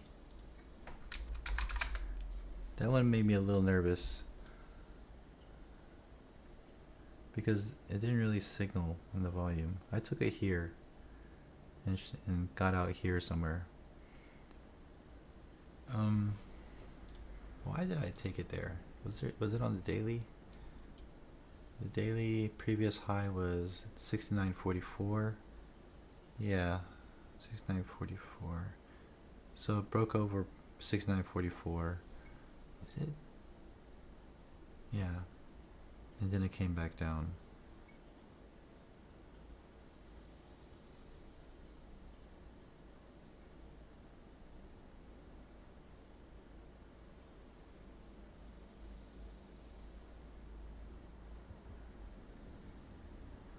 That one made me a little nervous. Because it didn't really signal in the volume. I took it here. And got out here somewhere. Why did I take it there? Was it on the daily? The daily previous high was 69.44. Yeah, 69.44. So it broke over 69.44. Is it? Yeah. And then it came back down.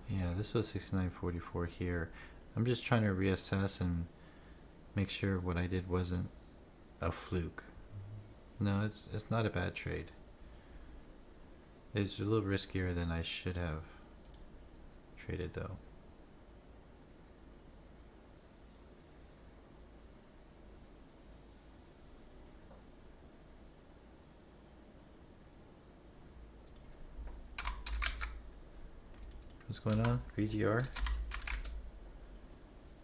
Yeah, this was 69.44 here. I'm just trying to reassess and make sure what I did wasn't a fluke. No, it's not a bad trade. It's a little riskier than I should have traded though. What's going on? VGR?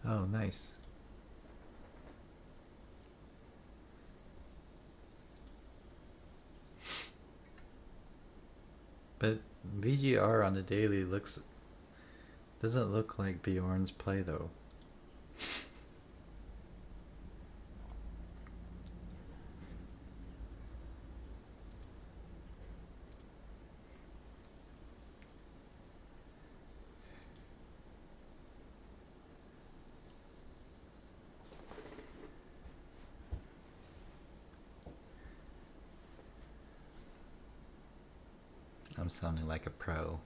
Oh, nice. But VGR on the daily doesn't look like Bjorn's play though. I'm sounding like a pro.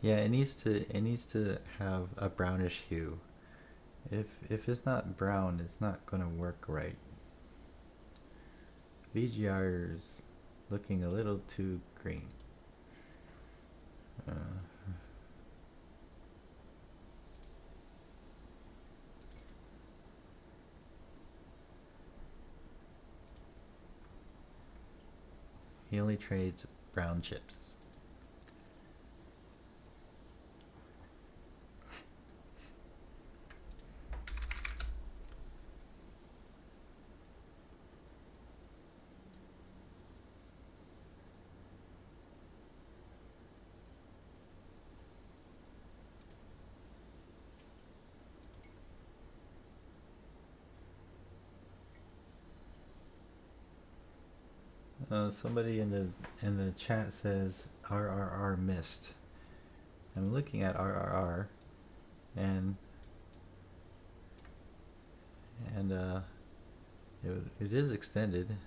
Yeah, it needs to have a brownish hue. If it's not brown, it's not gonna work right. VGR's looking a little too green. He only trades brown chips. Somebody in the chat says RRR missed. I'm looking at RRR, and it is extended.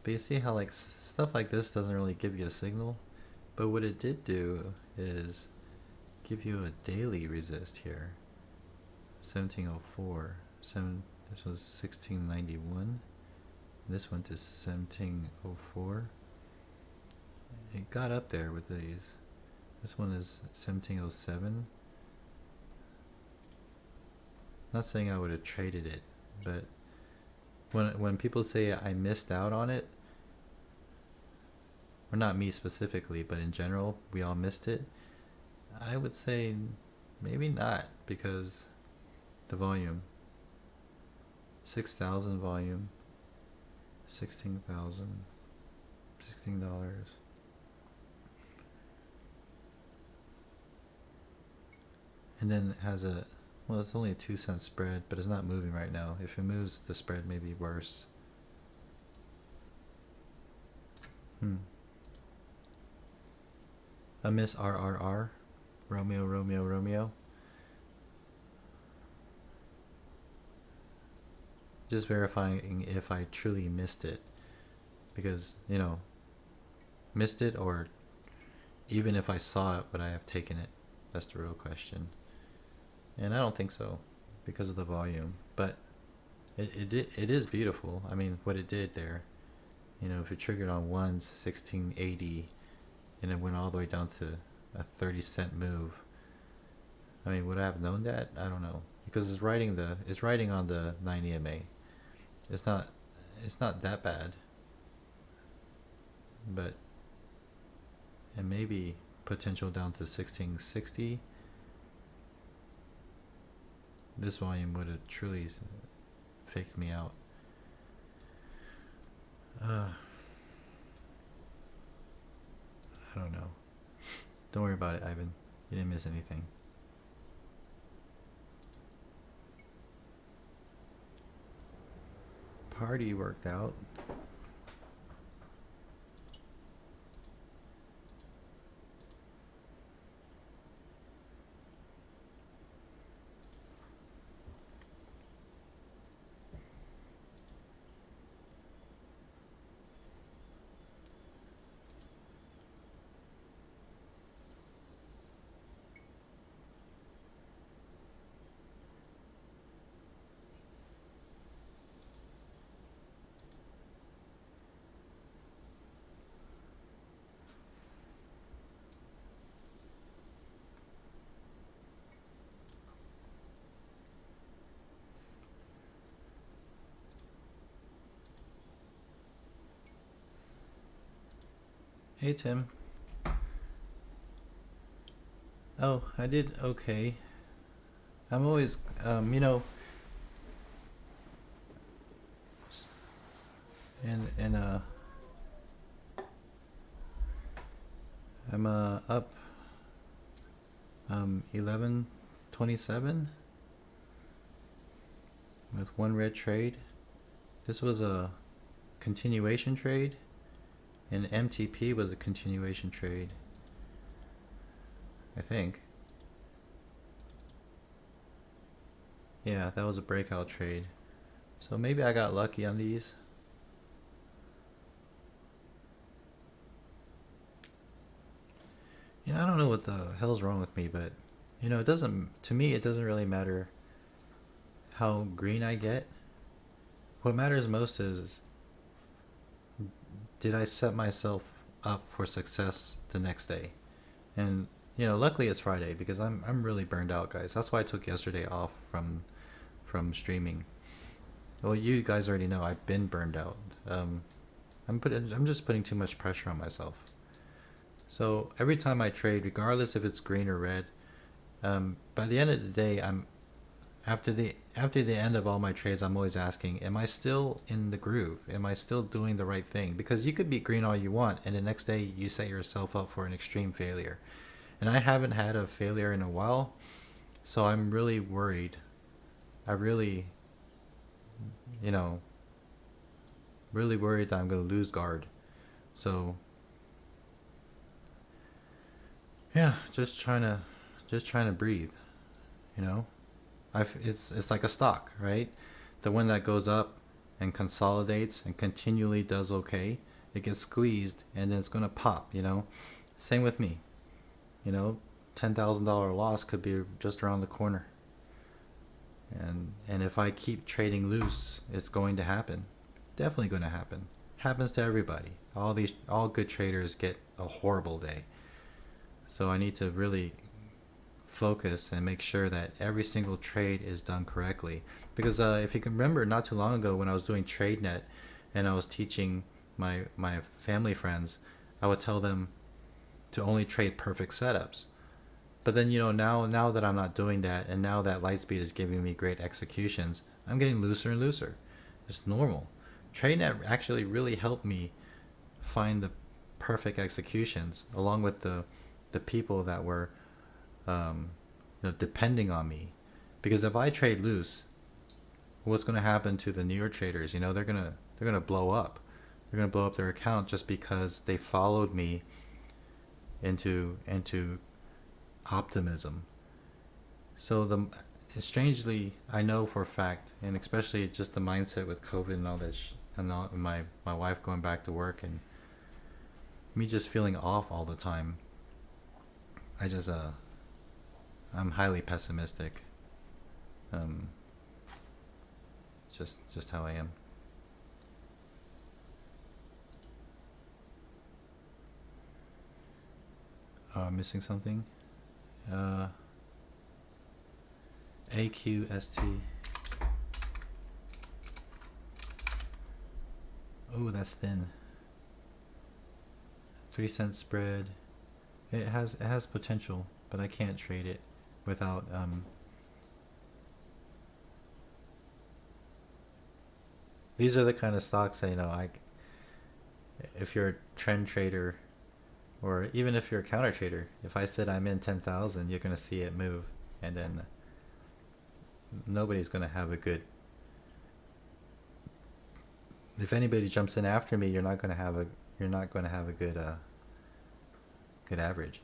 But you see how like stuff like this doesn't really give you a signal, but what it did do is give you a daily resist here. 1704. This was 1691. This went to 1704. It got up there with these. This one is 1707. Not saying I would have traded it, but when people say I missed out on it, or not me specifically, but in general, we all missed it, I would say maybe not, because the volume. 6,000 volume. 16,000. $16. And then it has well, it's only a 2-cent spread, but it's not moving right now. If it moves, the spread may be worse. I miss RRR. Romeo, Romeo, Romeo. Just verifying if I truly missed it. Because, missed it, or even if I saw it, would I have taken it? That's the real question. And I don't think so because of the volume. But it is beautiful. I mean, what it did there. If it triggered on one's 1680 and it went all the way down to a 30-cent move. I mean, would I have known that? I don't know. Because it's writing on the 9 EMA. It's not that bad. But and maybe potential down to 1660. This volume would have truly faked me out. I don't know. Don't worry about it, Ivan. You didn't miss anything. Party worked out. Hey, Tim. Oh, I did okay. I'm always, and I'm up 1127 with one red trade. This was a continuation trade, and MTP was a continuation trade, I think. Yeah, that was a breakout trade. So maybe I got lucky on these. I don't know what the hell's wrong with me, but it doesn't, to me, it doesn't really matter how green I get. What matters most is, did I set myself up for success the next day? And luckily it's Friday because I'm really burned out, guys. That's why I took yesterday off from streaming. Well, you guys already know I've been burned out. I'm just putting too much pressure on myself. So every time I trade, regardless if it's green or red, by the end of the day, after the end of all my trades, I'm always asking, am I still in the groove? Am I still doing the right thing? Because you could be green all you want, and the next day you set yourself up for an extreme failure. And I haven't had a failure in a while, so I'm really worried. I really, really worried that I'm going to lose guard. So yeah, just trying to breathe, it's like a stock, right? The one that goes up and consolidates and continually does okay, it gets squeezed and then it's going to pop, Same with me. $10,000 loss could be just around the corner. And if I keep trading loose, it's going to happen. Definitely going to happen. Happens to everybody. All good traders get a horrible day. So I need to really focus and make sure that every single trade is done correctly. Because if you can remember, not too long ago when I was doing TradeNet and I was teaching my family friends, I would tell them to only trade perfect setups. But then, now that I'm not doing that, and now that Lightspeed is giving me great executions, I'm getting looser and looser. It's normal. TradeNet actually really helped me find the perfect executions, along with the people that were depending on me. Because if I trade loose, what's going to happen to the newer traders? They're gonna blow up. They're gonna blow up their account just because they followed me into optimism. So strangely, I know for a fact, and especially just the mindset with COVID and all that, and my wife going back to work and me just feeling off all the time. I'm highly pessimistic. It's just how I am. Oh, I'm missing something. AQST. Oh, that's thin. 3 cent spread. It has potential, but I can't trade it without these are the kind of stocks that, if you're a trend trader, or even if you're a counter trader, if I said I'm in 10,000, you're gonna see it move, and then nobody's gonna have a good. If anybody jumps in after me, you're not gonna have a good average.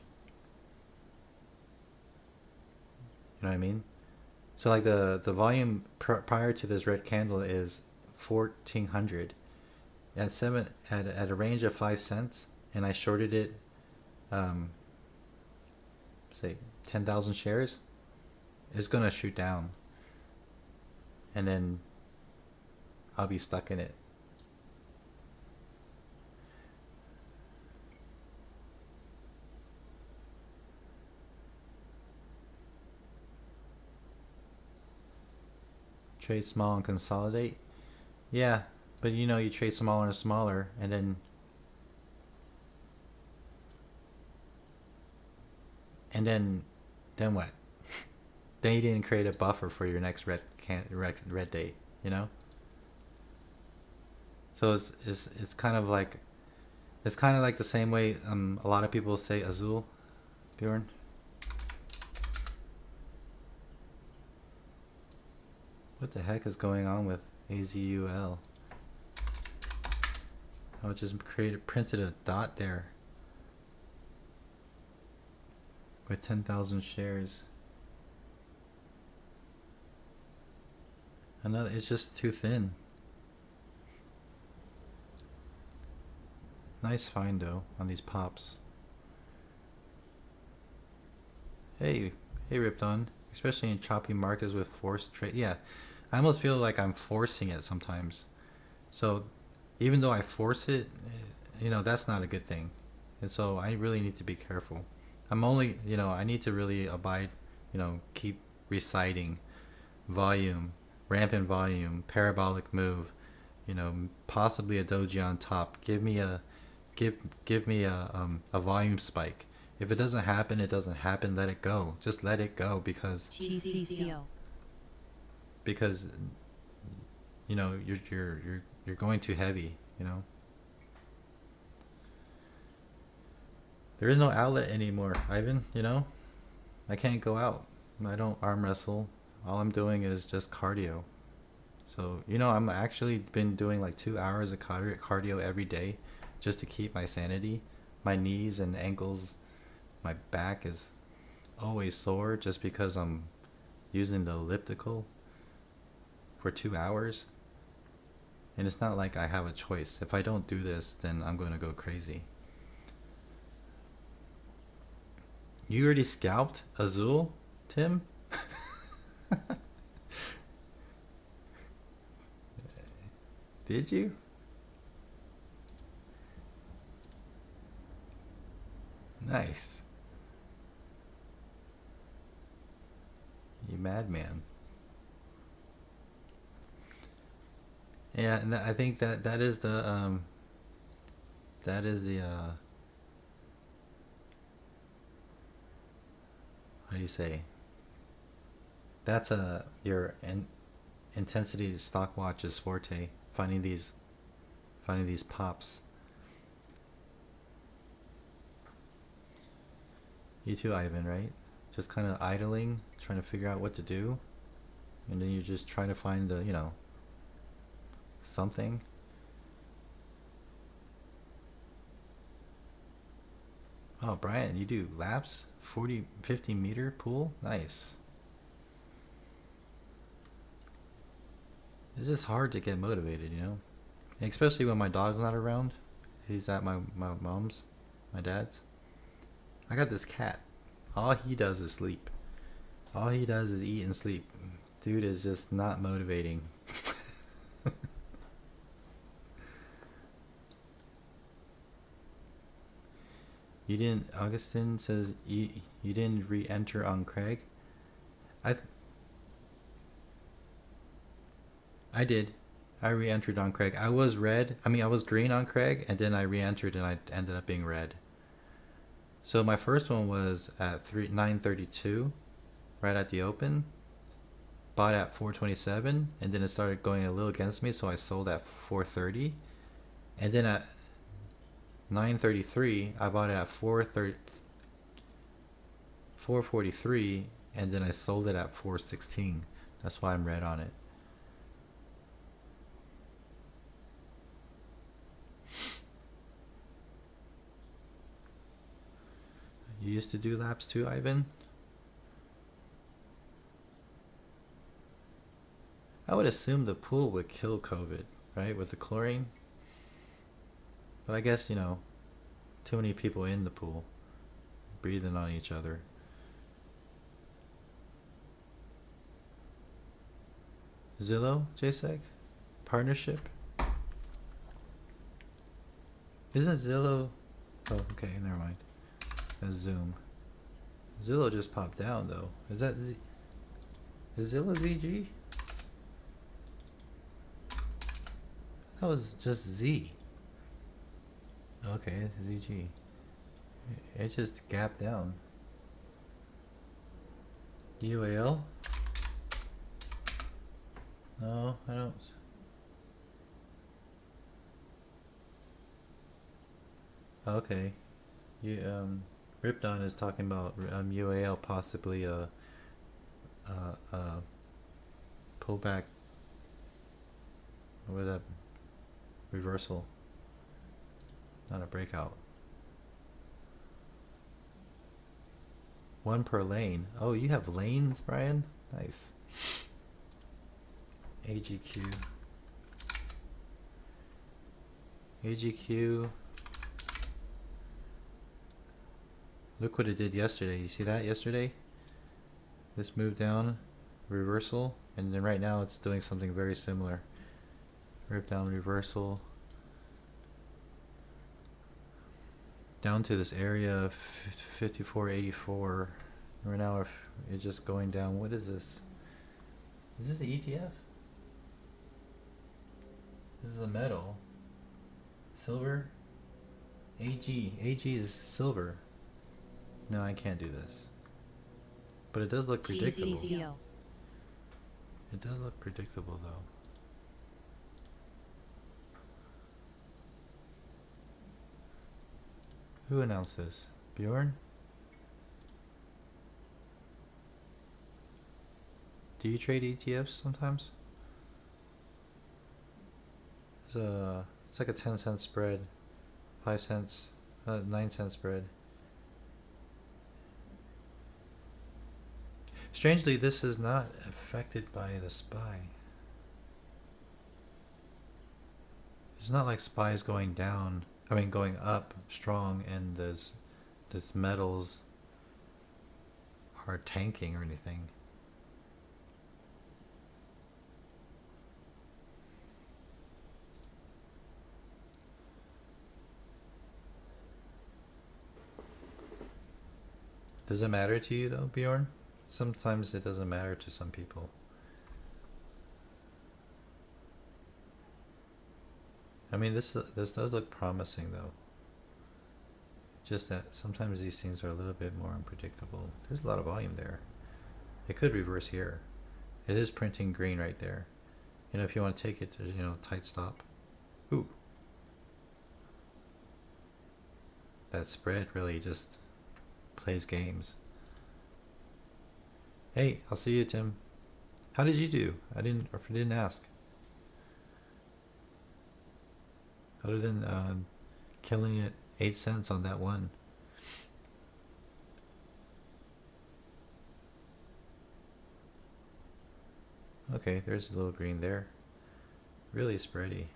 You know what I mean? So like the volume prior to this red candle is 1400 at a range of 5 cents, and I shorted it, say 10,000 shares. It's gonna shoot down, and then I'll be stuck in it. Trade small and consolidate. Yeah, but you trade smaller and smaller, and then what? Then you didn't create a buffer for your next red day, you know. So it's kind of like the same way a lot of people say Azul, Bjorn. What the heck is going on with AZUL? I just printed a dot there with 10,000 shares. Another, it's just too thin. Nice find though on these pops. Hey, Ripped On. Especially in choppy markets with forced trade. Yeah, I almost feel like I'm forcing it sometimes. So even though I force it, that's not a good thing. And so I really need to be careful. I need to really abide, keep reciting volume, rampant volume, parabolic move, possibly a doji on top. Give me a volume spike. If it doesn't happen, it doesn't happen. Let it go. Just let it go because TCCO. you're going too heavy. There is no outlet anymore, Ivan. I can't go out. I don't arm wrestle. All I'm doing is just cardio. So I'm actually been doing like 2 hours of cardio every day, just to keep my sanity. My knees and ankles. My back is always sore just because I'm using the elliptical for 2 hours. And it's not like I have a choice. If I don't do this, then I'm going to go crazy. You already scalped Azul, Tim? Did you? Nice. You madman. Yeah, and I think that is the how do you say? That's your intensity stock watch's forte. Finding these pops. You too, Ivan, right? Just kind of idling, trying to figure out what to do, and then you just try to find something. Oh, Brian, you do laps? 50 meter pool? Nice. It's just hard to get motivated, especially when my dog's not around. He's at my mom's, my dad's. I got this cat. All he does is sleep. All he does is eat and sleep. dude is just not motivating. You didn't. Augustin says you didn't re-enter on Craig. I th- I did. I re-entered on Craig. I was red. I mean, I was green on Craig, and then I re-entered, and I ended up being red. So my first one was at 932, right at the open. Bought at 427, and then it started going a little against me, so I sold at 430, and then at 933, I bought it at 443, and then I sold it at 416. That's why I'm red on it. You used to do laps too, Ivan? I would assume the pool would kill COVID, right? With the chlorine. But I guess, too many people in the pool breathing on each other. Zillow, JSEC? Partnership? Isn't Zillow... Oh, okay, never mind. That's Zoom. Zillow just popped down, though. Is that Is Zillow ZG? That was just Z. Okay, it's ZG. It just gapped down. UAL? No, I don't. Okay. Ripdon is talking about UAL possibly a pullback. What was that? Reversal. Not a breakout. One per lane. Oh, you have lanes, Brian? Nice. AGQ. AGQ. Look what it did yesterday. You see that yesterday? This moved down, reversal, and then right now it's doing something very similar. Rip down, reversal. Down to this area of 54.84. Right now it's just going down. What is this? Is this an ETF? This is a metal. Silver? AG. AG is silver. No, I can't do this. But it does look predictable. GCCO. It does look predictable though. Who announced this? Bjorn? Do you trade ETFs sometimes? It's like a 10-cent spread, 5 cents, 9-cent spread. Strangely, this is not affected by the SPY. It's not like SPY is going down. I mean, going up strong, and this metals are tanking or anything. Does it matter to you though, Bjorn? Sometimes it doesn't matter to some people. I mean, this does look promising though. Just that sometimes these things are a little bit more unpredictable. There's a lot of volume there. It could reverse here. It is printing green right there. If you want to take it, there's tight stop. Ooh. That spread really just plays games. Hey, I'll see you, Tim. How did you do? I didn't ask. Other than killing it 8 cents on that one. Okay, there's a little green there. Really spready.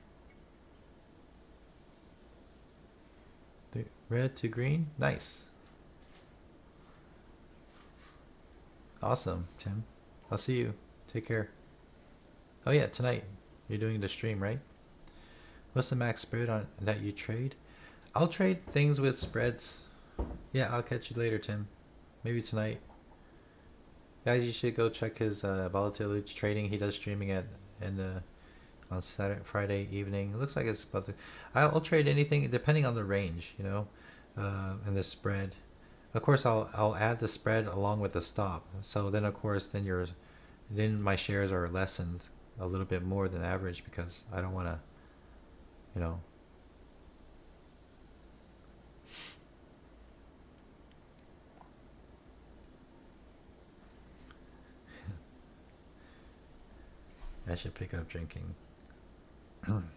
The red to green? Nice. Awesome, Tim. I'll see you. Take care. Oh yeah, tonight you're doing the stream, right? What's the max spread on that you trade? I'll trade things with spreads. Yeah, I'll catch you later, Tim. Maybe tonight. Guys, you should go check his volatility trading. He does streaming at and on Saturday, Friday evening. It looks like it's about to. I'll trade anything depending on the range, you know, and the spread. Of course, I'll add the spread along with the stop. So then, of course, then my shares are lessened a little bit more than average because I don't want to, you know. I should pick up drinking. I'm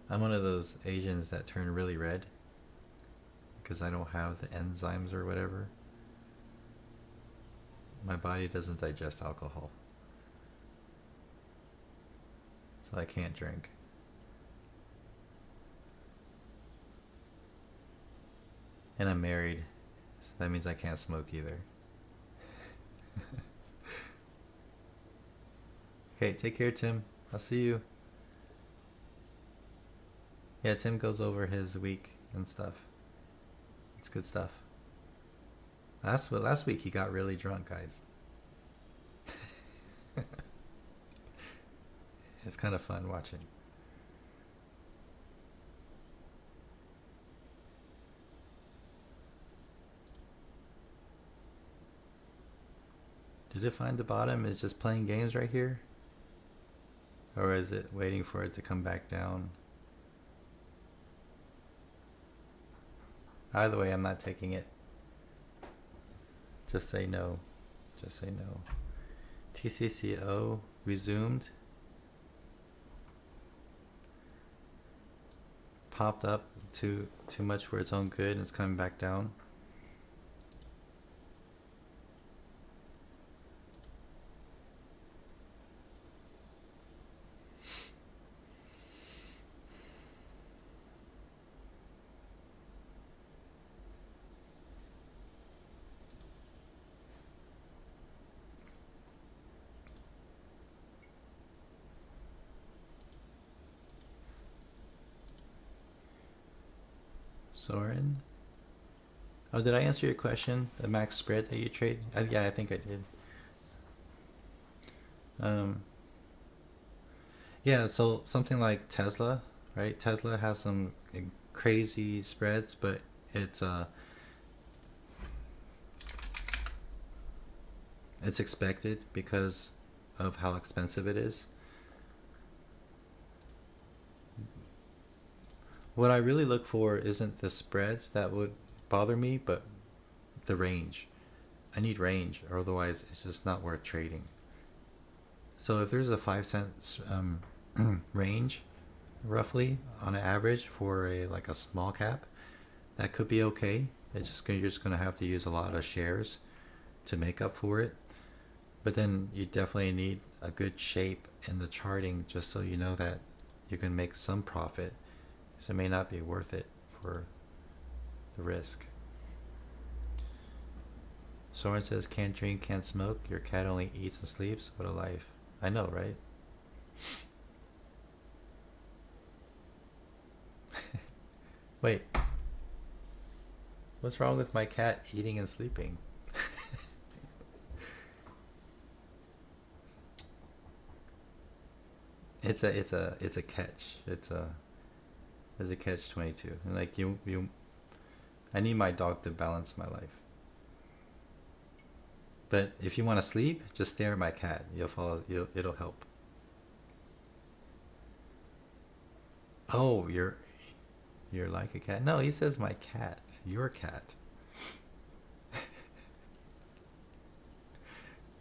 one of those Asians that turn really red because I don't have the enzymes or whatever. My body doesn't digest alcohol, so I can't drink. And I'm married, so that means I can't smoke either. Okay, take care, Tim. I'll see you. Yeah, Tim goes over his week and stuff. It's good stuff. Last week he got really drunk, guys. It's kind of fun watching. Did it find the bottom? Is just playing games right here? Or is it waiting for it to come back down? Either way, I'm not taking it. Just say no. Just say no. TCCO resumed. Popped up too much for its own good and it's coming back down. Soren? Oh, did I answer your question? The max spread that you trade? Yeah, I think I did. Yeah, so something like Tesla, right? Tesla has some crazy spreads, but it's expected because of how expensive it is. What I really look for isn't the spreads that would bother me, but the range. I need range, or otherwise it's just not worth trading. So if there's a 5 cent range, roughly on average for a small cap, that could be okay. You're just gonna have to use a lot of shares to make up for it. But then you definitely need a good shape in the charting just so you know that you can make some profit. So it may not be worth it for the risk. Soren says, can't drink, can't smoke. Your cat only eats and sleeps. What a life. I know, right? Wait. What's wrong with my cat eating and sleeping? It's a catch. There's a catch 22. And like I need my dog to balance my life. But if you want to sleep, just stare at my cat. It'll help. Oh, you're like a cat? No, he says my cat. Your cat.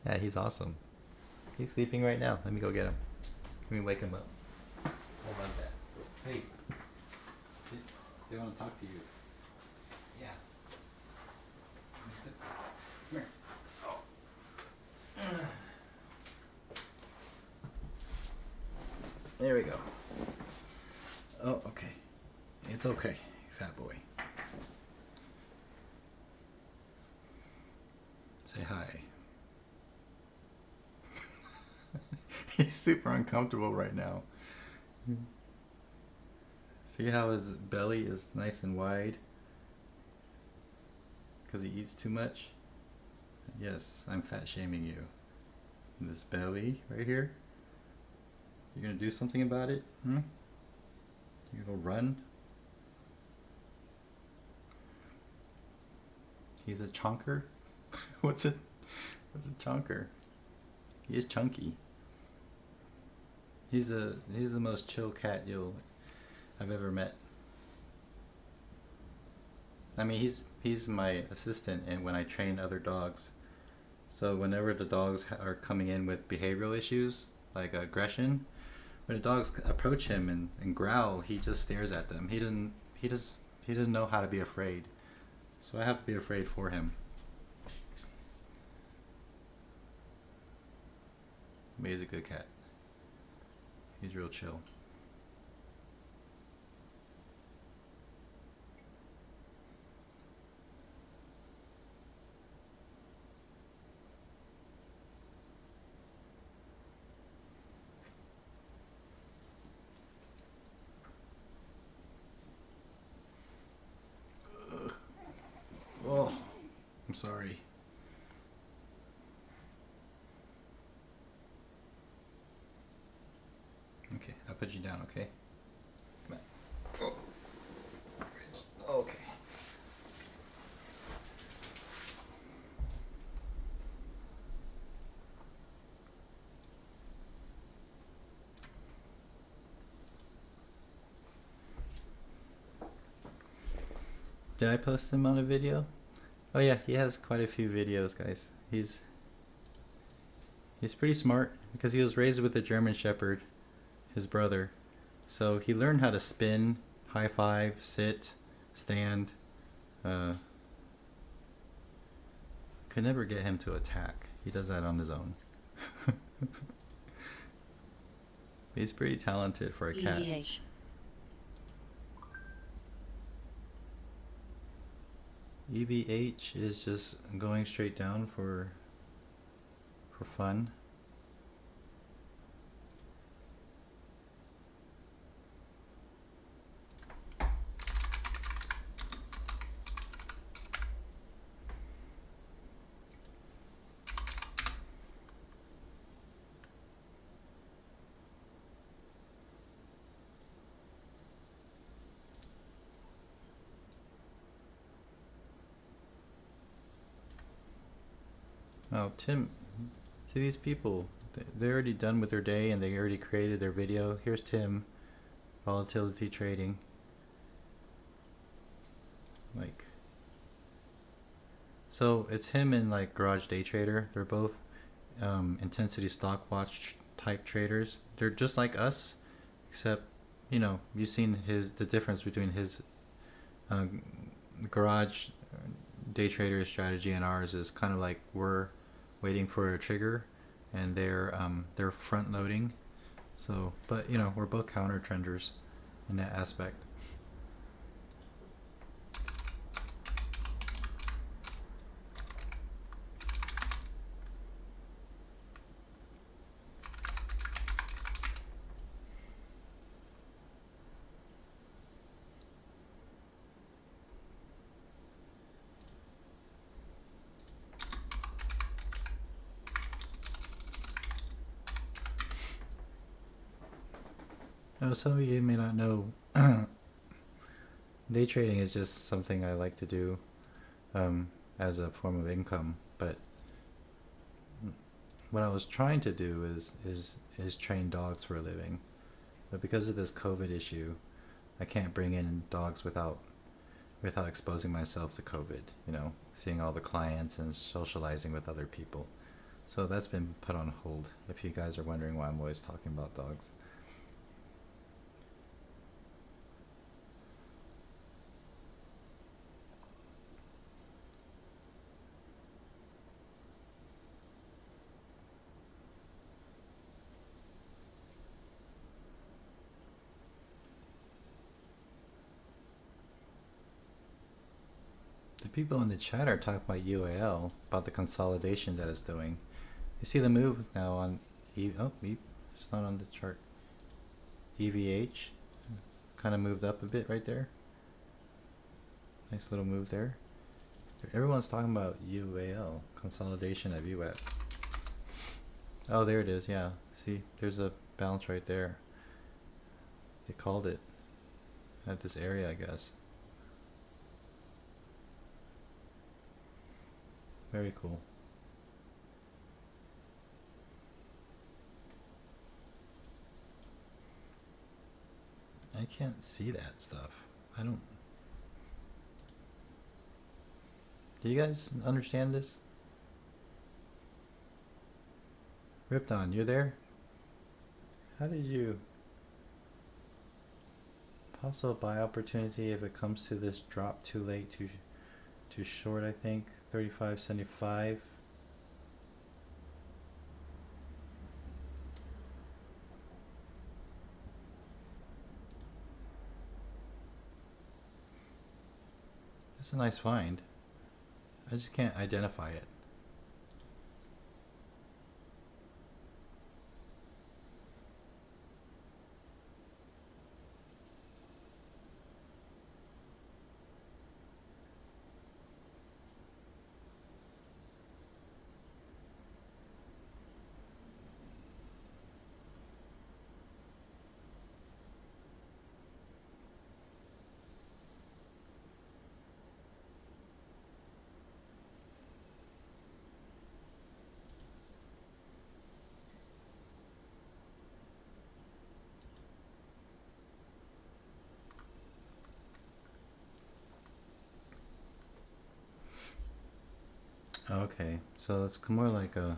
Yeah, he's awesome. He's sleeping right now. Let me go get him. Let me wake him up. Hold on, Dad. Hey. They want to talk to you. Yeah. Come here. Oh. There we go. Oh, okay. It's okay, fat boy. Say hi. He's super uncomfortable right now. See how his belly is nice and wide? Because he eats too much? Yes, I'm fat shaming you. This belly right here? You're gonna do something about it? You gonna run? He's a chonker? What's a chonker? He is chunky. He's the most chill cat I've ever met. I mean, he's my assistant, and when I train other dogs, so whenever the dogs are coming in with behavioral issues like aggression, when the dogs approach him and growl, he just stares at them. He doesn't know how to be afraid, so I have to be afraid for him. But he's a good cat. He's real chill. Oh, I'm sorry. Okay, I'll put you down, okay? Come on. Oh. Okay. Did I post him on a video? Oh yeah, he has quite a few videos, guys. He's pretty smart because he was raised with a German Shepherd, his brother. So he learned how to spin, high five, sit, stand. Could never get him to attack. He does that on his own. He's pretty talented for a cat. EVH. EVH is just going straight down for fun. Oh, Tim, see these people, they're already done with their day and they already created their video. Here's Tim, volatility trading. Like, so it's him and like Garage Day Trader. They're both intensity stock watch type traders. They're just like us, except, you know, you've seen the difference between his Garage Day Trader strategy and ours is kind of like we're waiting for a trigger, and they're front loading. So, but you know, we're both counter trenders in that aspect. Now, some of you may not know, day trading is just something I like to do as a form of income. But what I was trying to do is train dogs for a living. But because of this COVID issue, I can't bring in dogs without exposing myself to COVID. You know, seeing all the clients and socializing with other people. So that's been put on hold. If you guys are wondering why I'm always talking about dogs. The people in the chat are talking about UAL, about the consolidation that it's doing. You see the move now on It's not on the chart. EVH kind of moved up a bit right there. Nice little move there. Everyone's talking about UAL consolidation at VWAP. Oh, there it is. Yeah, see, there's a bounce right there. They called it at this area, I guess. Very cool. I can't see that stuff. I don't. Do you guys understand this? Ripton, you're there? How did you... Possible buy opportunity if it comes to this drop too late, too short, I think. 35.75. That's a nice find. I just can't identify it. Okay, so it's more like a...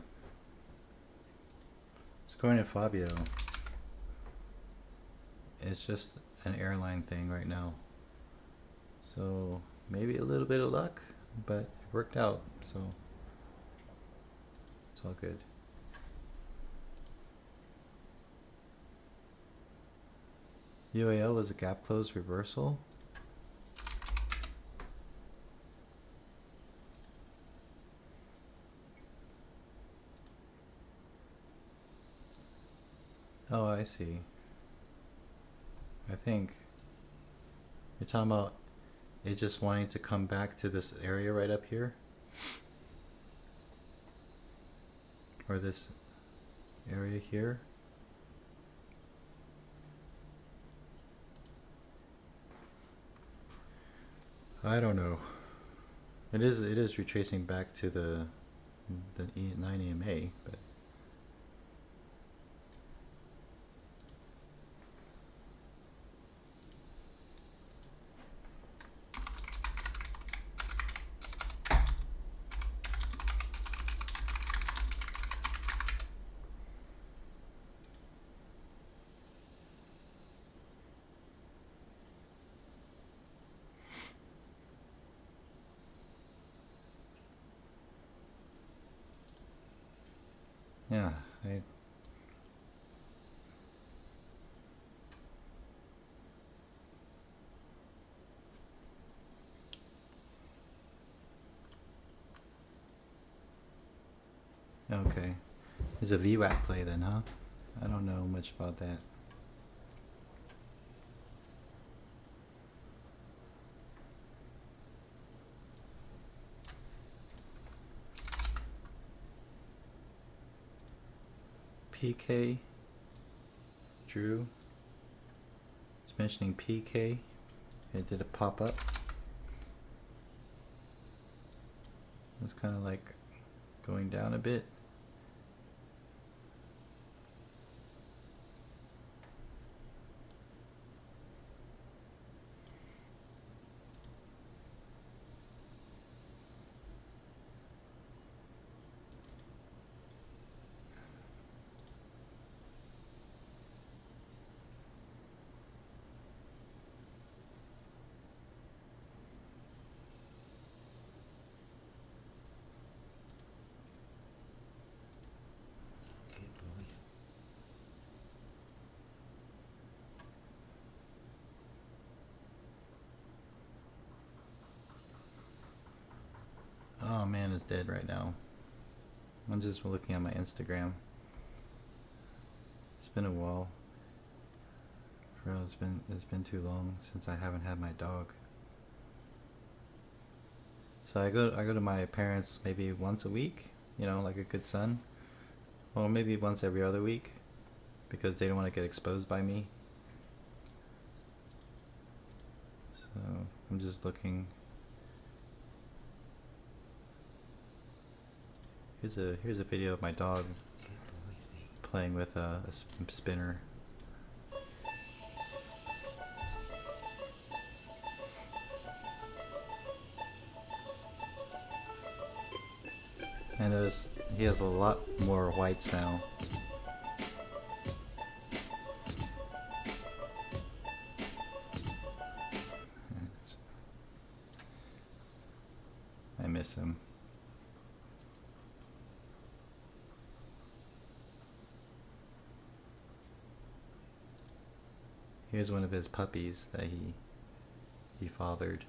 According to Fabio, it's just an airline thing right now. So maybe a little bit of luck, but it worked out, so it's all good. UAL was a gap close reversal. Oh, I see. I think you're talking about it just wanting to come back to this area right up here, or this area here. I don't know. It is retracing back to the 9 EMA, but yeah, okay. It's a VWAP play then, huh? I don't know much about that. PK, Drew is mentioning PK. It did a pop up. It's kind of like going down a bit. Oh man, it's dead right now. I'm just looking at my Instagram. It's been a while. Bro, it's been too long since I haven't had my dog. So I go to my parents maybe once a week, you know, like a good son. Or maybe once every other week, because they don't want to get exposed by me. So I'm just looking. Here's a video of my dog playing with a spinner. And he has a lot more whites now. I miss him. Here's one of his puppies that he fathered.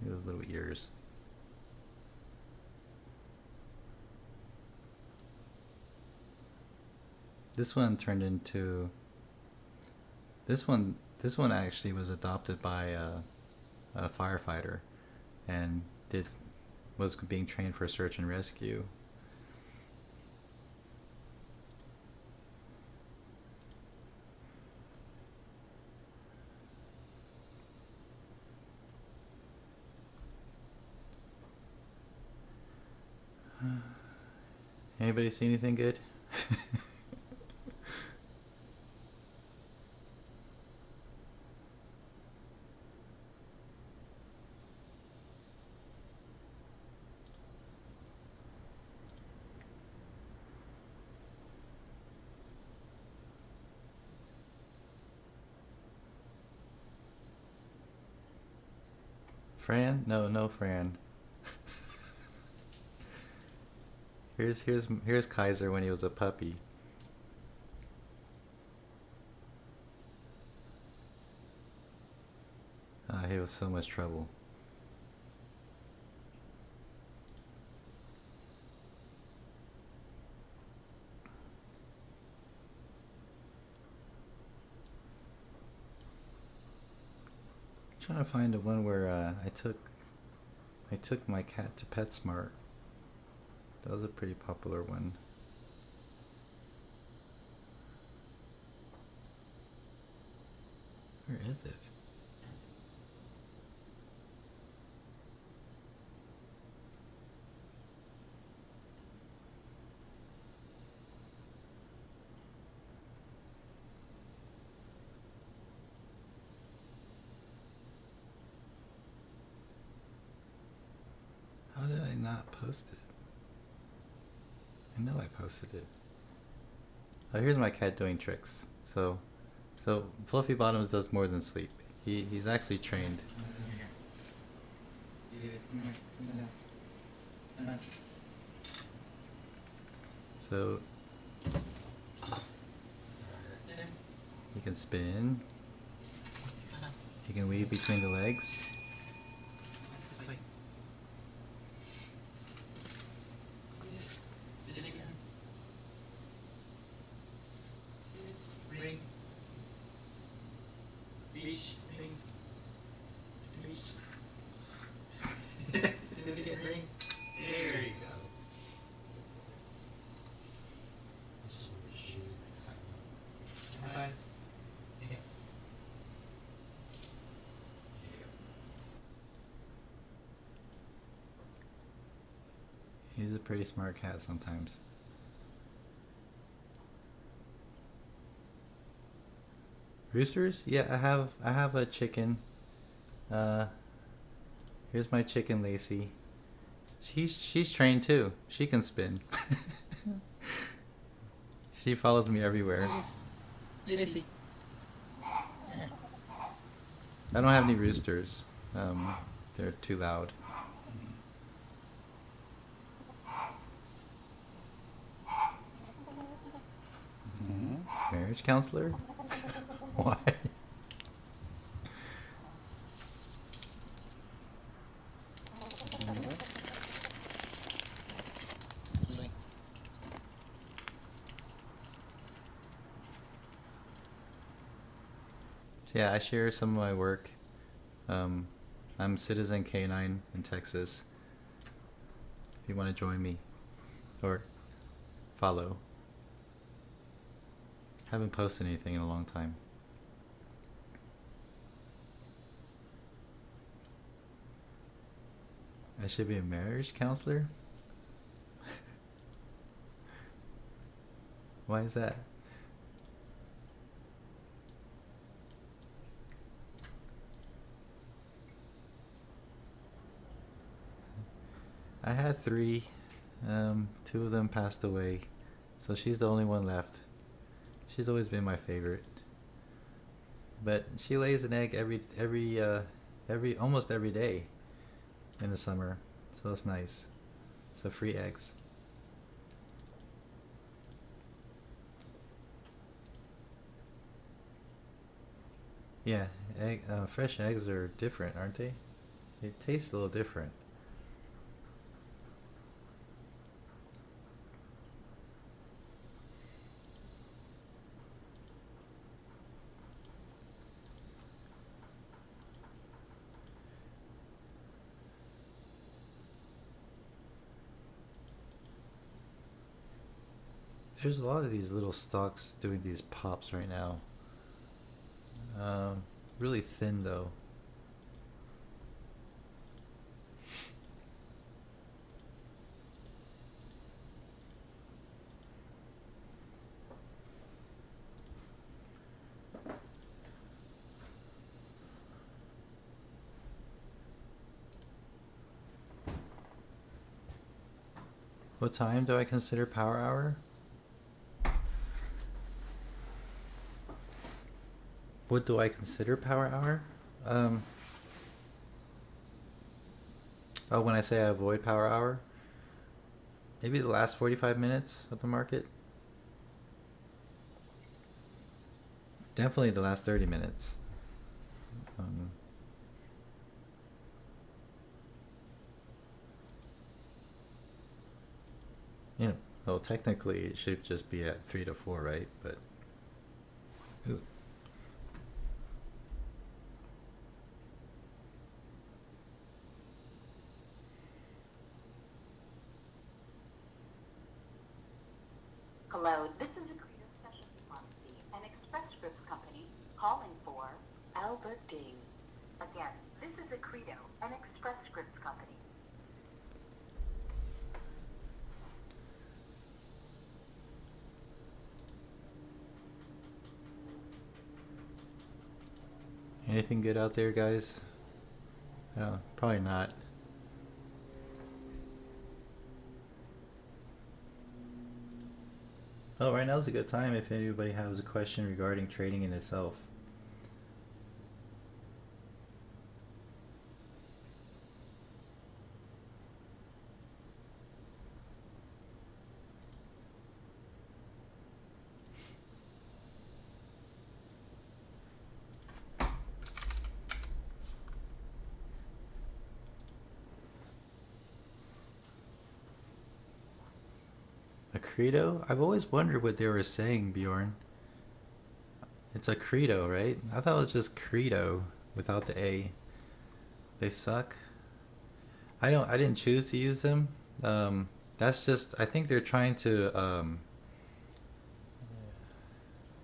Look at those little ears. This one turned into this one actually was adopted by a firefighter and was being trained for search and rescue. Anybody see anything good? Fran? No, Fran. Here's Kaiser when he was a puppy. He was so much trouble. I'm trying to find the one where I took my cat to PetSmart. That was a pretty popular one. Where is it? How did I not post it? I know I posted it. Oh, here's my cat doing tricks. So Fluffy Bottoms does more than sleep. He's actually trained. So he can spin. He can weave between the legs. He's a pretty smart cat sometimes. Roosters? Yeah, I have a chicken. Here's my chicken Lacey. She's trained too. She can spin. She follows me everywhere. Lacey. I don't have any roosters. They're too loud. Marriage counselor? Why? So yeah, I share some of my work. Um, I'm Citizen K9 in Texas. If you want to join me or follow, haven't posted anything in a long time. I should be a marriage counselor? Why is that? I had three. Two of them passed away. So she's the only one left. She's always been my favorite. But she lays an egg every almost every day in the summer. So it's nice. So free eggs. Yeah, fresh eggs are different, aren't they? It tastes a little different. There's a lot of these little stalks doing these pops right now. Um, really thin though. What time do I consider power hour? What do I consider power hour? Um, oh, when I say I avoid power hour, maybe the last 45 minutes of the market. Definitely the last 30 minutes. Um, well, technically it should just be at 3 to 4, right? But ooh. Hello, this is a Creative Specialty Pharmacy, an Express Scripts company calling for Albert Dean. Again, this is a Credo, an Express Scripts company. Anything good out there, guys? I don't know, probably not. Oh, right now's a good time if anybody has a question regarding trading in itself. A credo? I've always wondered what they were saying, Bjorn. It's a credo, right? I thought it was just credo without the A. They suck. I didn't choose to use them. That's just I think they're trying to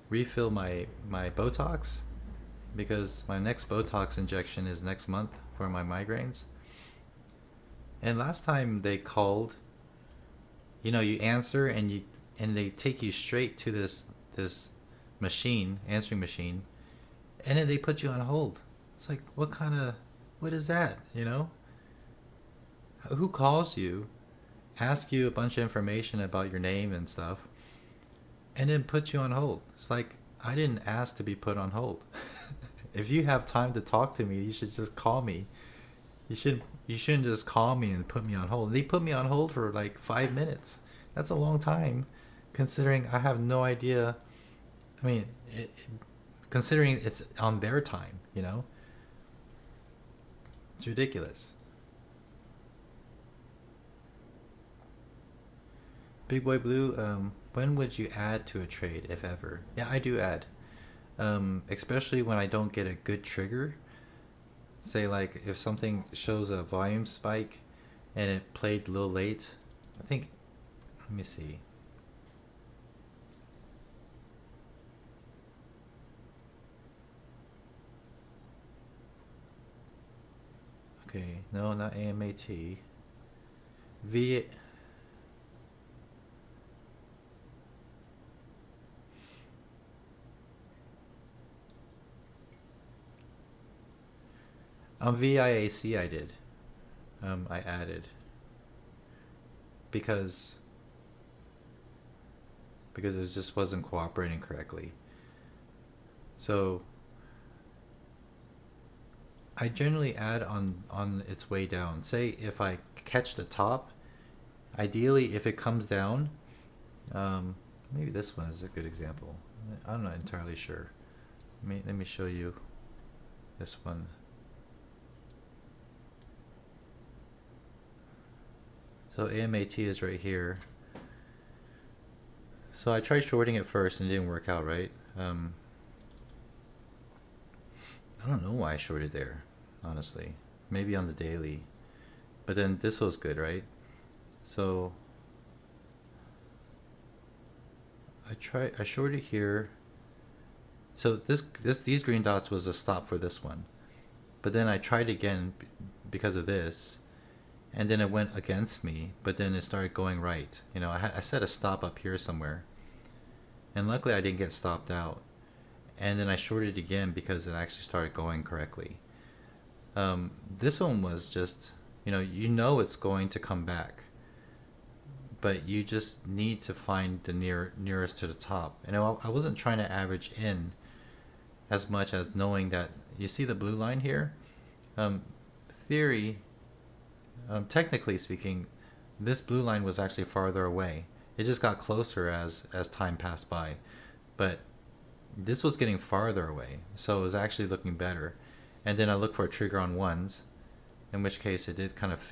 refill my Botox because my next Botox injection is next month for my migraines. And last time they called, you answer and they take you straight to this machine, answering machine, and then they put you on hold. It's like what is that? Who calls you, ask you a bunch of information about your name and stuff, and then put you on hold? It's like I didn't ask to be put on hold. If you have time to talk to me, you should just call me. You shouldn't just call me and put me on hold. They put me on hold for like 5 minutes. That's a long time, considering I have no idea. I mean, considering it's on their time, it's ridiculous. Big Boy Blue, when would you add to a trade, if ever? Yeah, I do add. especially when I don't get a good trigger. Say like if something shows a volume spike and it played a little late. I think, let me see. Okay, no, not AMAT. V. On VIAC I did. I added because it just wasn't cooperating correctly. So I generally add on its way down. Say if I catch the top, ideally if it comes down, maybe this one is a good example. I'm not entirely sure. Let me show you this one. So AMAT is right here. So I tried shorting it first and it didn't work out, right? I don't know why I shorted there, honestly. Maybe on the daily. But then this was good, right? So I shorted here. So these green dots was a stop for this one. But then I tried again because of this. And then it went against me, but then it started going right. You know, I set a stop up here somewhere. And luckily I didn't get stopped out. And then I shorted again because it actually started going correctly. This one was just, you know it's going to come back. But you just need to find the nearest to the top. And I wasn't trying to average in as much as knowing that, you see the blue line here? Technically speaking, this blue line was actually farther away. It just got closer as time passed by. But this was getting farther away, so it was actually looking better. And then I looked for a trigger on ones, in which case it did kind of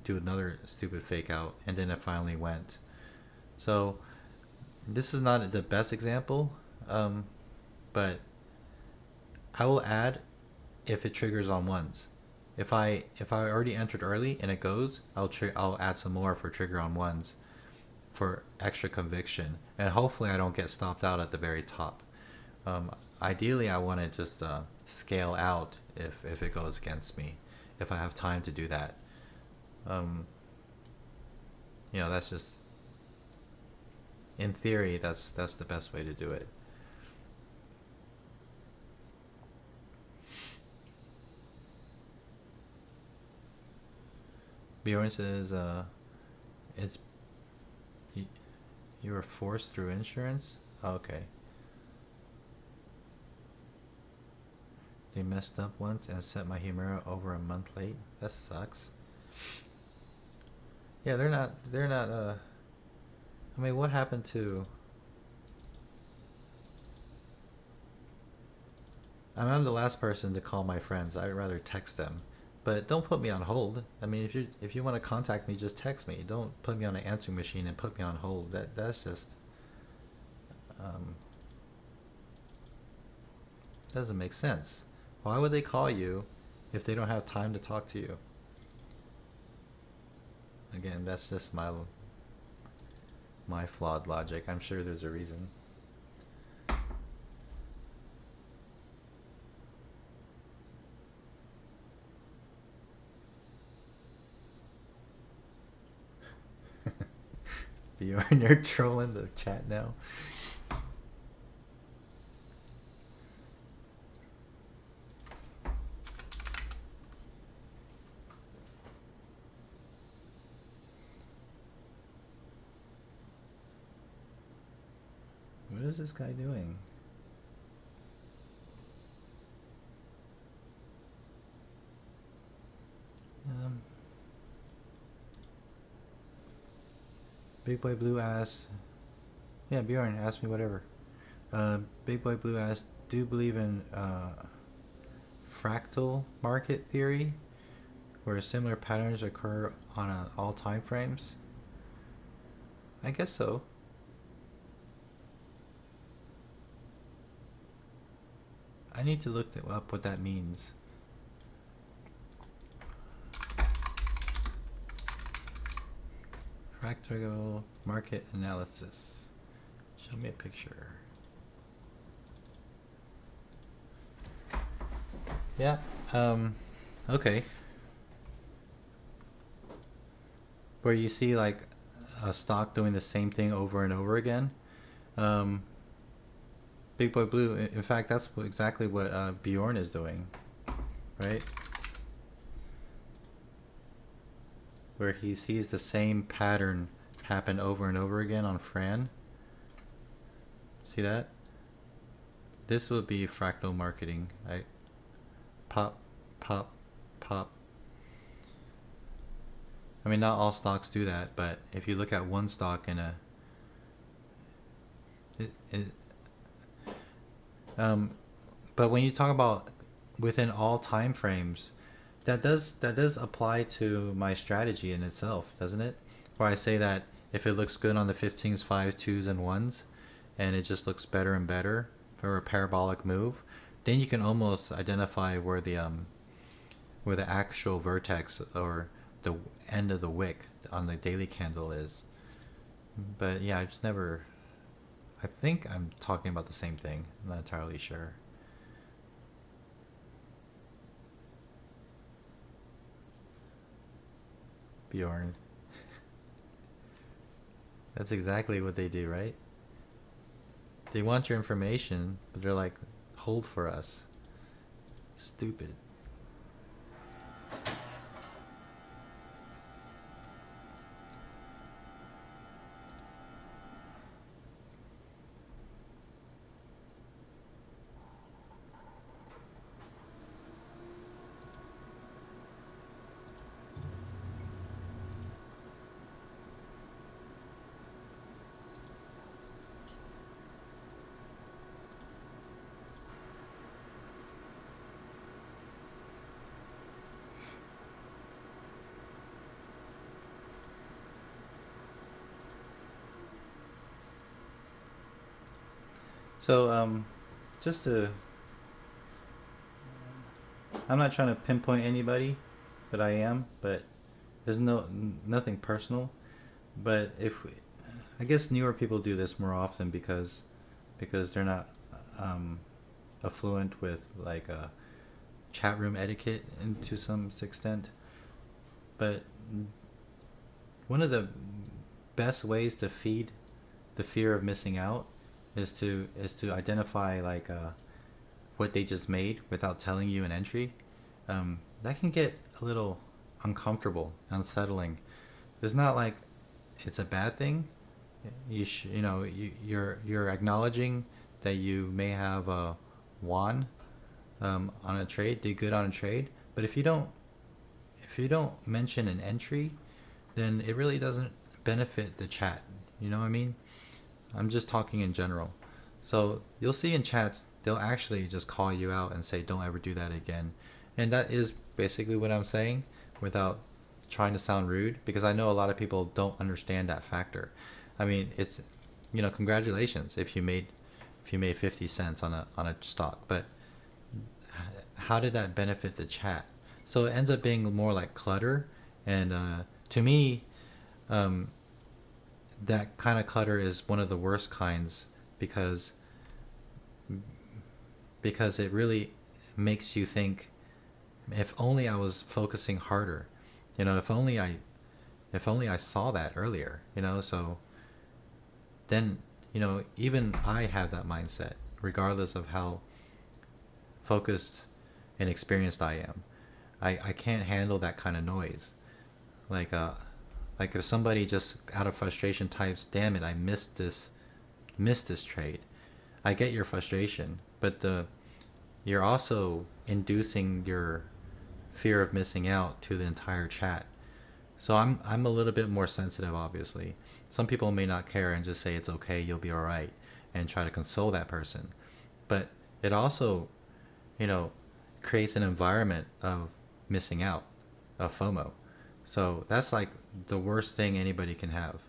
do another stupid fake out, and then it finally went. So this is not the best example, but I will add if it triggers on ones. If I already entered early and it goes, I'll add some more for trigger on ones for extra conviction, and hopefully I don't get stopped out at the very top. Ideally I want to just scale out if it goes against me, if I have time to do that. That's just, in theory, that's the best way to do it. Bjorn says, it's you were forced through insurance? Oh, okay. They messed up once and sent my Humira over a month late. That sucks. Yeah, they're not I mean, what happened to... I'm the last person to call my friends. I'd rather text them. But don't put me on hold. I mean, if you want to contact me, just text me. Don't put me on an answering machine and put me on hold. That's just doesn't make sense. Why would they call you if they don't have time to talk to you? Again, that's just my flawed logic. I'm sure there's a reason. You're trolling the chat now. What is this guy doing? Big Boy Blue asks, yeah, Bjorn, ask me whatever. Big Boy Blue asks, do you believe in fractal market theory, where similar patterns occur on all time frames? I guess so. I need to look up what that means. Fractal market analysis. Show me a picture. Yeah. Okay. Where you see like a stock doing the same thing over and over again. Big Boy Blue. In fact, that's exactly what Bjorn is doing, right? Where he sees the same pattern happen over and over again on Fran. See that? This would be fractal marketing. Pop, pop, pop. I mean, not all stocks do that, but if you look at one stock in a... but when you talk about within all time frames, that does apply to my strategy in itself, doesn't it? Where I say that if it looks good on the 15s, 5s, 2s, and 1s, and it just looks better and better for a parabolic move, then you can almost identify where the actual vertex or the end of the wick on the daily candle is. But yeah, I just never... I think I'm talking about the same thing. I'm not entirely sure. Bjorn. That's exactly what they do, right? They want your information, but they're like, hold for us. Stupid. So, just to... I'm not trying to pinpoint anybody, but I am, but there's nothing personal. But I guess newer people do this more often because they're not affluent with like a chat room etiquette and to some extent. But one of the best ways to feed the fear of missing out is to identify like what they just made without telling you an entry. That can get a little uncomfortable, unsettling. It's not like it's a bad thing. You're acknowledging that you may have won on a trade, did good on a trade. But if you don't mention an entry, then it really doesn't benefit the chat. You know what I mean? I'm just talking in general. So you'll see in chats, they'll actually just call you out and say, don't ever do that again. And that is basically what I'm saying without trying to sound rude, because I know a lot of people don't understand that factor. I mean, it's, congratulations if you made 50 cents on a stock, but how did that benefit the chat? So it ends up being more like clutter. And to me, that kind of clutter is one of the worst kinds because it really makes you think, if only I was focusing harder, if only I saw that earlier, so then, even I have that mindset, regardless of how focused and experienced I am. I can't handle that kind of noise. Like if somebody just out of frustration types, damn it, I missed this trade. I get your frustration, but you're also inducing your fear of missing out to the entire chat. So I'm a little bit more sensitive, obviously. Some people may not care and just say it's okay, you'll be all right, and try to console that person. But it also, creates an environment of missing out, of FOMO. So that's like the worst thing anybody can have.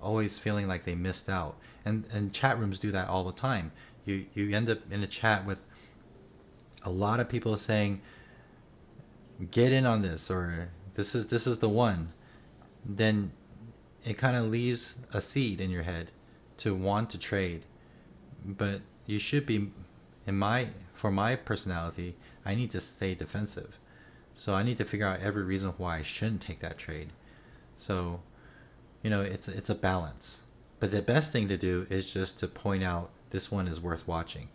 Always feeling like they missed out. And chat rooms do that all the time. You end up in a chat with a lot of people saying, get in on this, or this is the one, then it kind of leaves a seed in your head to want to trade. But you should be, for my personality, I need to stay defensive. So I need to figure out every reason why I shouldn't take that trade. So, it's a balance. But the best thing to do is just to point out this one is worth watching.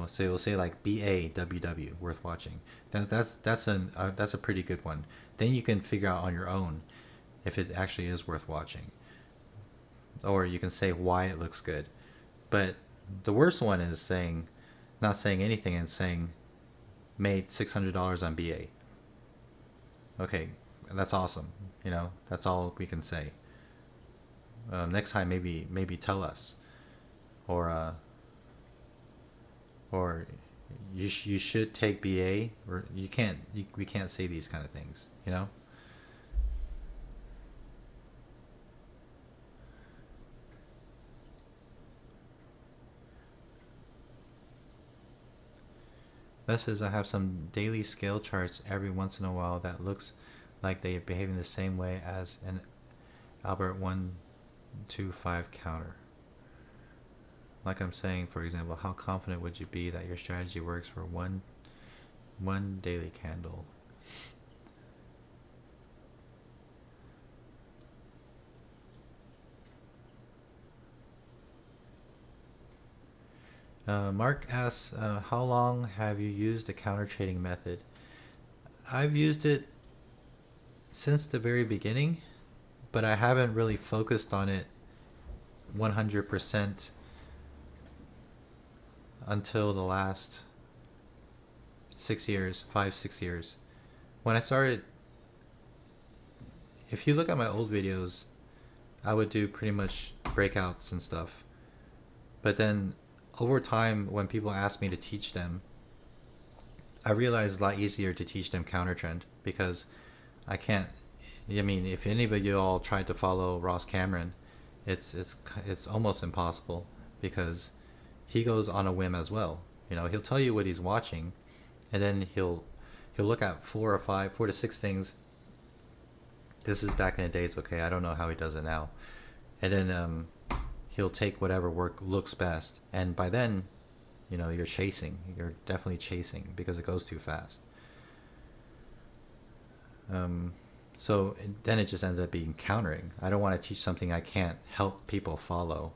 So you'll say like BAWW, worth watching. That's a pretty good one. Then you can figure out on your own if it actually is worth watching, or you can say why it looks good. But the worst one is not saying anything and saying made $600 on BA. Okay, that's awesome. That's all we can say. Next time, maybe tell us, or you should take BA, or we can't say these kind of things. That says I have some daily scale charts every once in a while that looks like they are behaving the same way as an Albert 125 counter. Like I'm saying, for example, how confident would you be that your strategy works for one daily candle? Mark asks, how long have you used the counter trading method? I've used it since the very beginning, but I haven't really focused on it 100% until the last 6 years, 5-6 years. When I started, if you look at my old videos, I would do pretty much breakouts and stuff. But then over time, when people ask me to teach them, I realized it's a lot easier to teach them counter trend, because I can't. If anybody all tried to follow Ross Cameron, it's almost impossible, because he goes on a whim as well. He'll tell you what he's watching, and then he'll look at 4 to 6 things. This is back in the days, okay? I don't know how he does it now. And then he'll take whatever work looks best, and by then, you're chasing. You're definitely chasing, because it goes too fast. So then it just ended up being countering. I don't want to teach something I can't help people follow.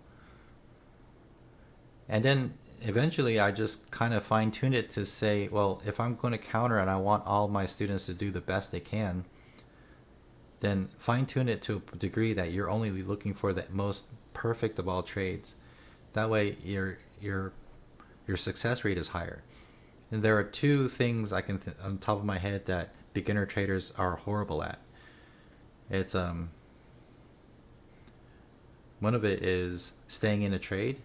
And then eventually I just kind of fine-tuned it to say, well, if I'm going to counter and I want all my students to do the best they can, then fine-tune it to a degree that you're only looking for the most perfect of all trades. That way your success rate is higher. And there are 2 things I can on top of my head that beginner traders are horrible at. It's one of it is staying in a trade,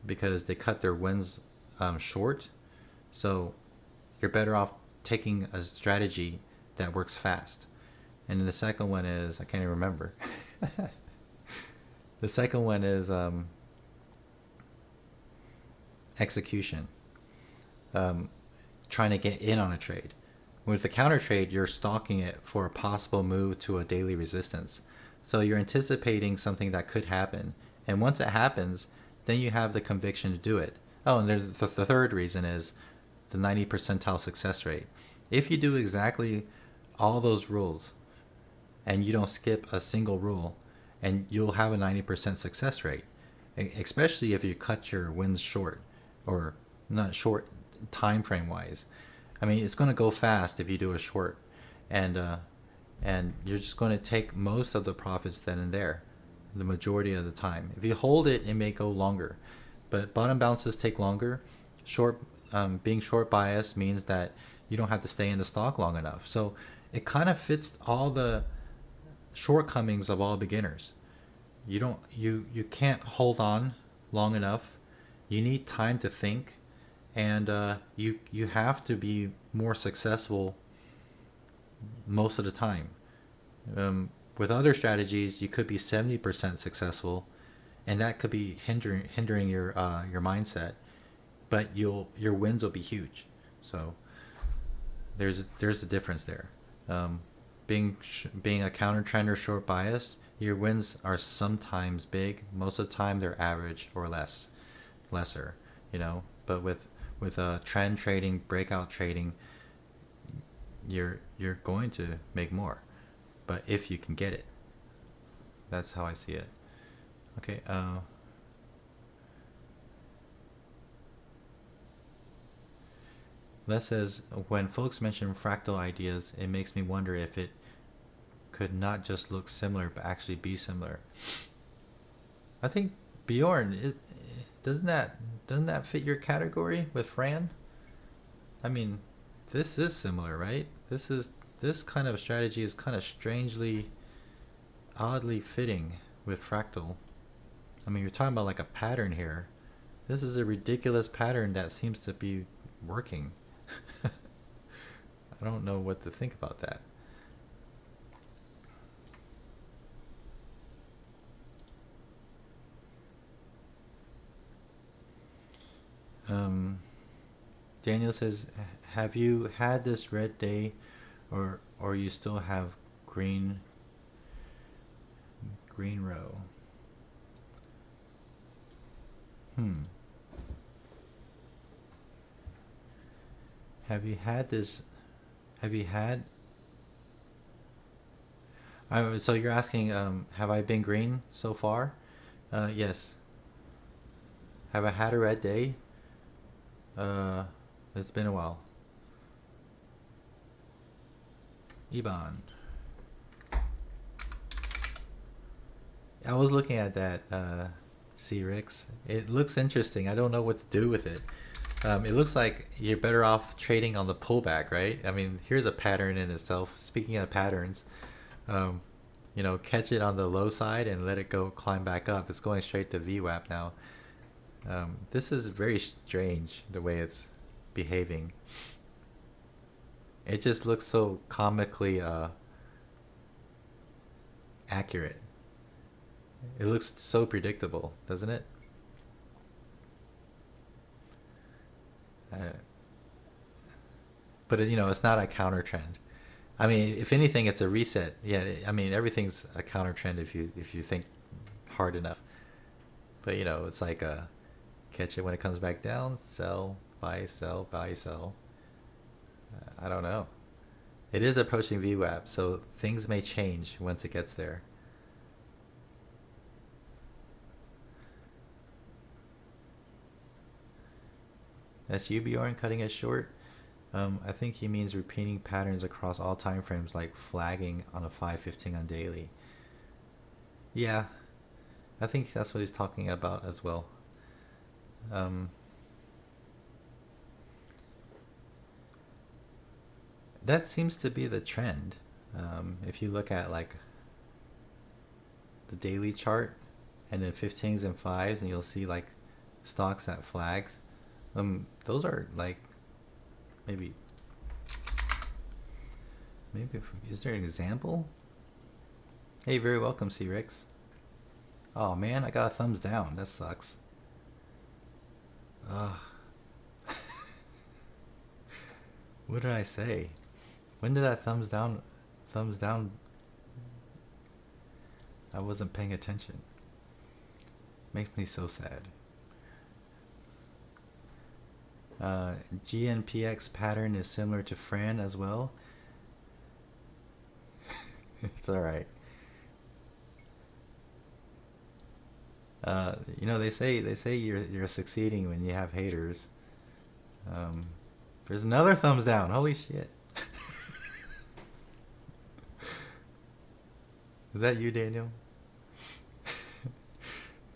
because they cut their wins short. So you're better off taking a strategy that works fast. And then the second one is, I can't even remember. The second one is execution. Trying to get in on a trade. With the counter trade, you're stalking it for a possible move to a daily resistance. So you're anticipating something that could happen. And once it happens, then you have the conviction to do it. Oh, and the third reason is the 90 percentile success rate. If you do exactly all those rules, and you don't skip a single rule, and you'll have a 90% success rate, especially if you cut your wins short, or not short time frame wise. It's going to go fast if you do a short, and you're just going to take most of the profits then and there, the majority of the time. If you hold it, it may go longer, but bottom bounces take longer. Being short bias means that you don't have to stay in the stock long enough. So it kind of fits all the shortcomings of all beginners. You can't hold on long enough. You need time to think, and you have to be more successful most of the time. With other strategies, you could be 70% successful, and that could be hindering your mindset, but your wins will be huge. So there's a difference there. Being a counter trend or short bias, your wins are sometimes big. Most of the time they're average or lesser. But with trend trading, breakout trading, you're going to make more, but if you can get it. That's how I see it. Okay. Les says, when folks mention fractal ideas, it makes me wonder if it could not just look similar but actually be similar. I think Bjorn, doesn't that fit your category with Fran? I mean, this is similar, right? This kind of strategy is kind of strangely, oddly fitting with fractal. I mean, you're talking about like a pattern here. This is a ridiculous pattern that seems to be working. I don't know what to think about that. Daniel says, have you had this red day, or you still have green row? Have you had this? Have you had? So you're asking, have I been green so far? Yes. Have I had a red day? It's been a while. Iban. I was looking at that, C-Rix. It looks interesting. I don't know what to do with it. It looks like you're better off trading on the pullback, right? I mean, here's a pattern in itself. Speaking of patterns, catch it on the low side and let it go climb back up. It's going straight to VWAP now. This is very strange, the way it's behaving. It just looks so comically accurate. It looks so predictable, doesn't it? But it's not a counter trend. I mean, if anything, it's a reset. Yeah, I mean, everything's a counter trend if you think hard enough. But it's like catch it when it comes back down, sell, buy, sell, buy, sell. I don't know. It is approaching VWAP, so things may change once it gets there. That's you, Bjorn, cutting it short. I think he means repeating patterns across all time frames, like flagging on a 515 on daily. Yeah, I think that's what he's talking about as well. That seems to be the trend. If you look at like the daily chart and then 15s and 5s, and you'll see like stocks that flags. Those are like maybe is there an example? Hey, very welcome, C-Rix. Oh man, I got a thumbs down. That sucks. What did I say? When did that thumbs down? I wasn't paying attention. Makes me so sad. GNPX pattern is similar to Fran as well. It's alright. They say you're succeeding when you have haters. There's another thumbs down. Holy shit. Is that you, Daniel?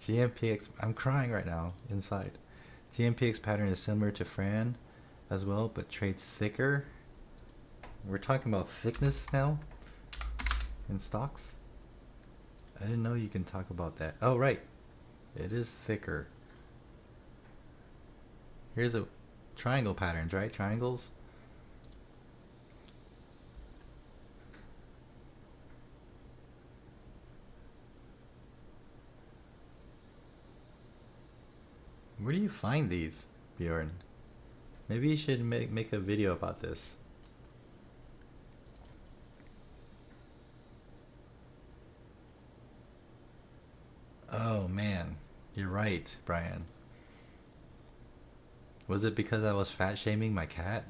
GMPX. I'm crying right now inside. GMPX pattern is similar to Fran as well, but trades thicker. We're talking about thickness now in stocks. I didn't know you can talk about that. Oh, right. It is thicker. Here's a triangle patterns, right? Triangles. Where do you find these, Bjorn? Maybe you should make a video about this. Oh man, you're right, Brian. Was it because I was fat shaming my cat?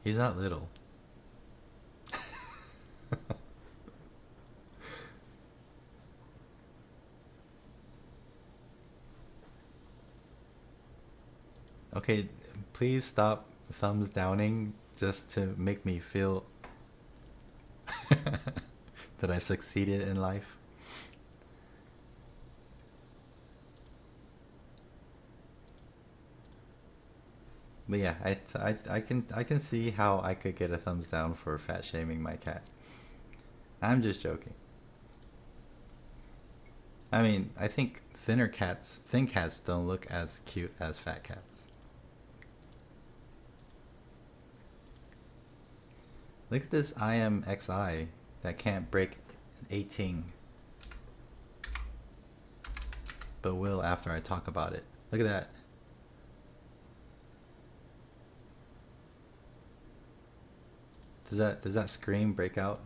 He's not little. Okay, please stop thumbs downing just to make me feel that I succeeded in life. But yeah, I can see how I could get a thumbs down for fat shaming my cat. I'm just joking. I mean, I think thin cats don't look as cute as fat cats. Look at this IMXI that can't break 18, but will after I talk about it. Look at that. Does that scream break out?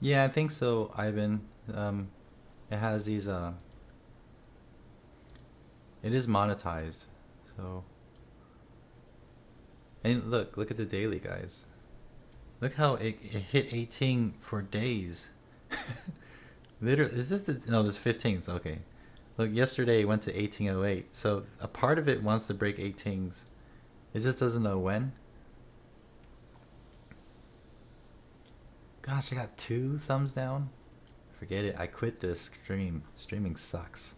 Yeah, I think so, Ivan. It has these it is monetized. So and look at the daily, guys. Look how it hit 18 for days. Literally, is this the no? This 15s. Okay, look. Yesterday it went to 1808. So a part of it wants to break 18s. It just doesn't know when. Gosh, I got 2 thumbs down. Forget it. I quit this stream. Streaming sucks.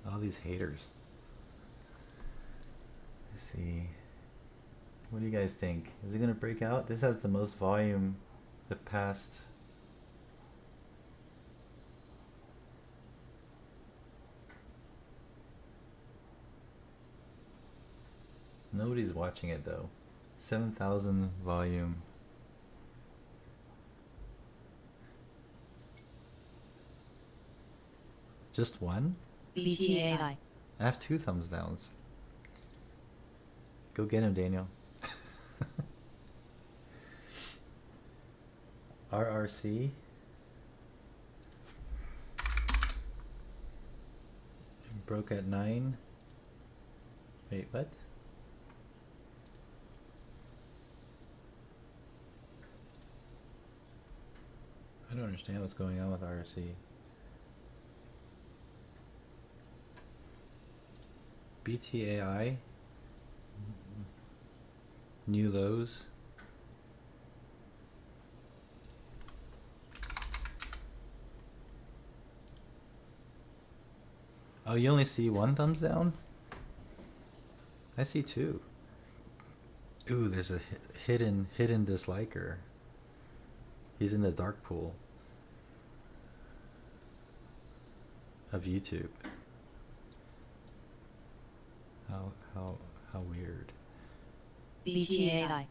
All these haters. Let's see. What do you guys think? Is it gonna break out? This has the most volume the past. Nobody's watching it though. 7,000 volume. Just one? BTAI. I have 2 thumbs downs. Go get him, Daniel. RRC. Broke at 9. Wait, what? I don't understand what's going on with RRC. BTAI. New lows. Oh, you only see 1 thumbs down? I see 2. Ooh, there's a hidden disliker. He's in the dark pool of YouTube. How weird. BTAI.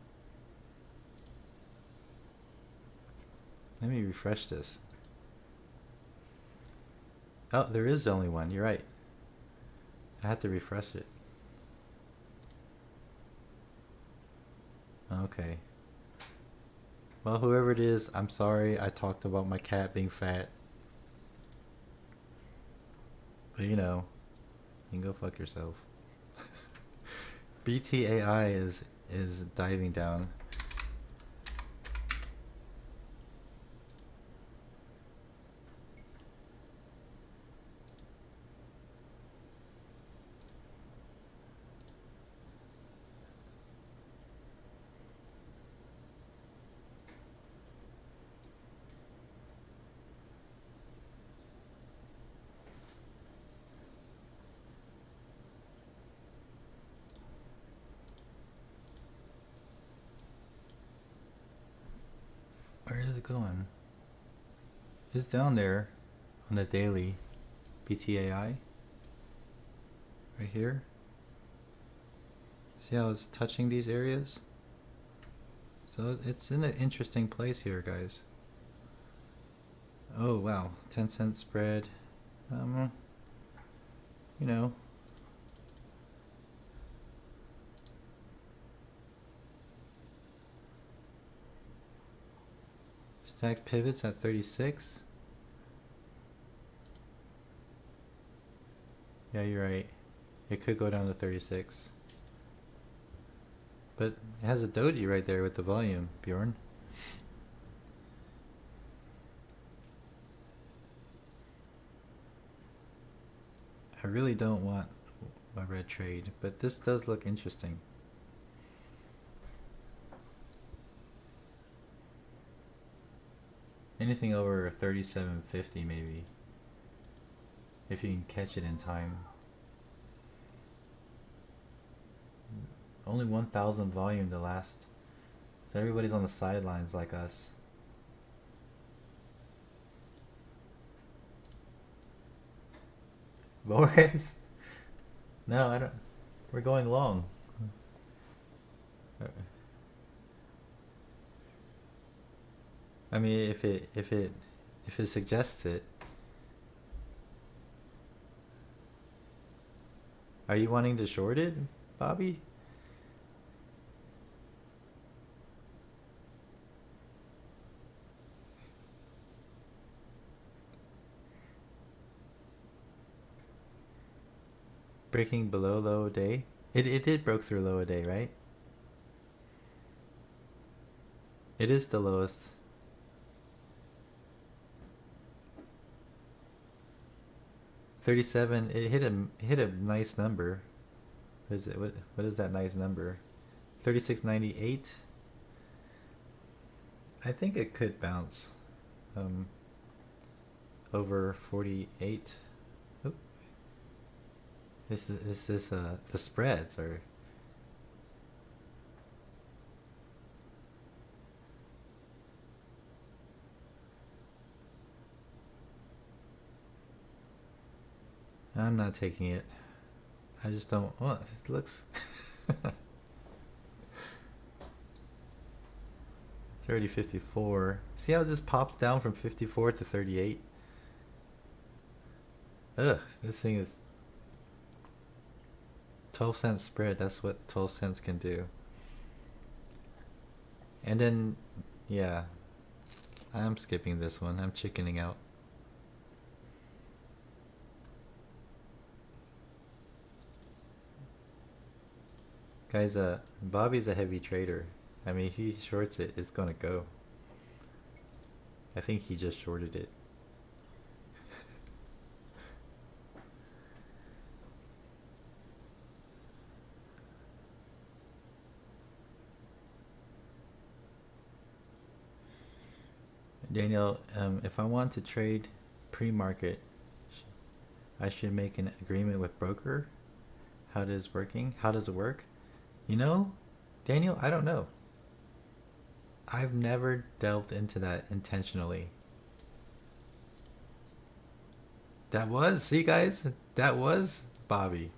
Let me refresh this. Oh, there is only 1. You're right. I have to refresh it. Okay. Well, whoever it is, I'm sorry I talked about my cat being fat. But you know, you can go fuck yourself. BTAI is diving down. Where is it going? It's down there. on the daily. BTAI. Right here. See how it's touching these areas? So it's in an interesting place here, guys. Oh wow, 10-cent spread. You know. Stack pivots at 36. Yeah, you're right. It could go down to 36. But it has a doji right there with the volume, Bjorn. I really don't want a red trade, but this does look interesting. Anything over 37.50 maybe, if you can catch it in time. Only 1,000 volume to last, so everybody's on the sidelines like us. Boris? No, I don't. We're going long. I mean, if it suggests it. Are you wanting to short it, Bobby? Breaking below low a day? It did broke through low a day, right? It is the lowest. $37. It hit a nice number. What is it? What is that nice number? 36.98. I think it could bounce over 48. Oop. This the spreads are. I'm not taking it. I just don't. Well, it looks. It's already 54. See how it just pops down from 54 to 38? Ugh, this thing is 12-cent spread. That's what 12 cents can do. And then, yeah, I'm skipping this one. I'm chickening out. Guys, Bobby's a heavy trader. I mean, he shorts it, it's gonna go. I think he just shorted it. Daniel, if I want to trade pre-market, I should make an agreement with broker? How does it work? You know, Daniel, I don't know. I've never delved into that intentionally. See guys, that was Bobby.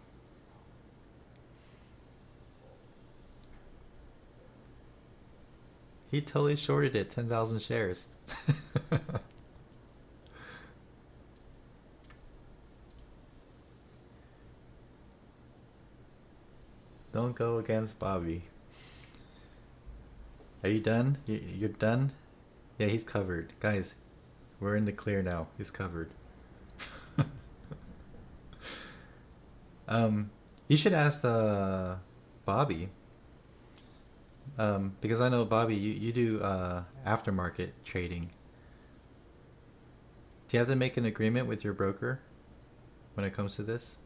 He totally shorted it, 10,000 shares. Don't go against Bobby. Are you done? You're done? Yeah, he's covered. Guys, we're in the clear now. He's covered. You should ask Bobby. Because I know, Bobby, you do aftermarket trading. Do you have to make an agreement with your broker when it comes to this?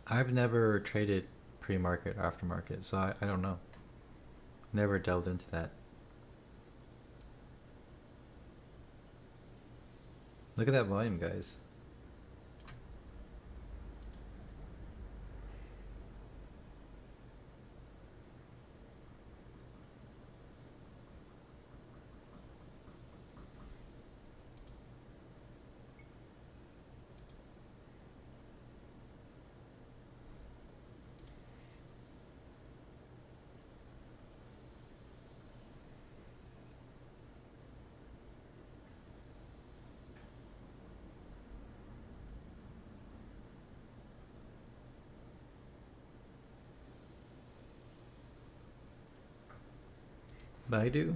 I've never traded pre-market or aftermarket, so I don't know. Never delved into that. Look at that volume, guys. Baidu?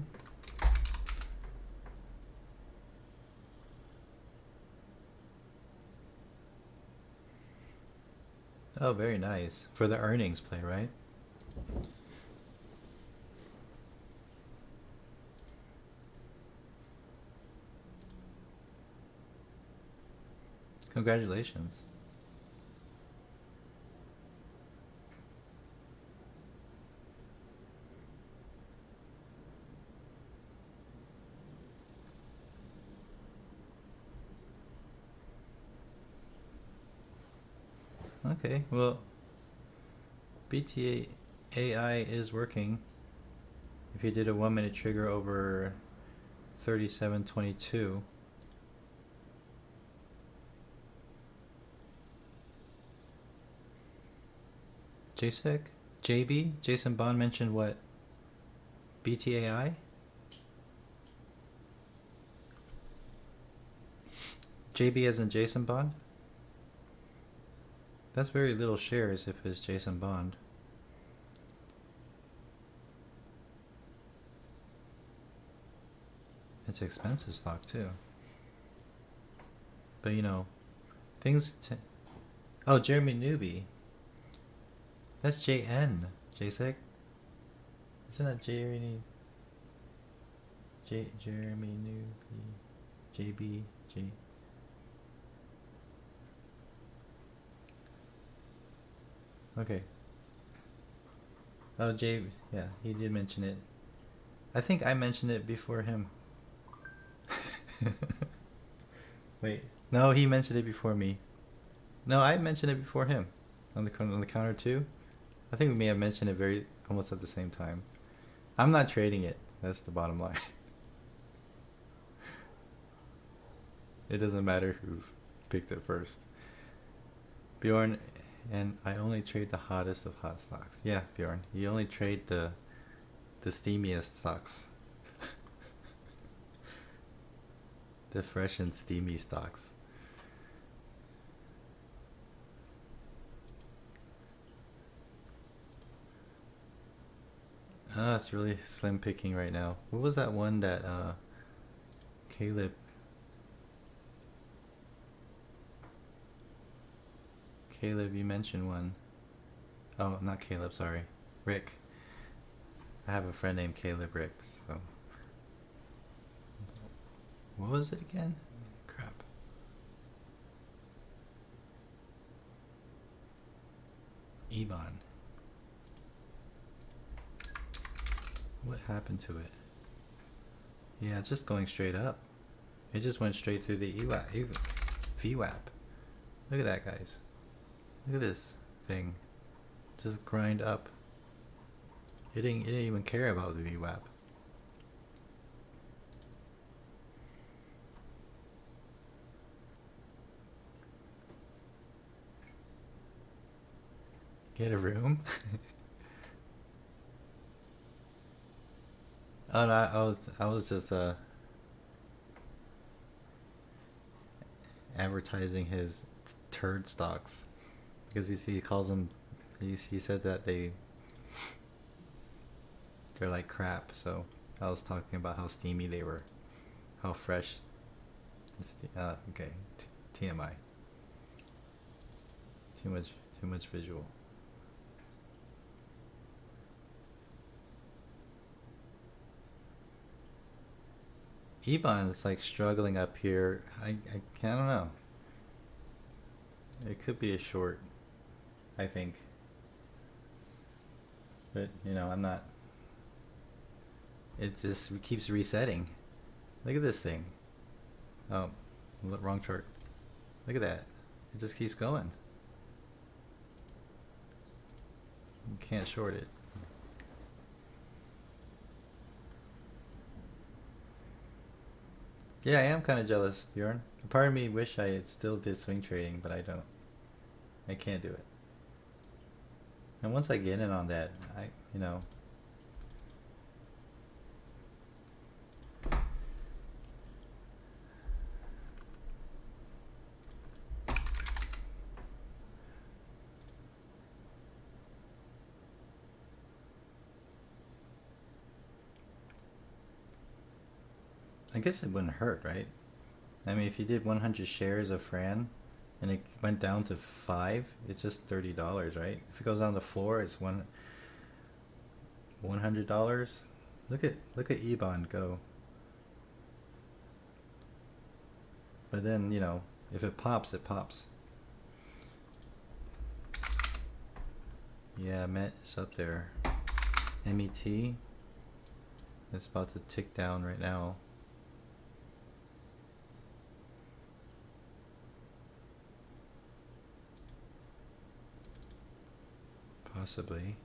Oh, very nice. For the earnings play, right? Congratulations. Okay, well, BTA AI is working. If you did a 1 minute trigger over 37.22. JSEC? JB? Jason Bond mentioned what? BTAI? JB as in Jason Bond? That's very little shares if it's Jason Bond. It's expensive stock too. But you know, oh, Jeremy Newby. That's JN, JSEC. Isn't that Jeremy Newby? JB, J. Okay. Oh, yeah, he did mention it. I think I mentioned it before him. Wait, no, he mentioned it before me. No, I mentioned it before him. On the counter too. I think we may have mentioned it almost at the same time. I'm not trading it. That's the bottom line. It doesn't matter who picked it first. Bjorn, and I only trade the hottest of hot stocks. Yeah, Bjorn, you only trade the steamiest stocks. The fresh and steamy stocks. It's really slim picking right now. What was that one that Caleb you mentioned one. Oh, not Caleb, sorry. Rick. I have a friend named Caleb Rick, so. What was it again? Crap. Ebon. What happened to it? Yeah, it's just going straight up. It just went straight through the VWAP. Look at that, guys. Look at this thing. Just grind up. It didn't even care about the VWAP. Get a room? Oh no, I was just advertising his turd stocks because he calls them. He said that they're like crap. So I was talking about how steamy they were, how fresh. Okay, TMI. Too much visual. Ebon's like struggling up here. I don't know. It could be a short, I think. But, you know, I'm not. It just keeps resetting. Look at this thing. Oh, wrong chart. Look at that. It just keeps going. You can't short it. Yeah, I am kind of jealous, Bjorn. A part of me wish I still did swing trading, but I don't. I can't do it. And once I get in on that, you know. I guess it wouldn't hurt, right? I mean, if you did 100 shares of Fran and it went down to 5, it's just $30, right? If it goes on the floor, it's $100. Look at Ebon go. But then, you know, if it pops, it pops. Yeah, Met is up there. MET, it's about to tick down right now. Possibly.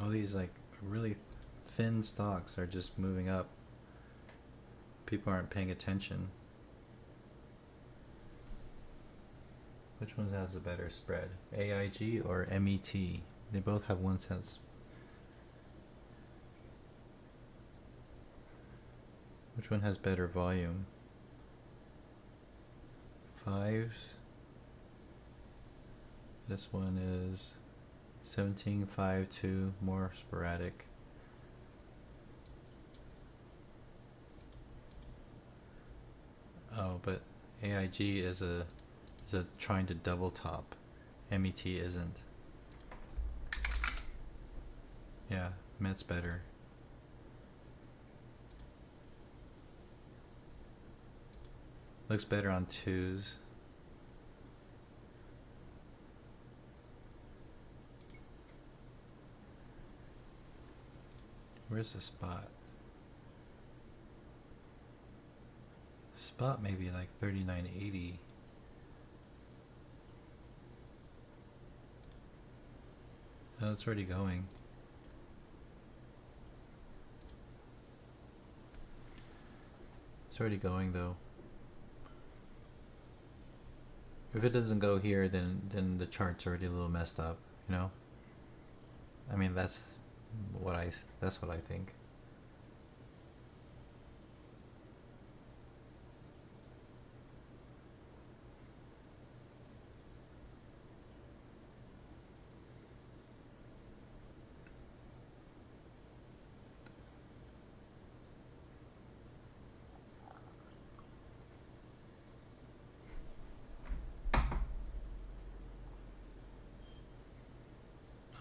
All these like really thin stocks are just moving up. People aren't paying attention. Which one has a better spread? AIG or MET? They both have 1 cent. Which one has better volume? Fives. This one is 17.52, more sporadic. Oh, but AIG is a trying to double top. MET isn't. Yeah, Met's better. Looks better on twos. Where's the spot? Spot maybe like 39.80. Oh, it's already going. It's already going though. If it doesn't go here, then the chart's already a little messed up, you know? I mean, that's what I think.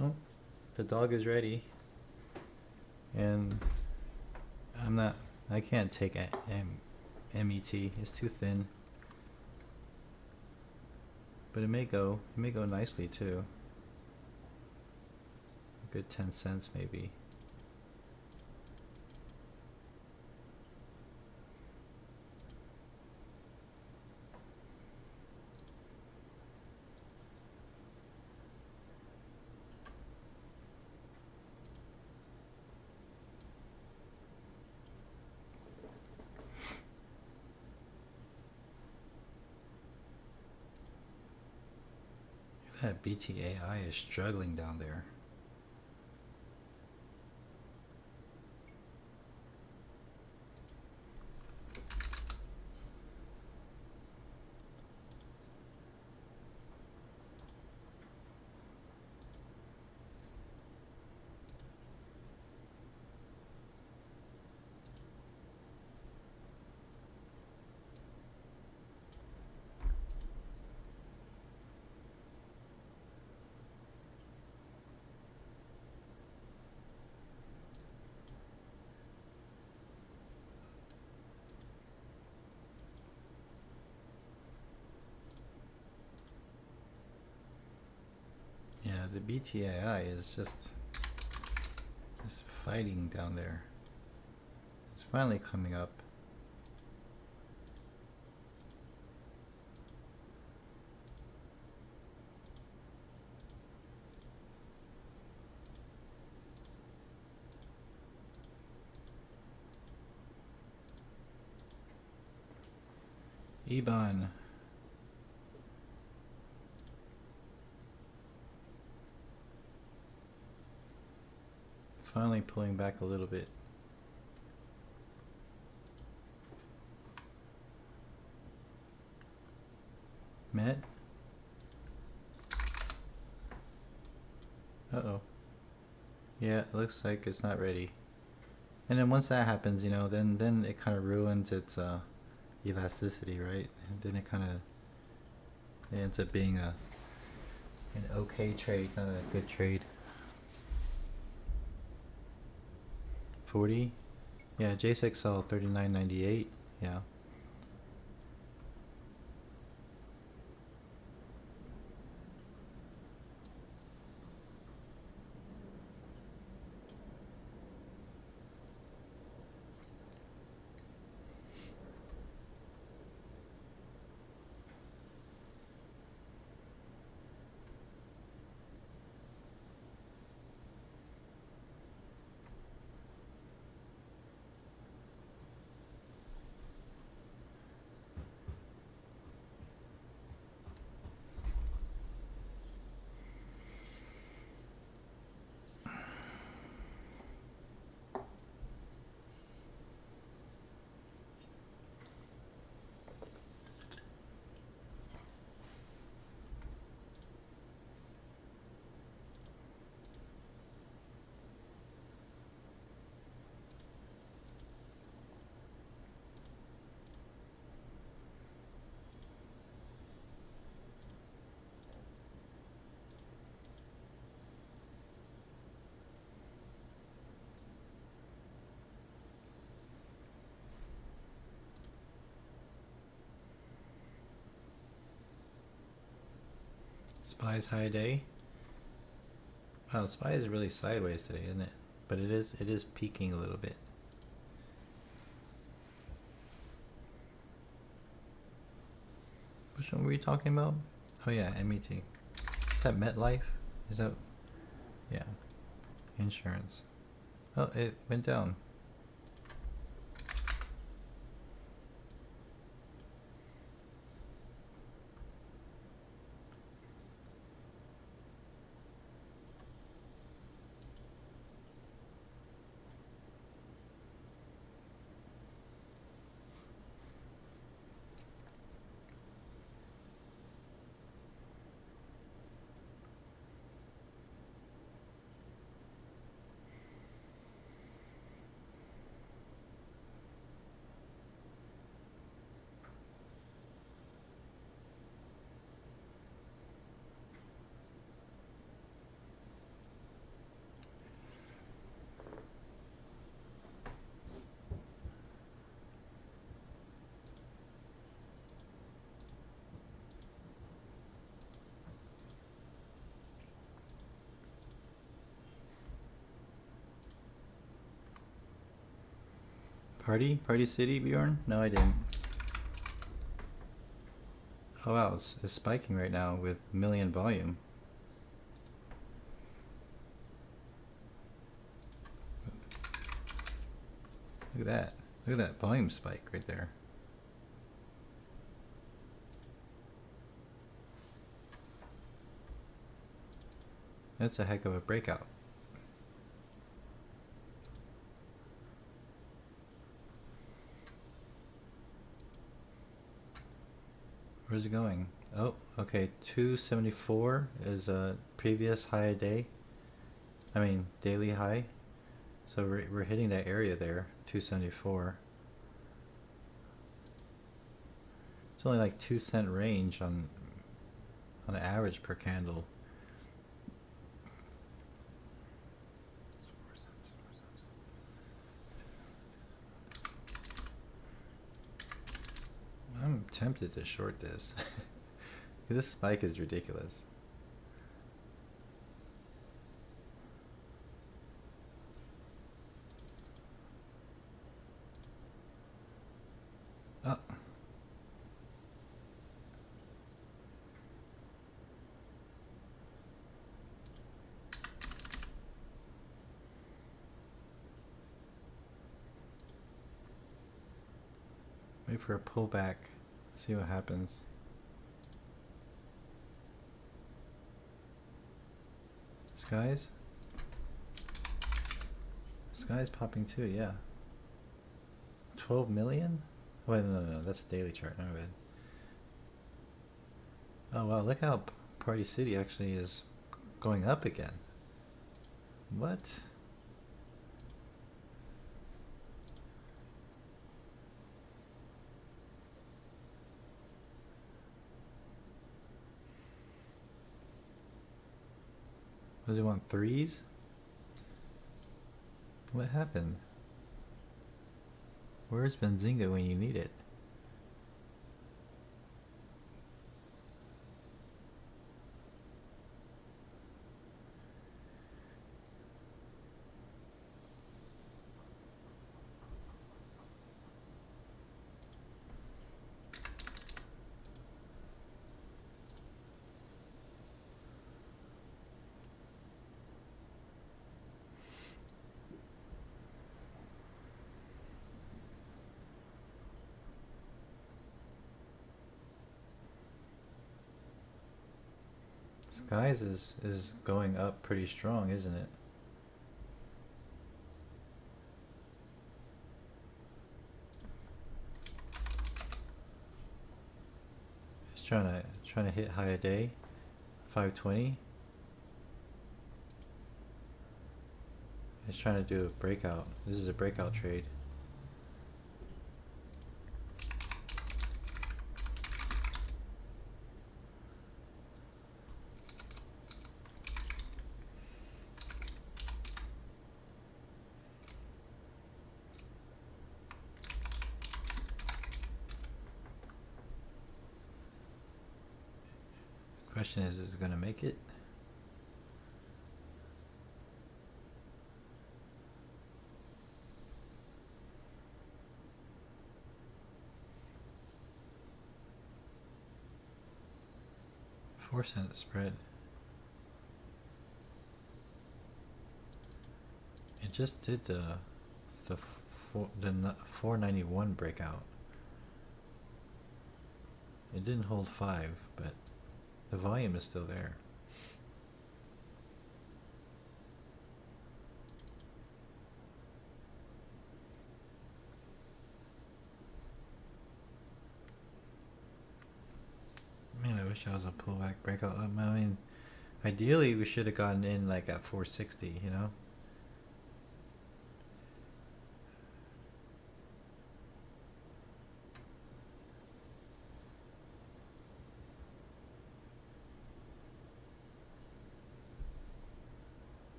Oh, the dog is ready. And I can't take MET. It's too thin. But it may go nicely too. A good 10 cents maybe. That BTAI is struggling down there. Yeah, the BTAI is just fighting down there. It's finally coming up. Ebon. Finally pulling back a little bit. Met. Yeah, it looks like it's not ready. And then once that happens, then it kind of ruins its elasticity, right? And then it ends up being an okay trade, not a good trade. 40? Yeah, JSXL 39.98. Yeah. SPY's high day. Wow, SPY is really sideways today, isn't it? But it is peaking a little bit. Which one were you talking about? Oh yeah, MET. Is that MetLife? Is that... Yeah. Insurance. Oh, it went down. Party City, Bjorn? No, I didn't. Oh wow, it's spiking right now with million volume. Look at that. Look at that volume spike right there. That's a heck of a breakout. Where's it going? Oh, okay. 274 is a previous high day. I mean, daily high. So we're hitting that area there, 274. It's only like 2 cent range on average per candle. I'm tempted to short this. This spike is ridiculous. Oh. Wait for a pullback. See what happens. Skies? Skies popping too, yeah. 12 million? Wait, no, that's a daily chart, no bad. Oh wow, look how Party City actually is going up again. What? Does he want threes? What happened? Where's Benzinga when you need it? Skies is going up pretty strong, isn't it? He's trying to hit high a day, 520. He's trying to do a breakout. This is a breakout trade. Question is it going to make it? $0.04 spread. It just did the 491 breakout. It didn't hold 5, but the volume is still there. Man, I wish I was a pullback breakout. I mean, ideally we should have gotten in like at 460, you know?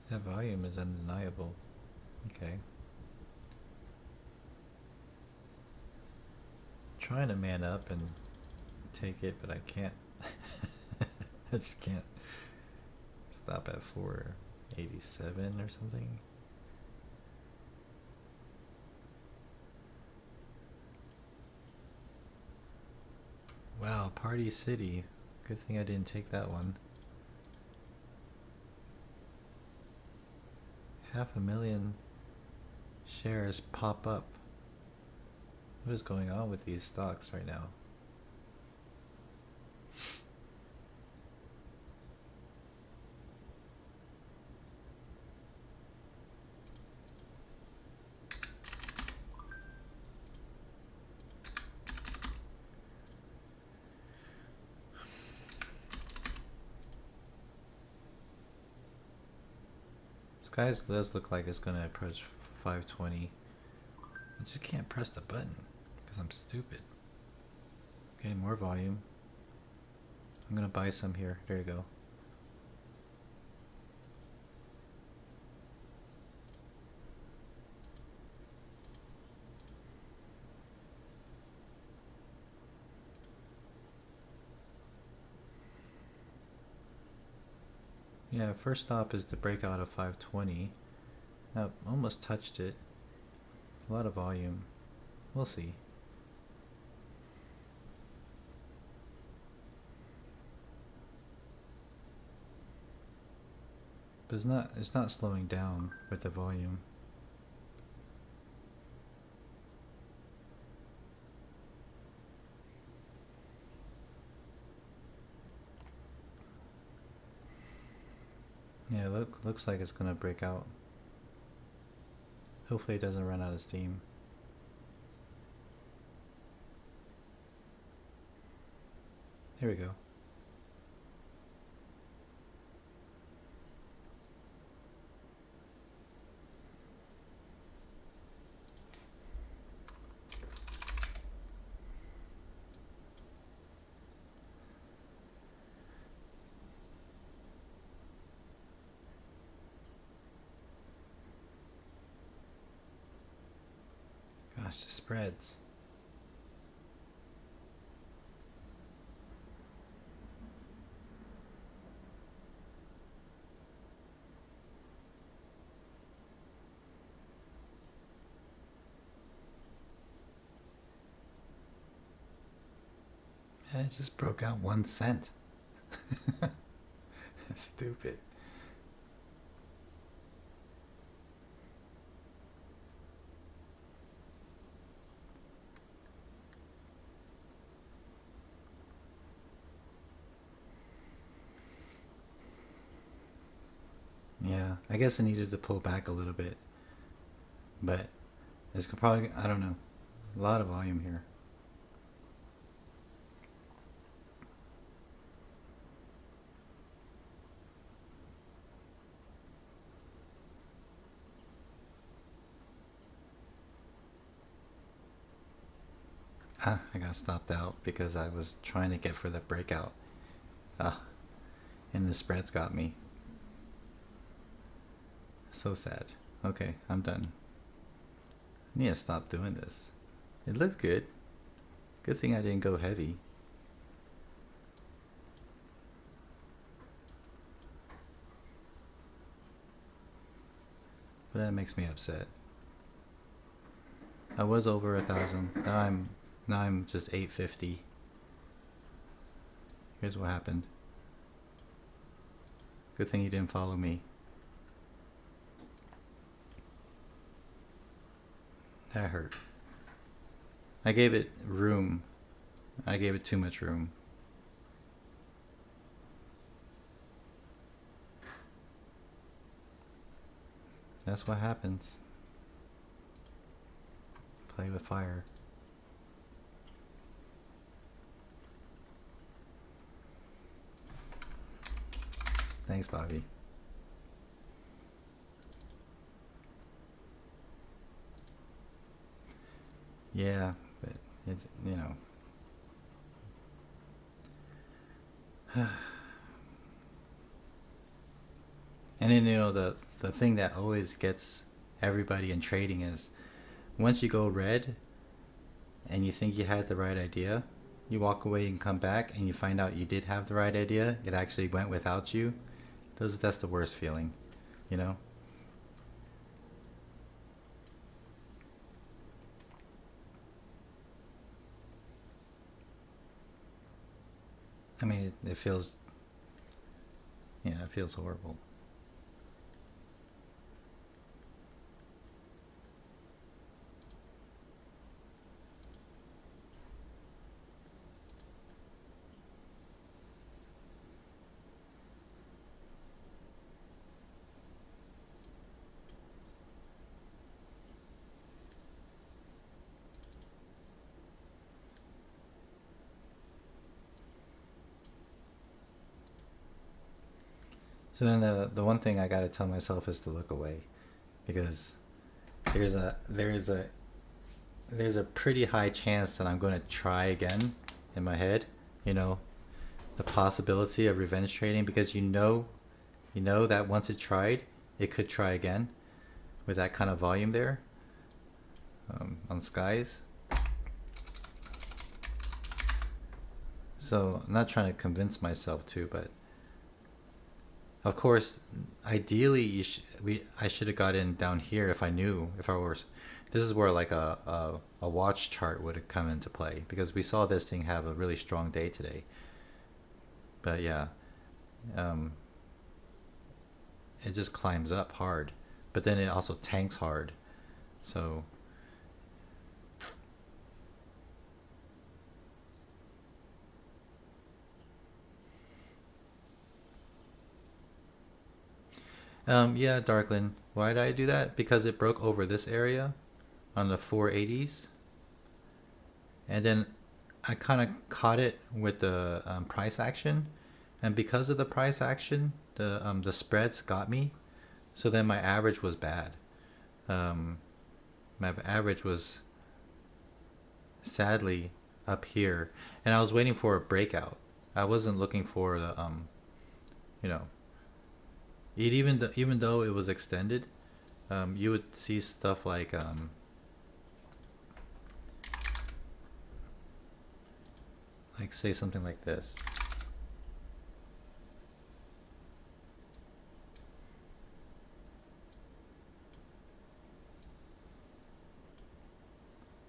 That volume is undeniable. Okay. Trying to man up and take it, but I can't. I just can't stop at 487 or something. Wow, Party City. Good thing I didn't take that one. 500,000 shares pop up. What is going on with these stocks right now? Skies does look like it's gonna approach 520. I just can't press the button because I'm stupid. Okay, more volume. I'm gonna buy some here. There you go. Yeah, first stop is the breakout of 520. Now, almost touched it. A lot of volume. We'll see. But it's not slowing down with the volume. Yeah, looks like it's gonna break out. Hopefully it doesn't run out of steam. Here we go. spreads. And it just broke out 1 cent. Stupid. Yeah, I guess I needed to pull back a little bit. But it's probably, I don't know, a lot of volume here. Ah, I got stopped out because I was trying to get for the breakout. Ah, and the spreads got me. So sad. Okay, I'm done. I need to stop doing this. It looked good. Good thing I didn't go heavy. But that makes me upset. I was over 1,000. Now I'm just 850. Here's what happened. Good thing you didn't follow me. That hurt. I gave it room. I gave it too much room. That's what happens. Play with fire. Thanks, Bobby. Yeah, but it, you know. And then, the thing that always gets everybody in trading is once you go red and you think you had the right idea, you walk away and come back and you find out you did have the right idea. It actually went without you. That's the worst feeling, you know? I mean, it feels, it feels horrible. So then the one thing I gotta tell myself is to look away, because there's a pretty high chance that I'm going to try again in my head. The possibility of revenge trading, because you know that once it tried, it could try again with that kind of volume there on skies. So I'm not trying to convince myself to, but of course, ideally, I should have got in down here if I knew, if I was. This is where like a watch chart would have come into play, because we saw this thing have a really strong day today. But yeah, it just climbs up hard, but then it also tanks hard. So yeah, Darkland. Why did I do that? Because it broke over this area on the 480s, and then I kind of caught it with the price action, and because of the price action, the spreads got me. So then my average was bad. My average was sadly up here, and I was waiting for a breakout. I wasn't looking for the you know. Even though it was extended, you would see stuff like like say something like this.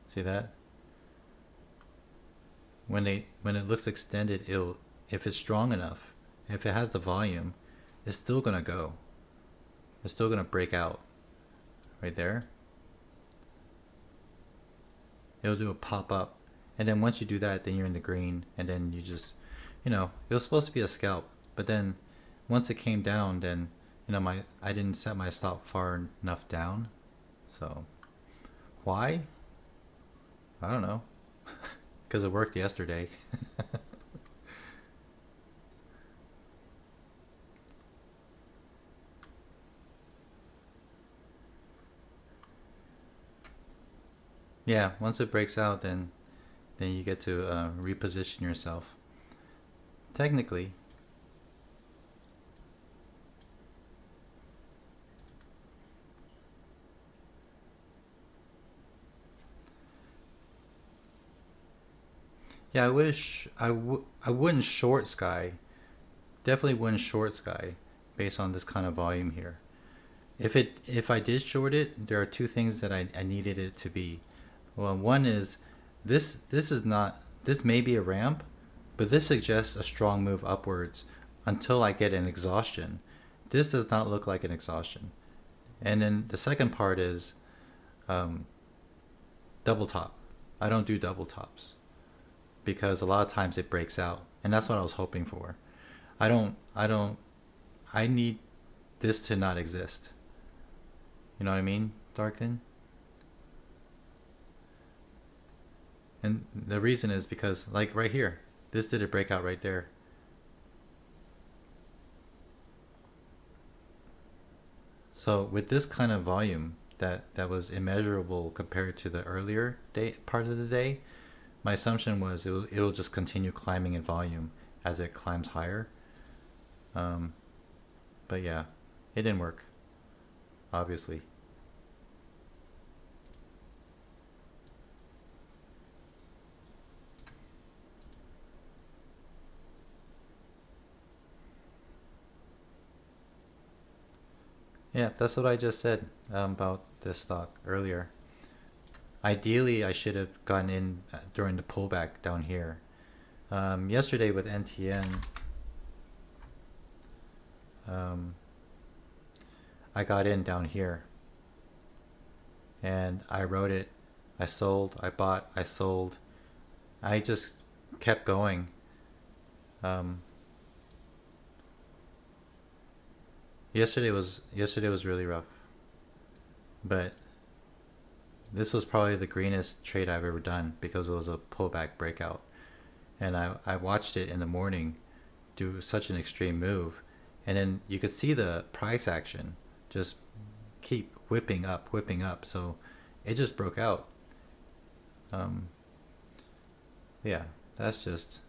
See that? When it looks extended, if it's strong enough, if it has the volume, it's still gonna go. It's still gonna break out. Right there. It'll do a pop up. And then once you do that, then you're in the green, and then you just, it was supposed to be a scalp, but then once it came down, then, I didn't set my stop far enough down. So, why? I don't know. Because it worked yesterday. Yeah, once it breaks out, then you get to reposition yourself. Technically. Yeah, I wouldn't short Sky. Definitely wouldn't short Sky based on this kind of volume here. If I did short it, there are two things that I needed it to be. Well, one is this may be a ramp, but this suggests a strong move upwards until I get an exhaustion. This does not look like an exhaustion. And then the second part is double top. I don't do double tops because a lot of times it breaks out, and that's what I was hoping for. I need this to not exist. You know what I mean, Darkin? And the reason is because, like right here, this did a breakout right there. So with this kind of volume that was immeasurable compared to the earlier part of the day, my assumption was it'll just continue climbing in volume as it climbs higher. But yeah, it didn't work, obviously. Yeah, that's what I just said about this stock earlier. Ideally, I should have gotten in during the pullback down here. Yesterday with NTN, I got in down here. And I wrote it. I sold, I bought, I sold. I just kept going. Yesterday was really rough, but this was probably the greenest trade I've ever done because it was a pullback breakout, and I watched it in the morning do such an extreme move, and then you could see the price action just keep whipping up, so it just broke out. Yeah, that's just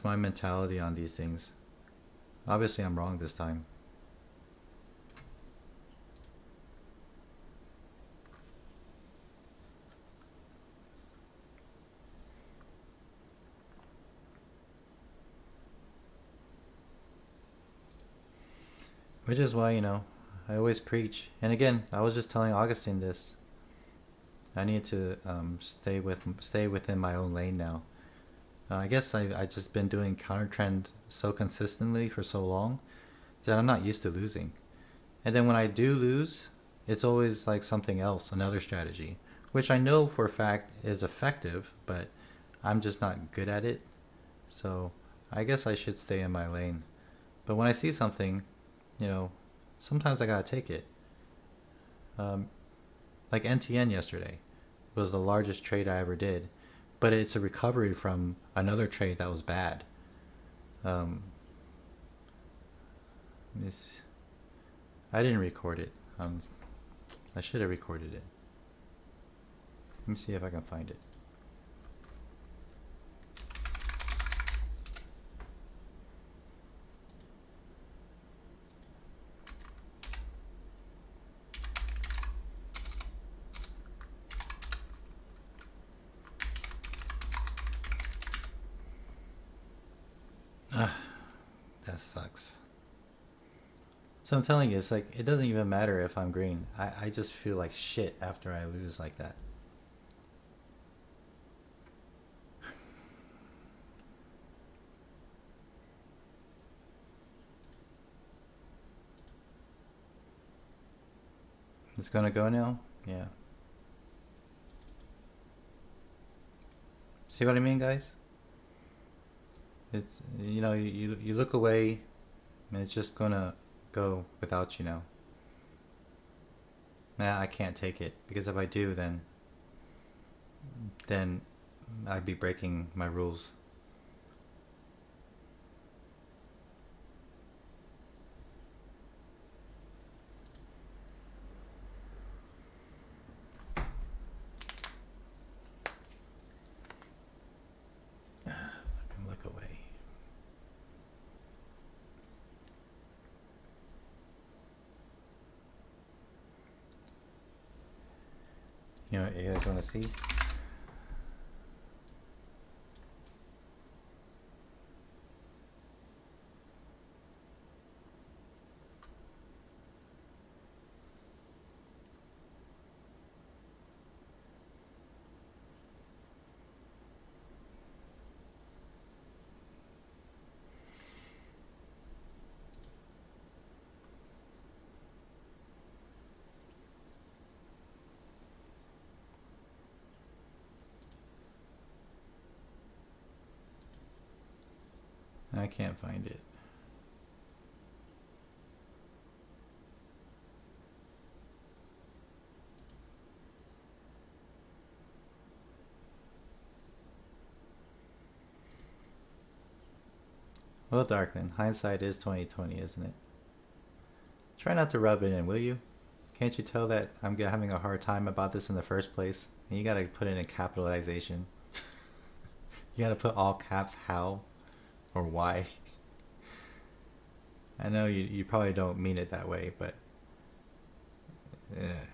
my mentality on these things. Obviously I'm wrong this time. Which is why, I always preach. And again, I was just telling Augustine this. I need to stay within my own lane now. I guess I just been doing counter trend so consistently for so long that I'm not used to losing. And then when I do lose, it's always like something else, another strategy, which I know for a fact is effective, but I'm just not good at it. So I guess I should stay in my lane. But when I see something, sometimes I gotta take it. Like NTN yesterday was the largest trade I ever did, but it's a recovery from another trade that was bad. I didn't record it. I should have recorded it. Let me see if I can find it. So I'm telling you, it's like it doesn't even matter if I'm green. I just feel like shit after I lose like that. It's gonna go now? Yeah. See what I mean, guys? It's, you know, you look away and it's just gonna go without you now. Nah, I can't take it, because if I do, then I'd be breaking my rules. Look away. You know what you guys want to see? I can't find it. Well, Darkland, hindsight is 2020, isn't it? Try not to rub it in, will you? Can't you tell that I'm having a hard time about this in the first place? And you gotta put it in capitalization. You gotta put all caps how or why. I know you probably don't mean it that way, but yeah.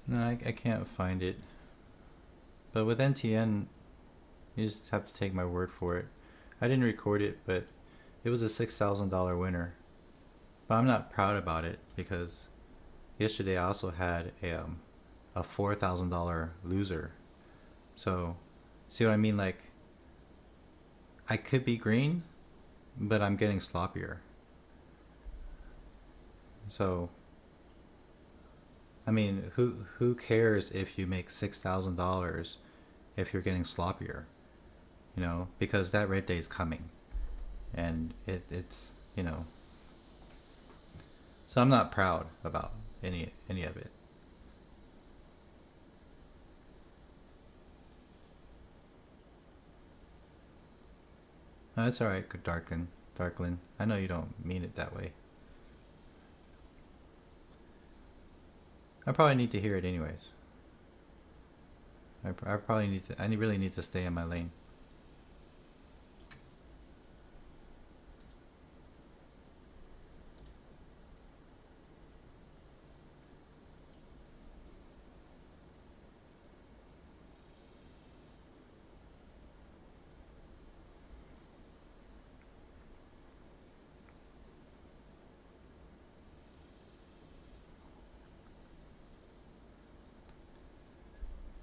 No, I can't find it. But with NTN, you just have to take my word for it. I didn't record it, but it was a $6,000 winner. But I'm not proud about it, because yesterday I also had a $4,000 loser. So, see what I mean? Like, I could be green, but I'm getting sloppier. So, I mean, who cares if you make $6,000 if you're getting sloppier? You know, because that red day is coming, and it's, you know. So I'm not proud about any of it. No, it's all right, Darklin. I know you don't mean it that way. I probably need to hear it anyways. I probably need to. I really need to stay in my lane.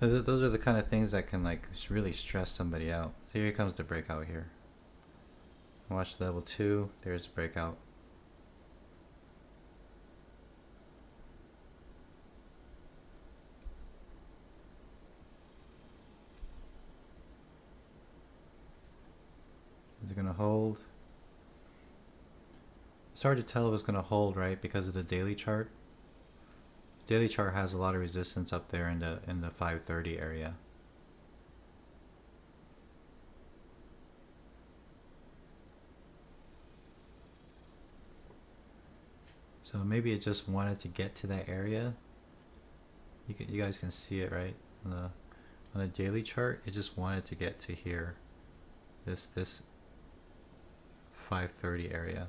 Those are the kind of things that can like really stress somebody out. So here comes the breakout here. Watch level 2. There's the breakout. Is it going to hold? It's hard to tell if it's going to hold, right? Because of the daily chart. Daily chart has a lot of resistance up there in the 530 area. So maybe it just wanted to get to that area. You guys can see it, right? On a daily chart, it just wanted to get to here. This 530 area.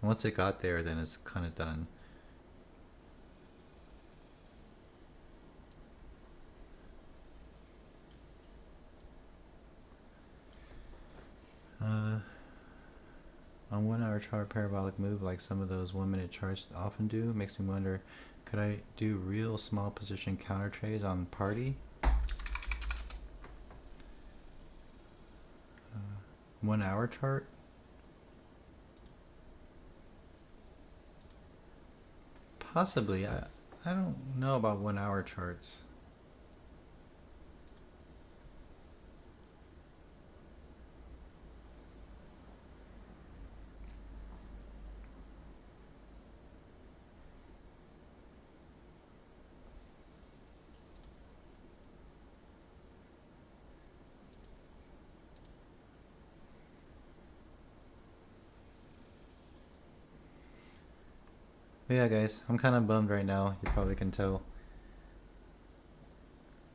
And once it got there, then it's kind of done. On 1 hour chart, parabolic move like some of those 1 minute charts often do makes me wonder, could I do real small position counter trades on party? 1 hour chart? Possibly. I don't know about 1 hour charts. But yeah, guys, I'm kind of bummed right now. You probably can tell.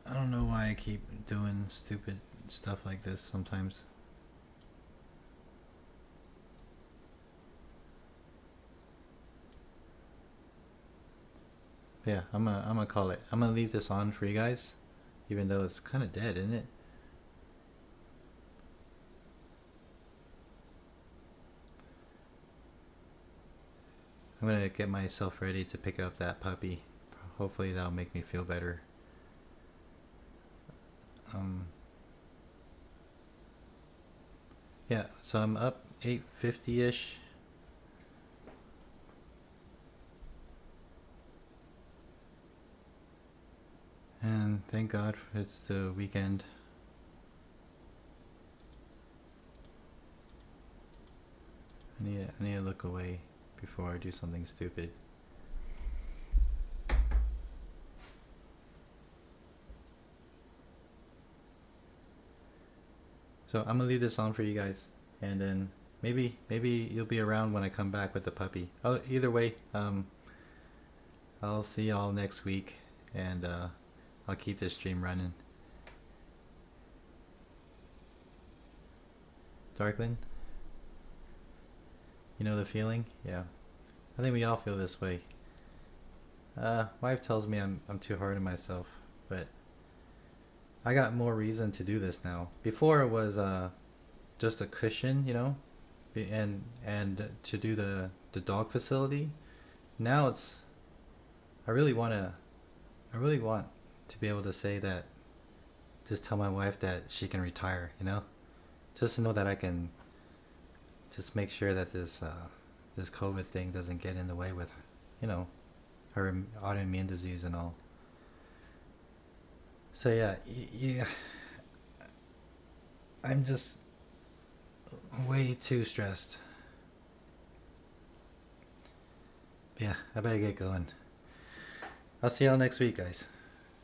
I don't know why I keep doing stupid stuff like this sometimes. But yeah, I'm gonna call it. I'm gonna leave this on for you guys, even though it's kind of dead, isn't it? I'm gonna get myself ready to pick up that puppy. Hopefully that'll make me feel better. Yeah, so I'm up 850-ish. And thank God it's the weekend. I need to look away before I do something stupid. So I'm gonna leave this on for you guys, and then maybe you'll be around when I come back with the puppy. Oh, either way, I'll see y'all next week, and I'll keep this stream running. Darkland, you know the feeling? Yeah, I think we all feel this way. Wife tells me I'm too hard on myself, but I got more reason to do this now. Before it was just a cushion, you know, and to do the dog facility. Now it's I really want to be able to say that, just tell my wife that she can retire, you know, just to know that I can just make sure that this COVID thing doesn't get in the way with, you know, her autoimmune disease and all. So yeah, yeah, I'm just way too stressed. Yeah, I better get going. I'll see y'all next week, guys.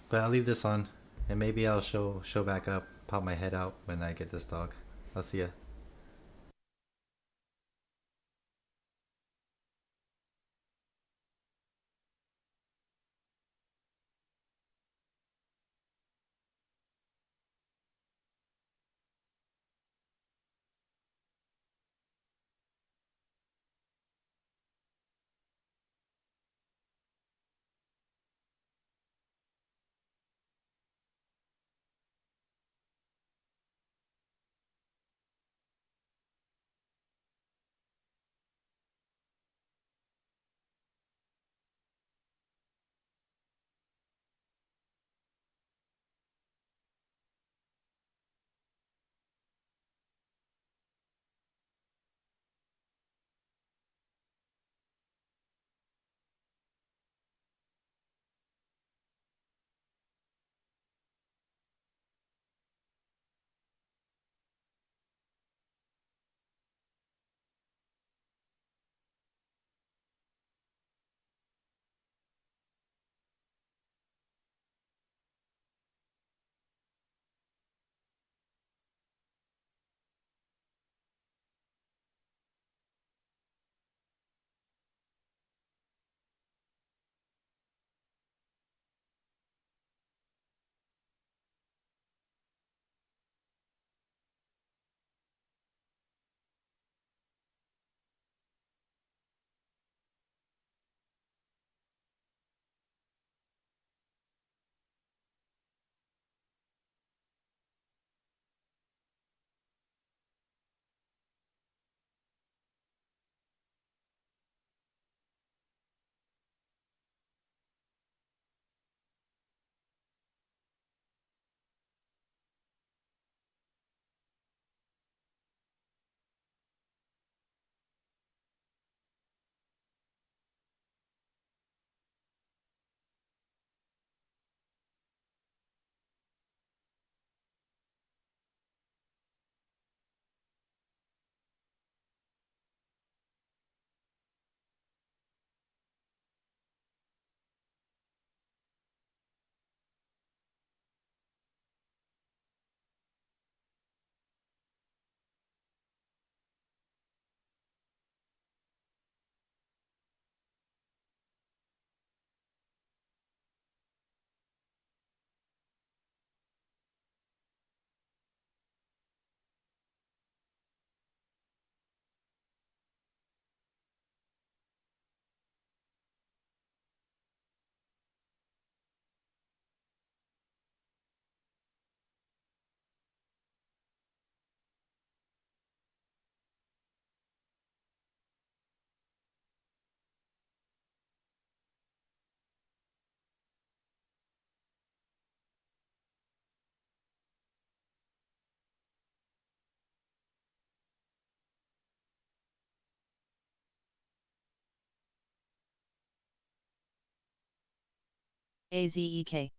But I'll leave this on, and maybe I'll show back up, pop my head out when I get this dog. I'll see ya. AZEK.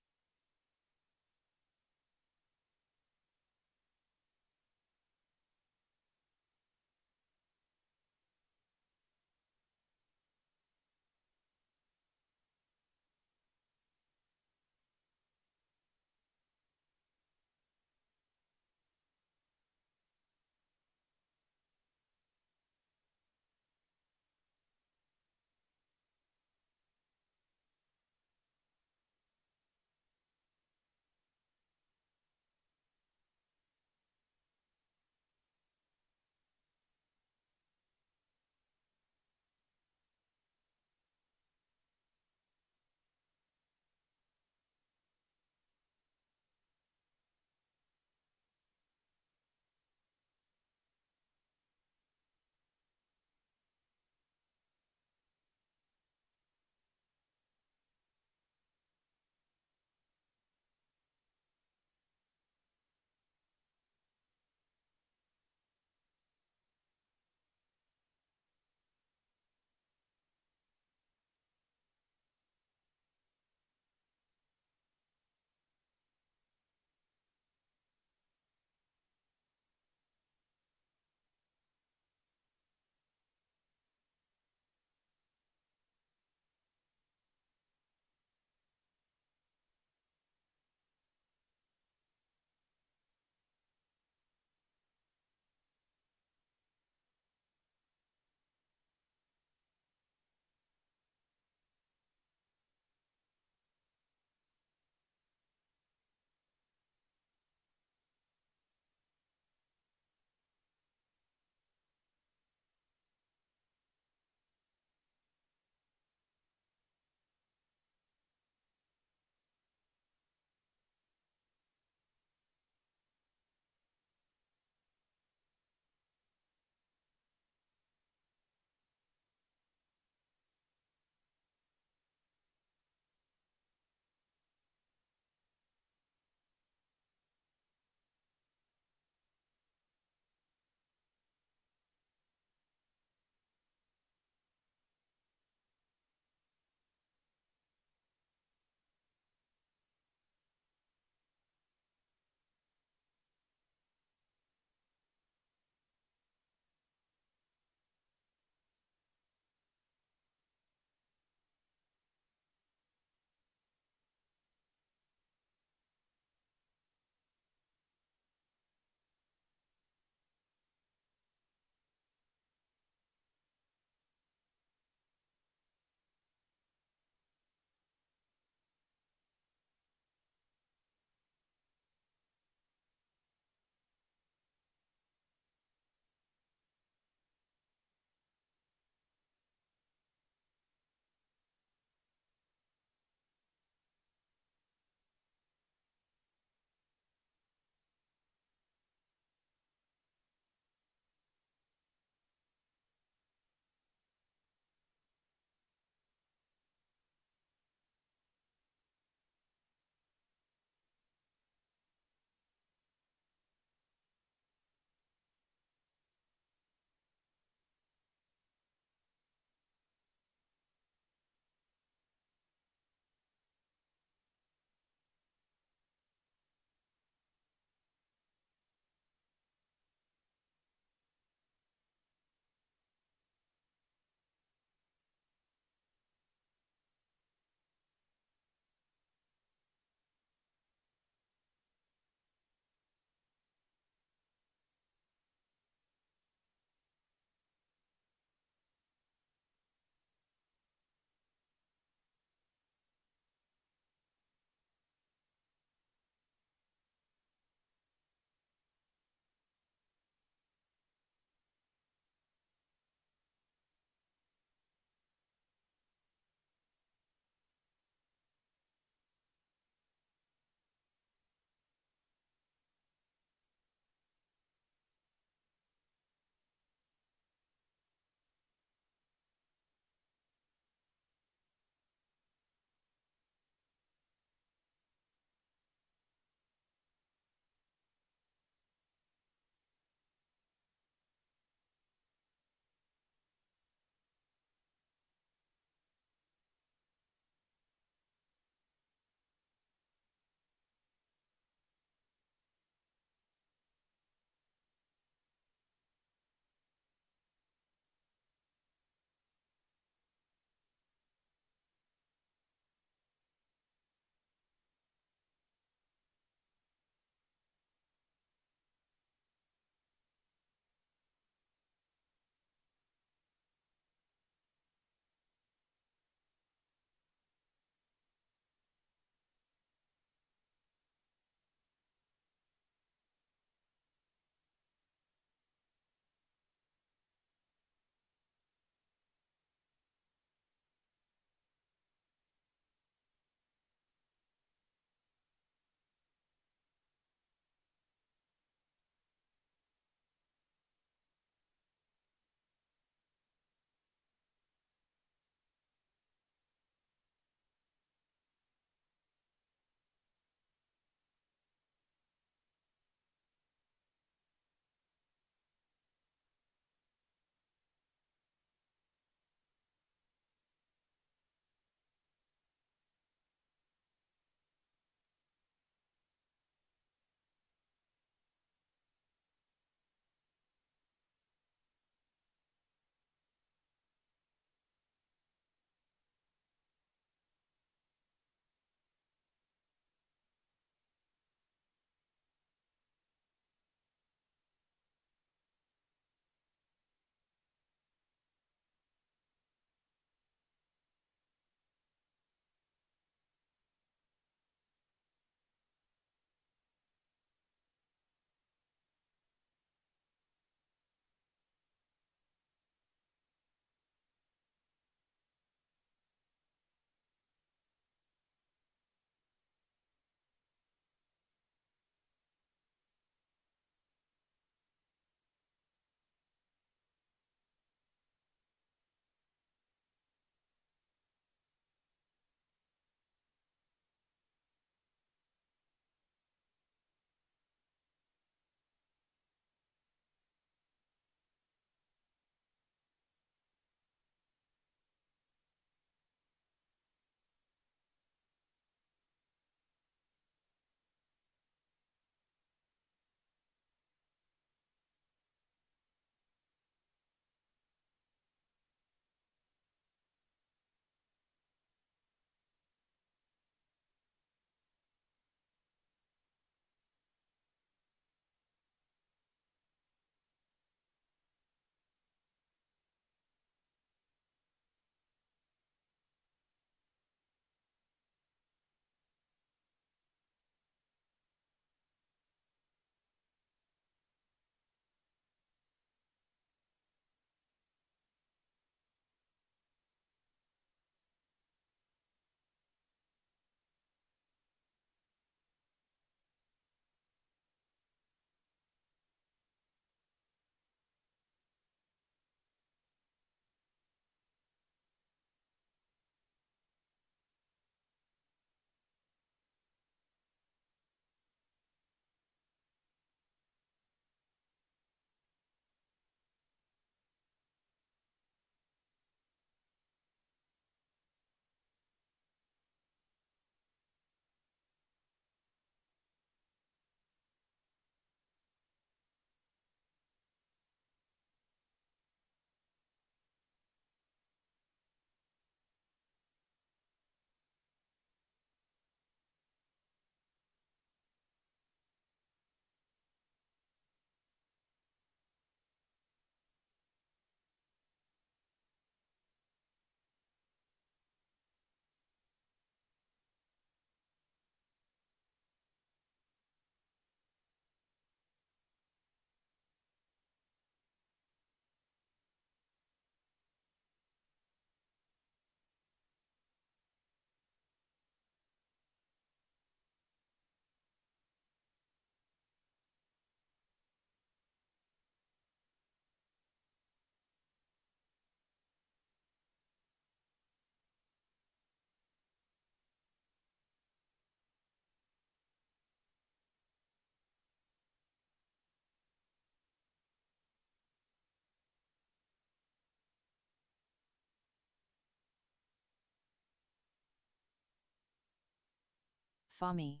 Fami.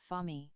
Fami.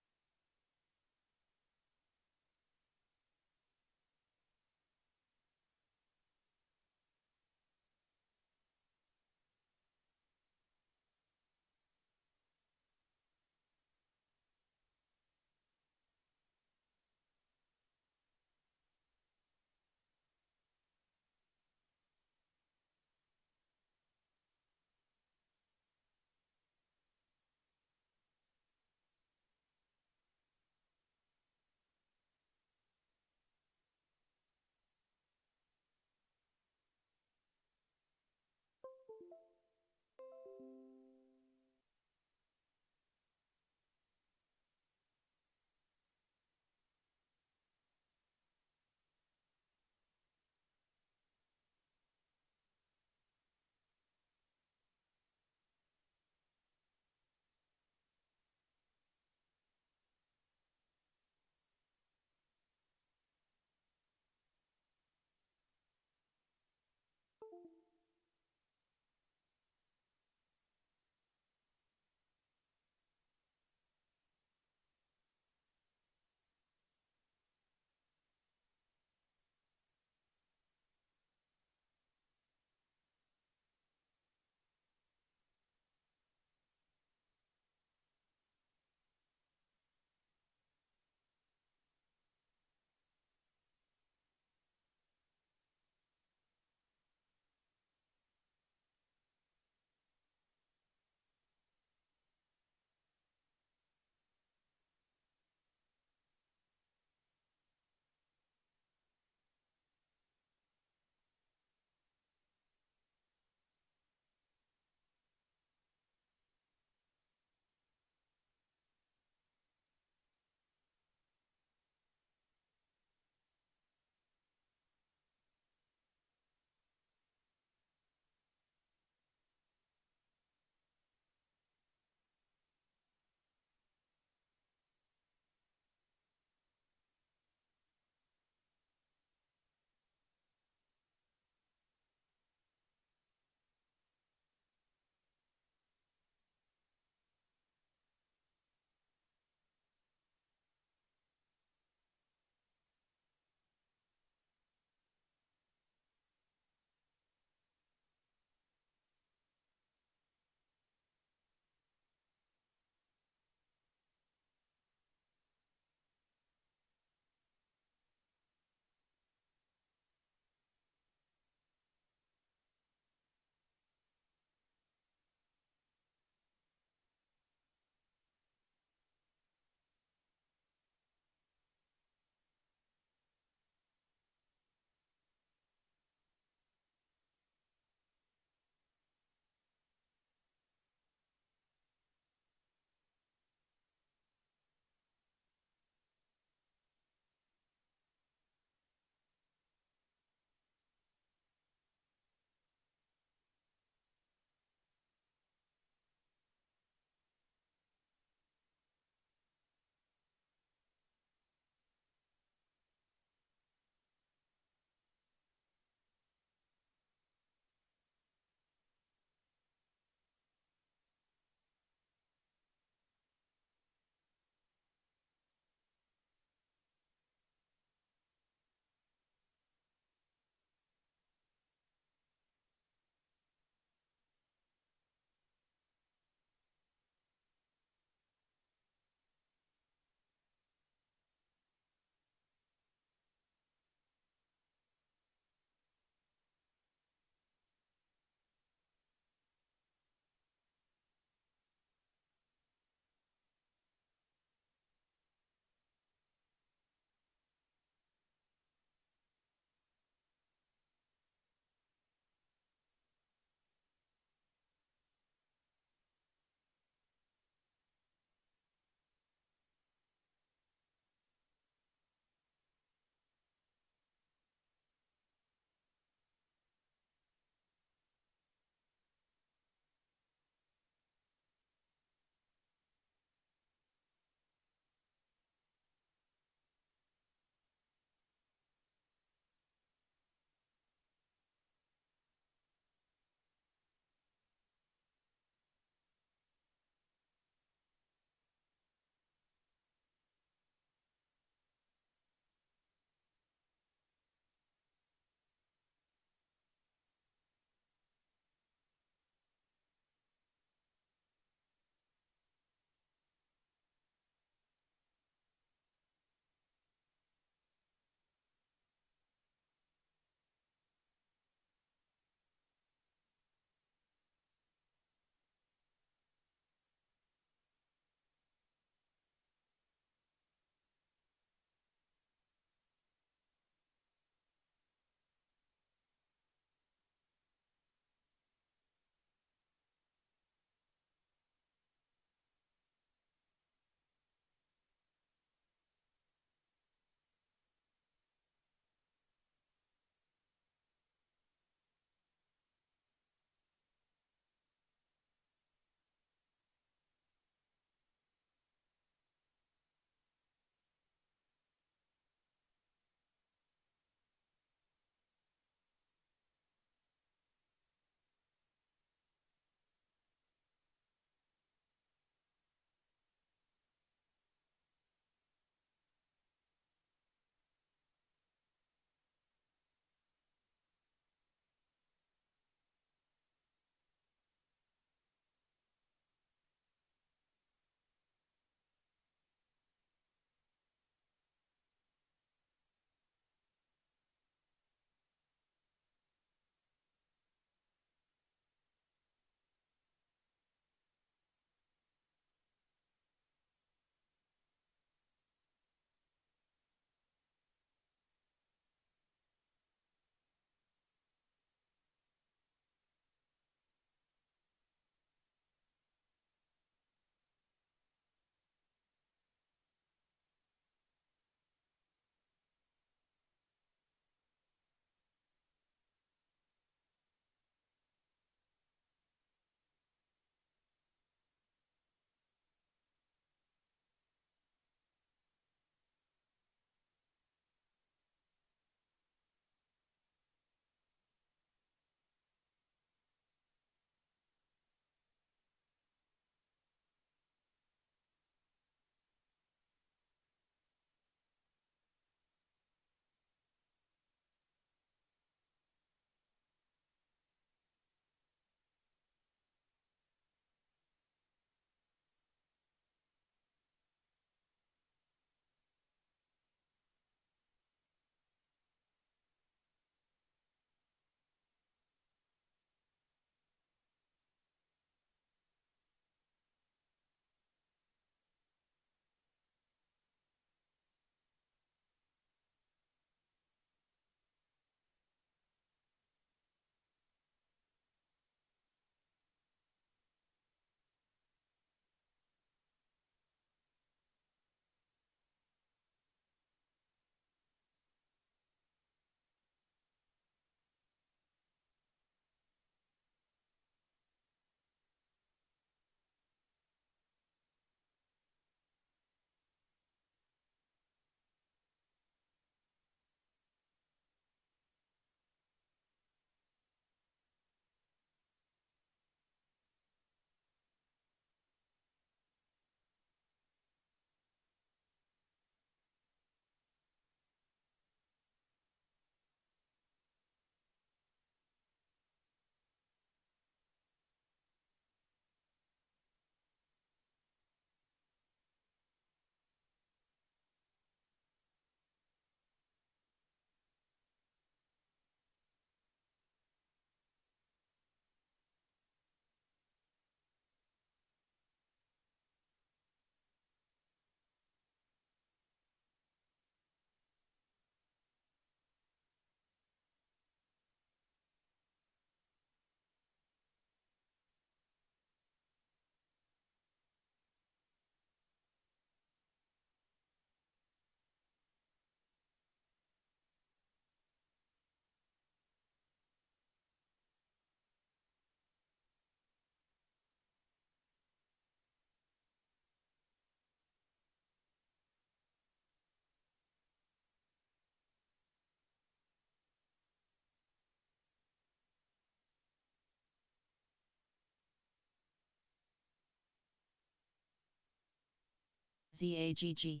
ZAGG.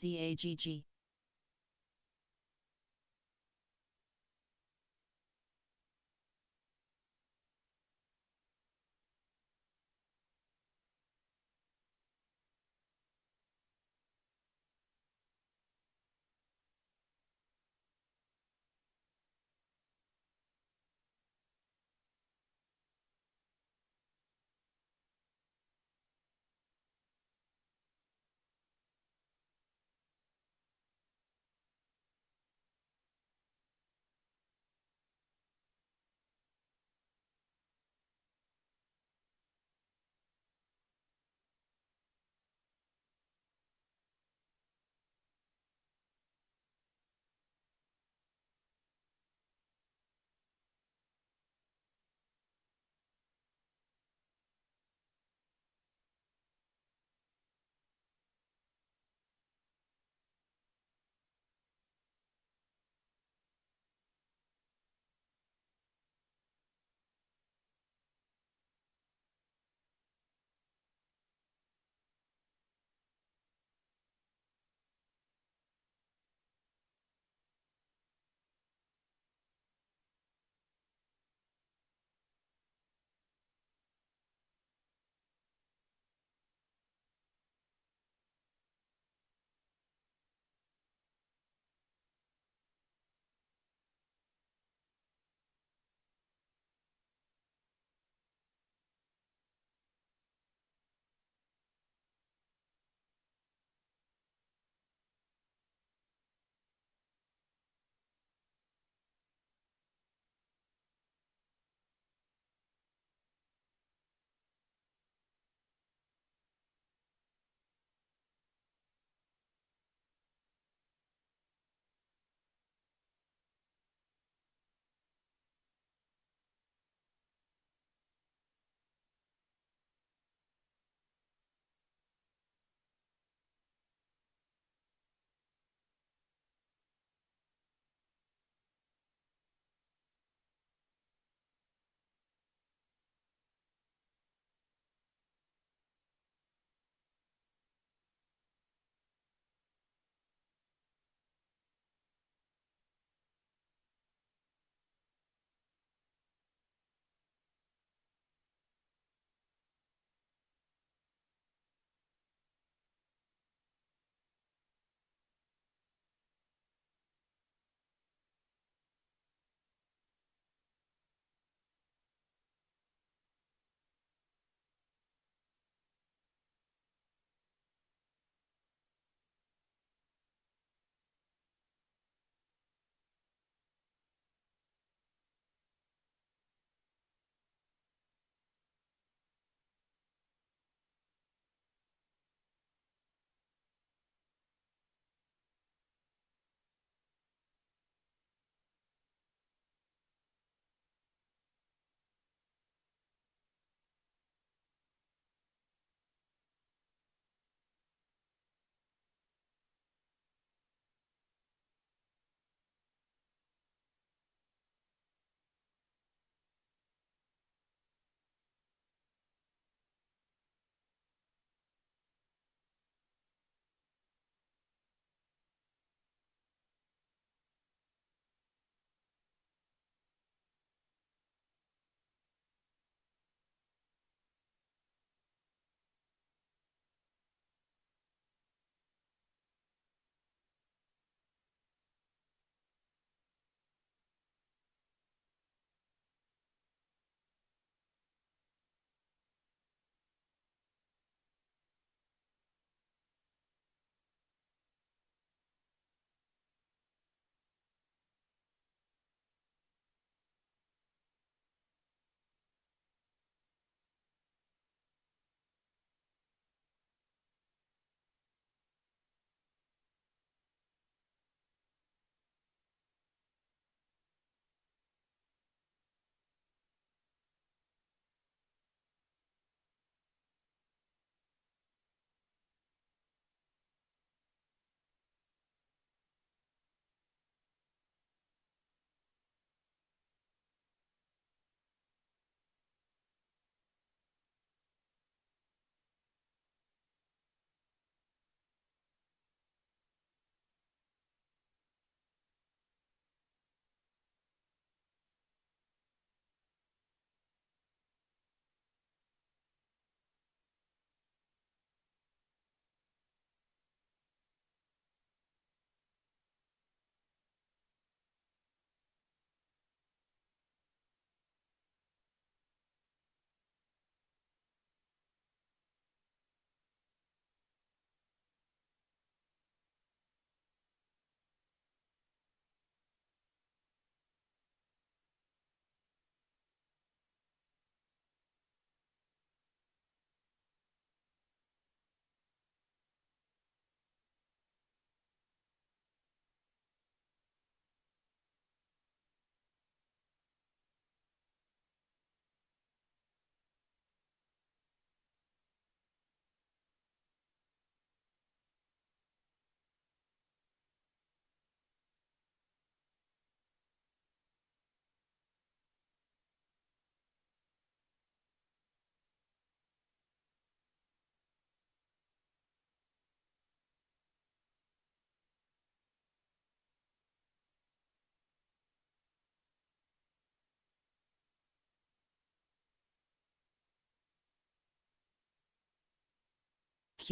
ZAGG.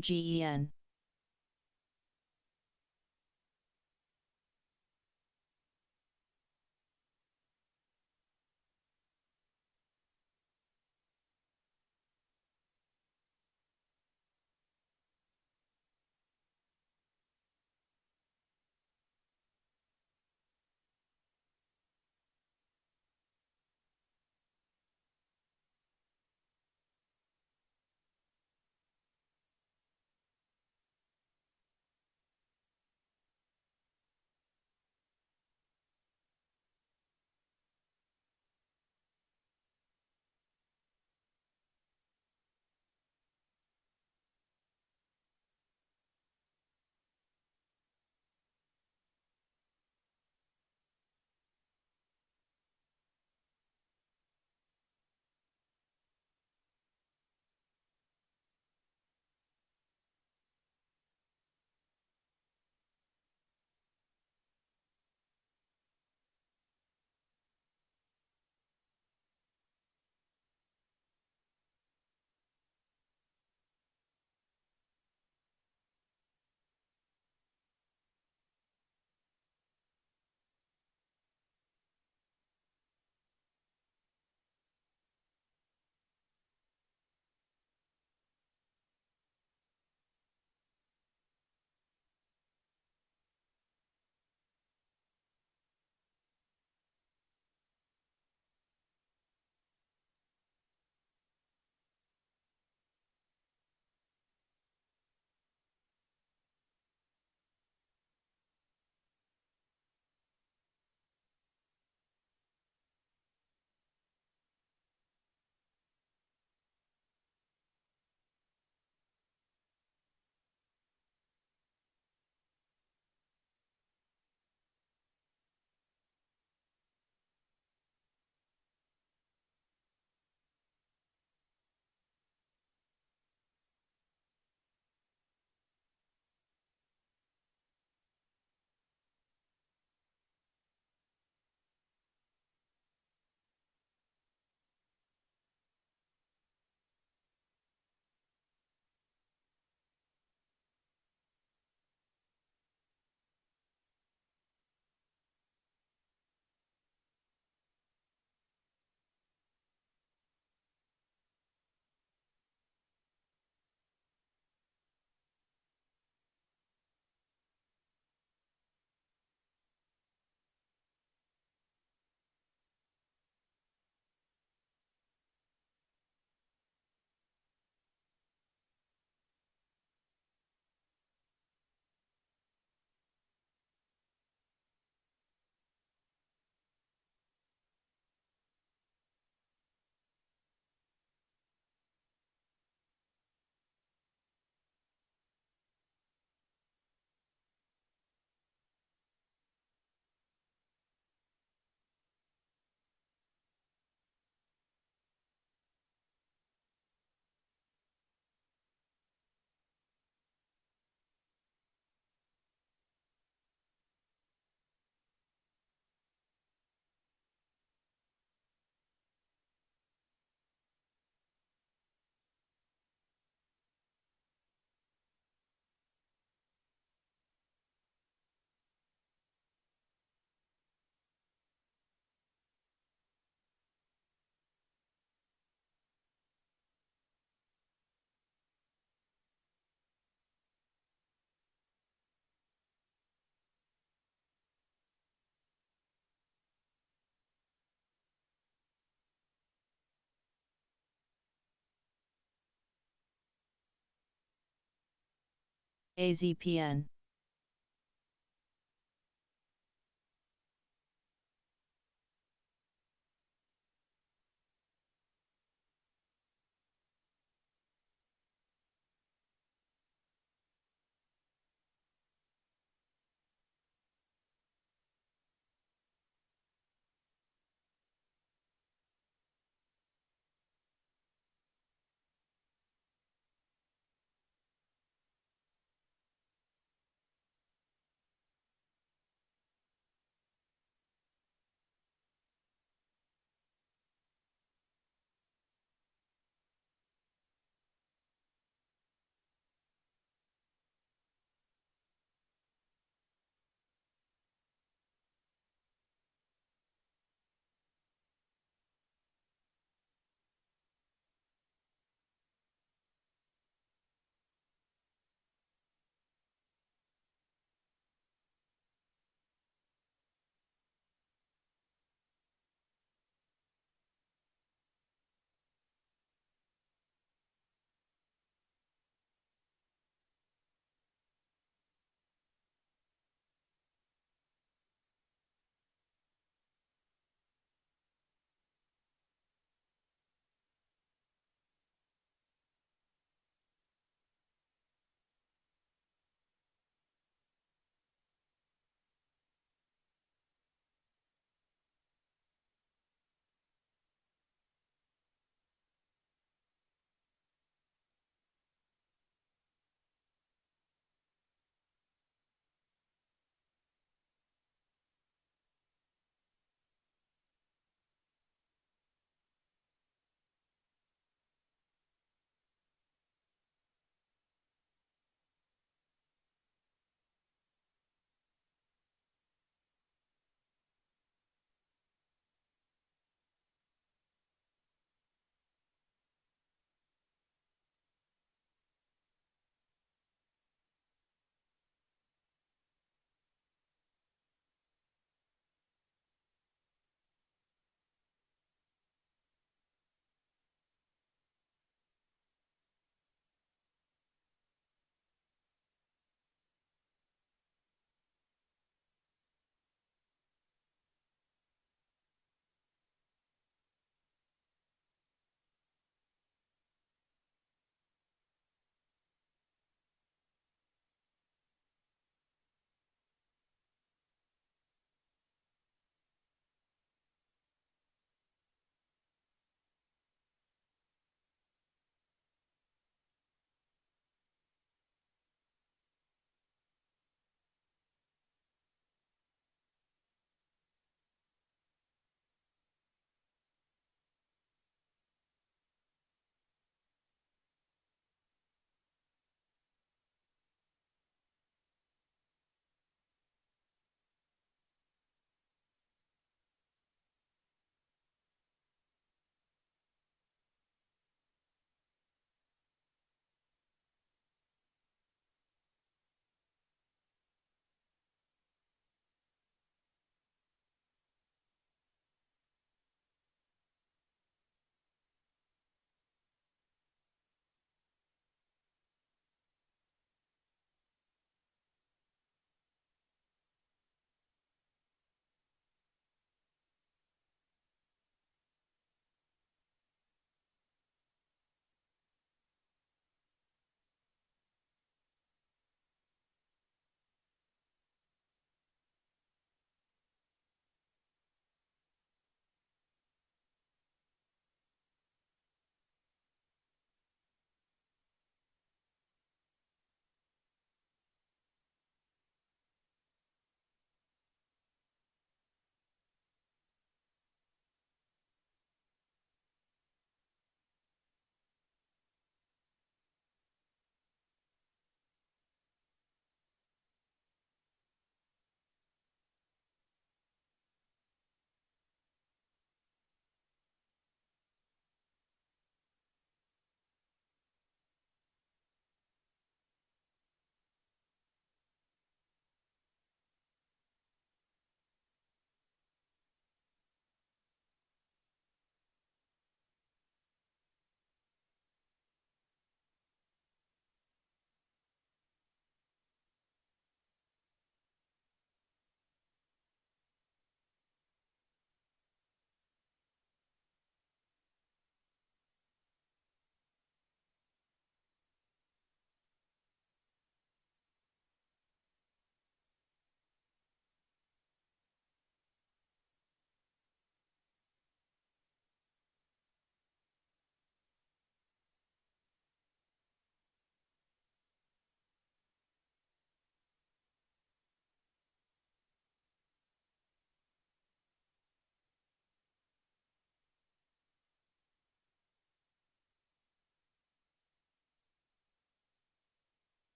QGEN. AZPN.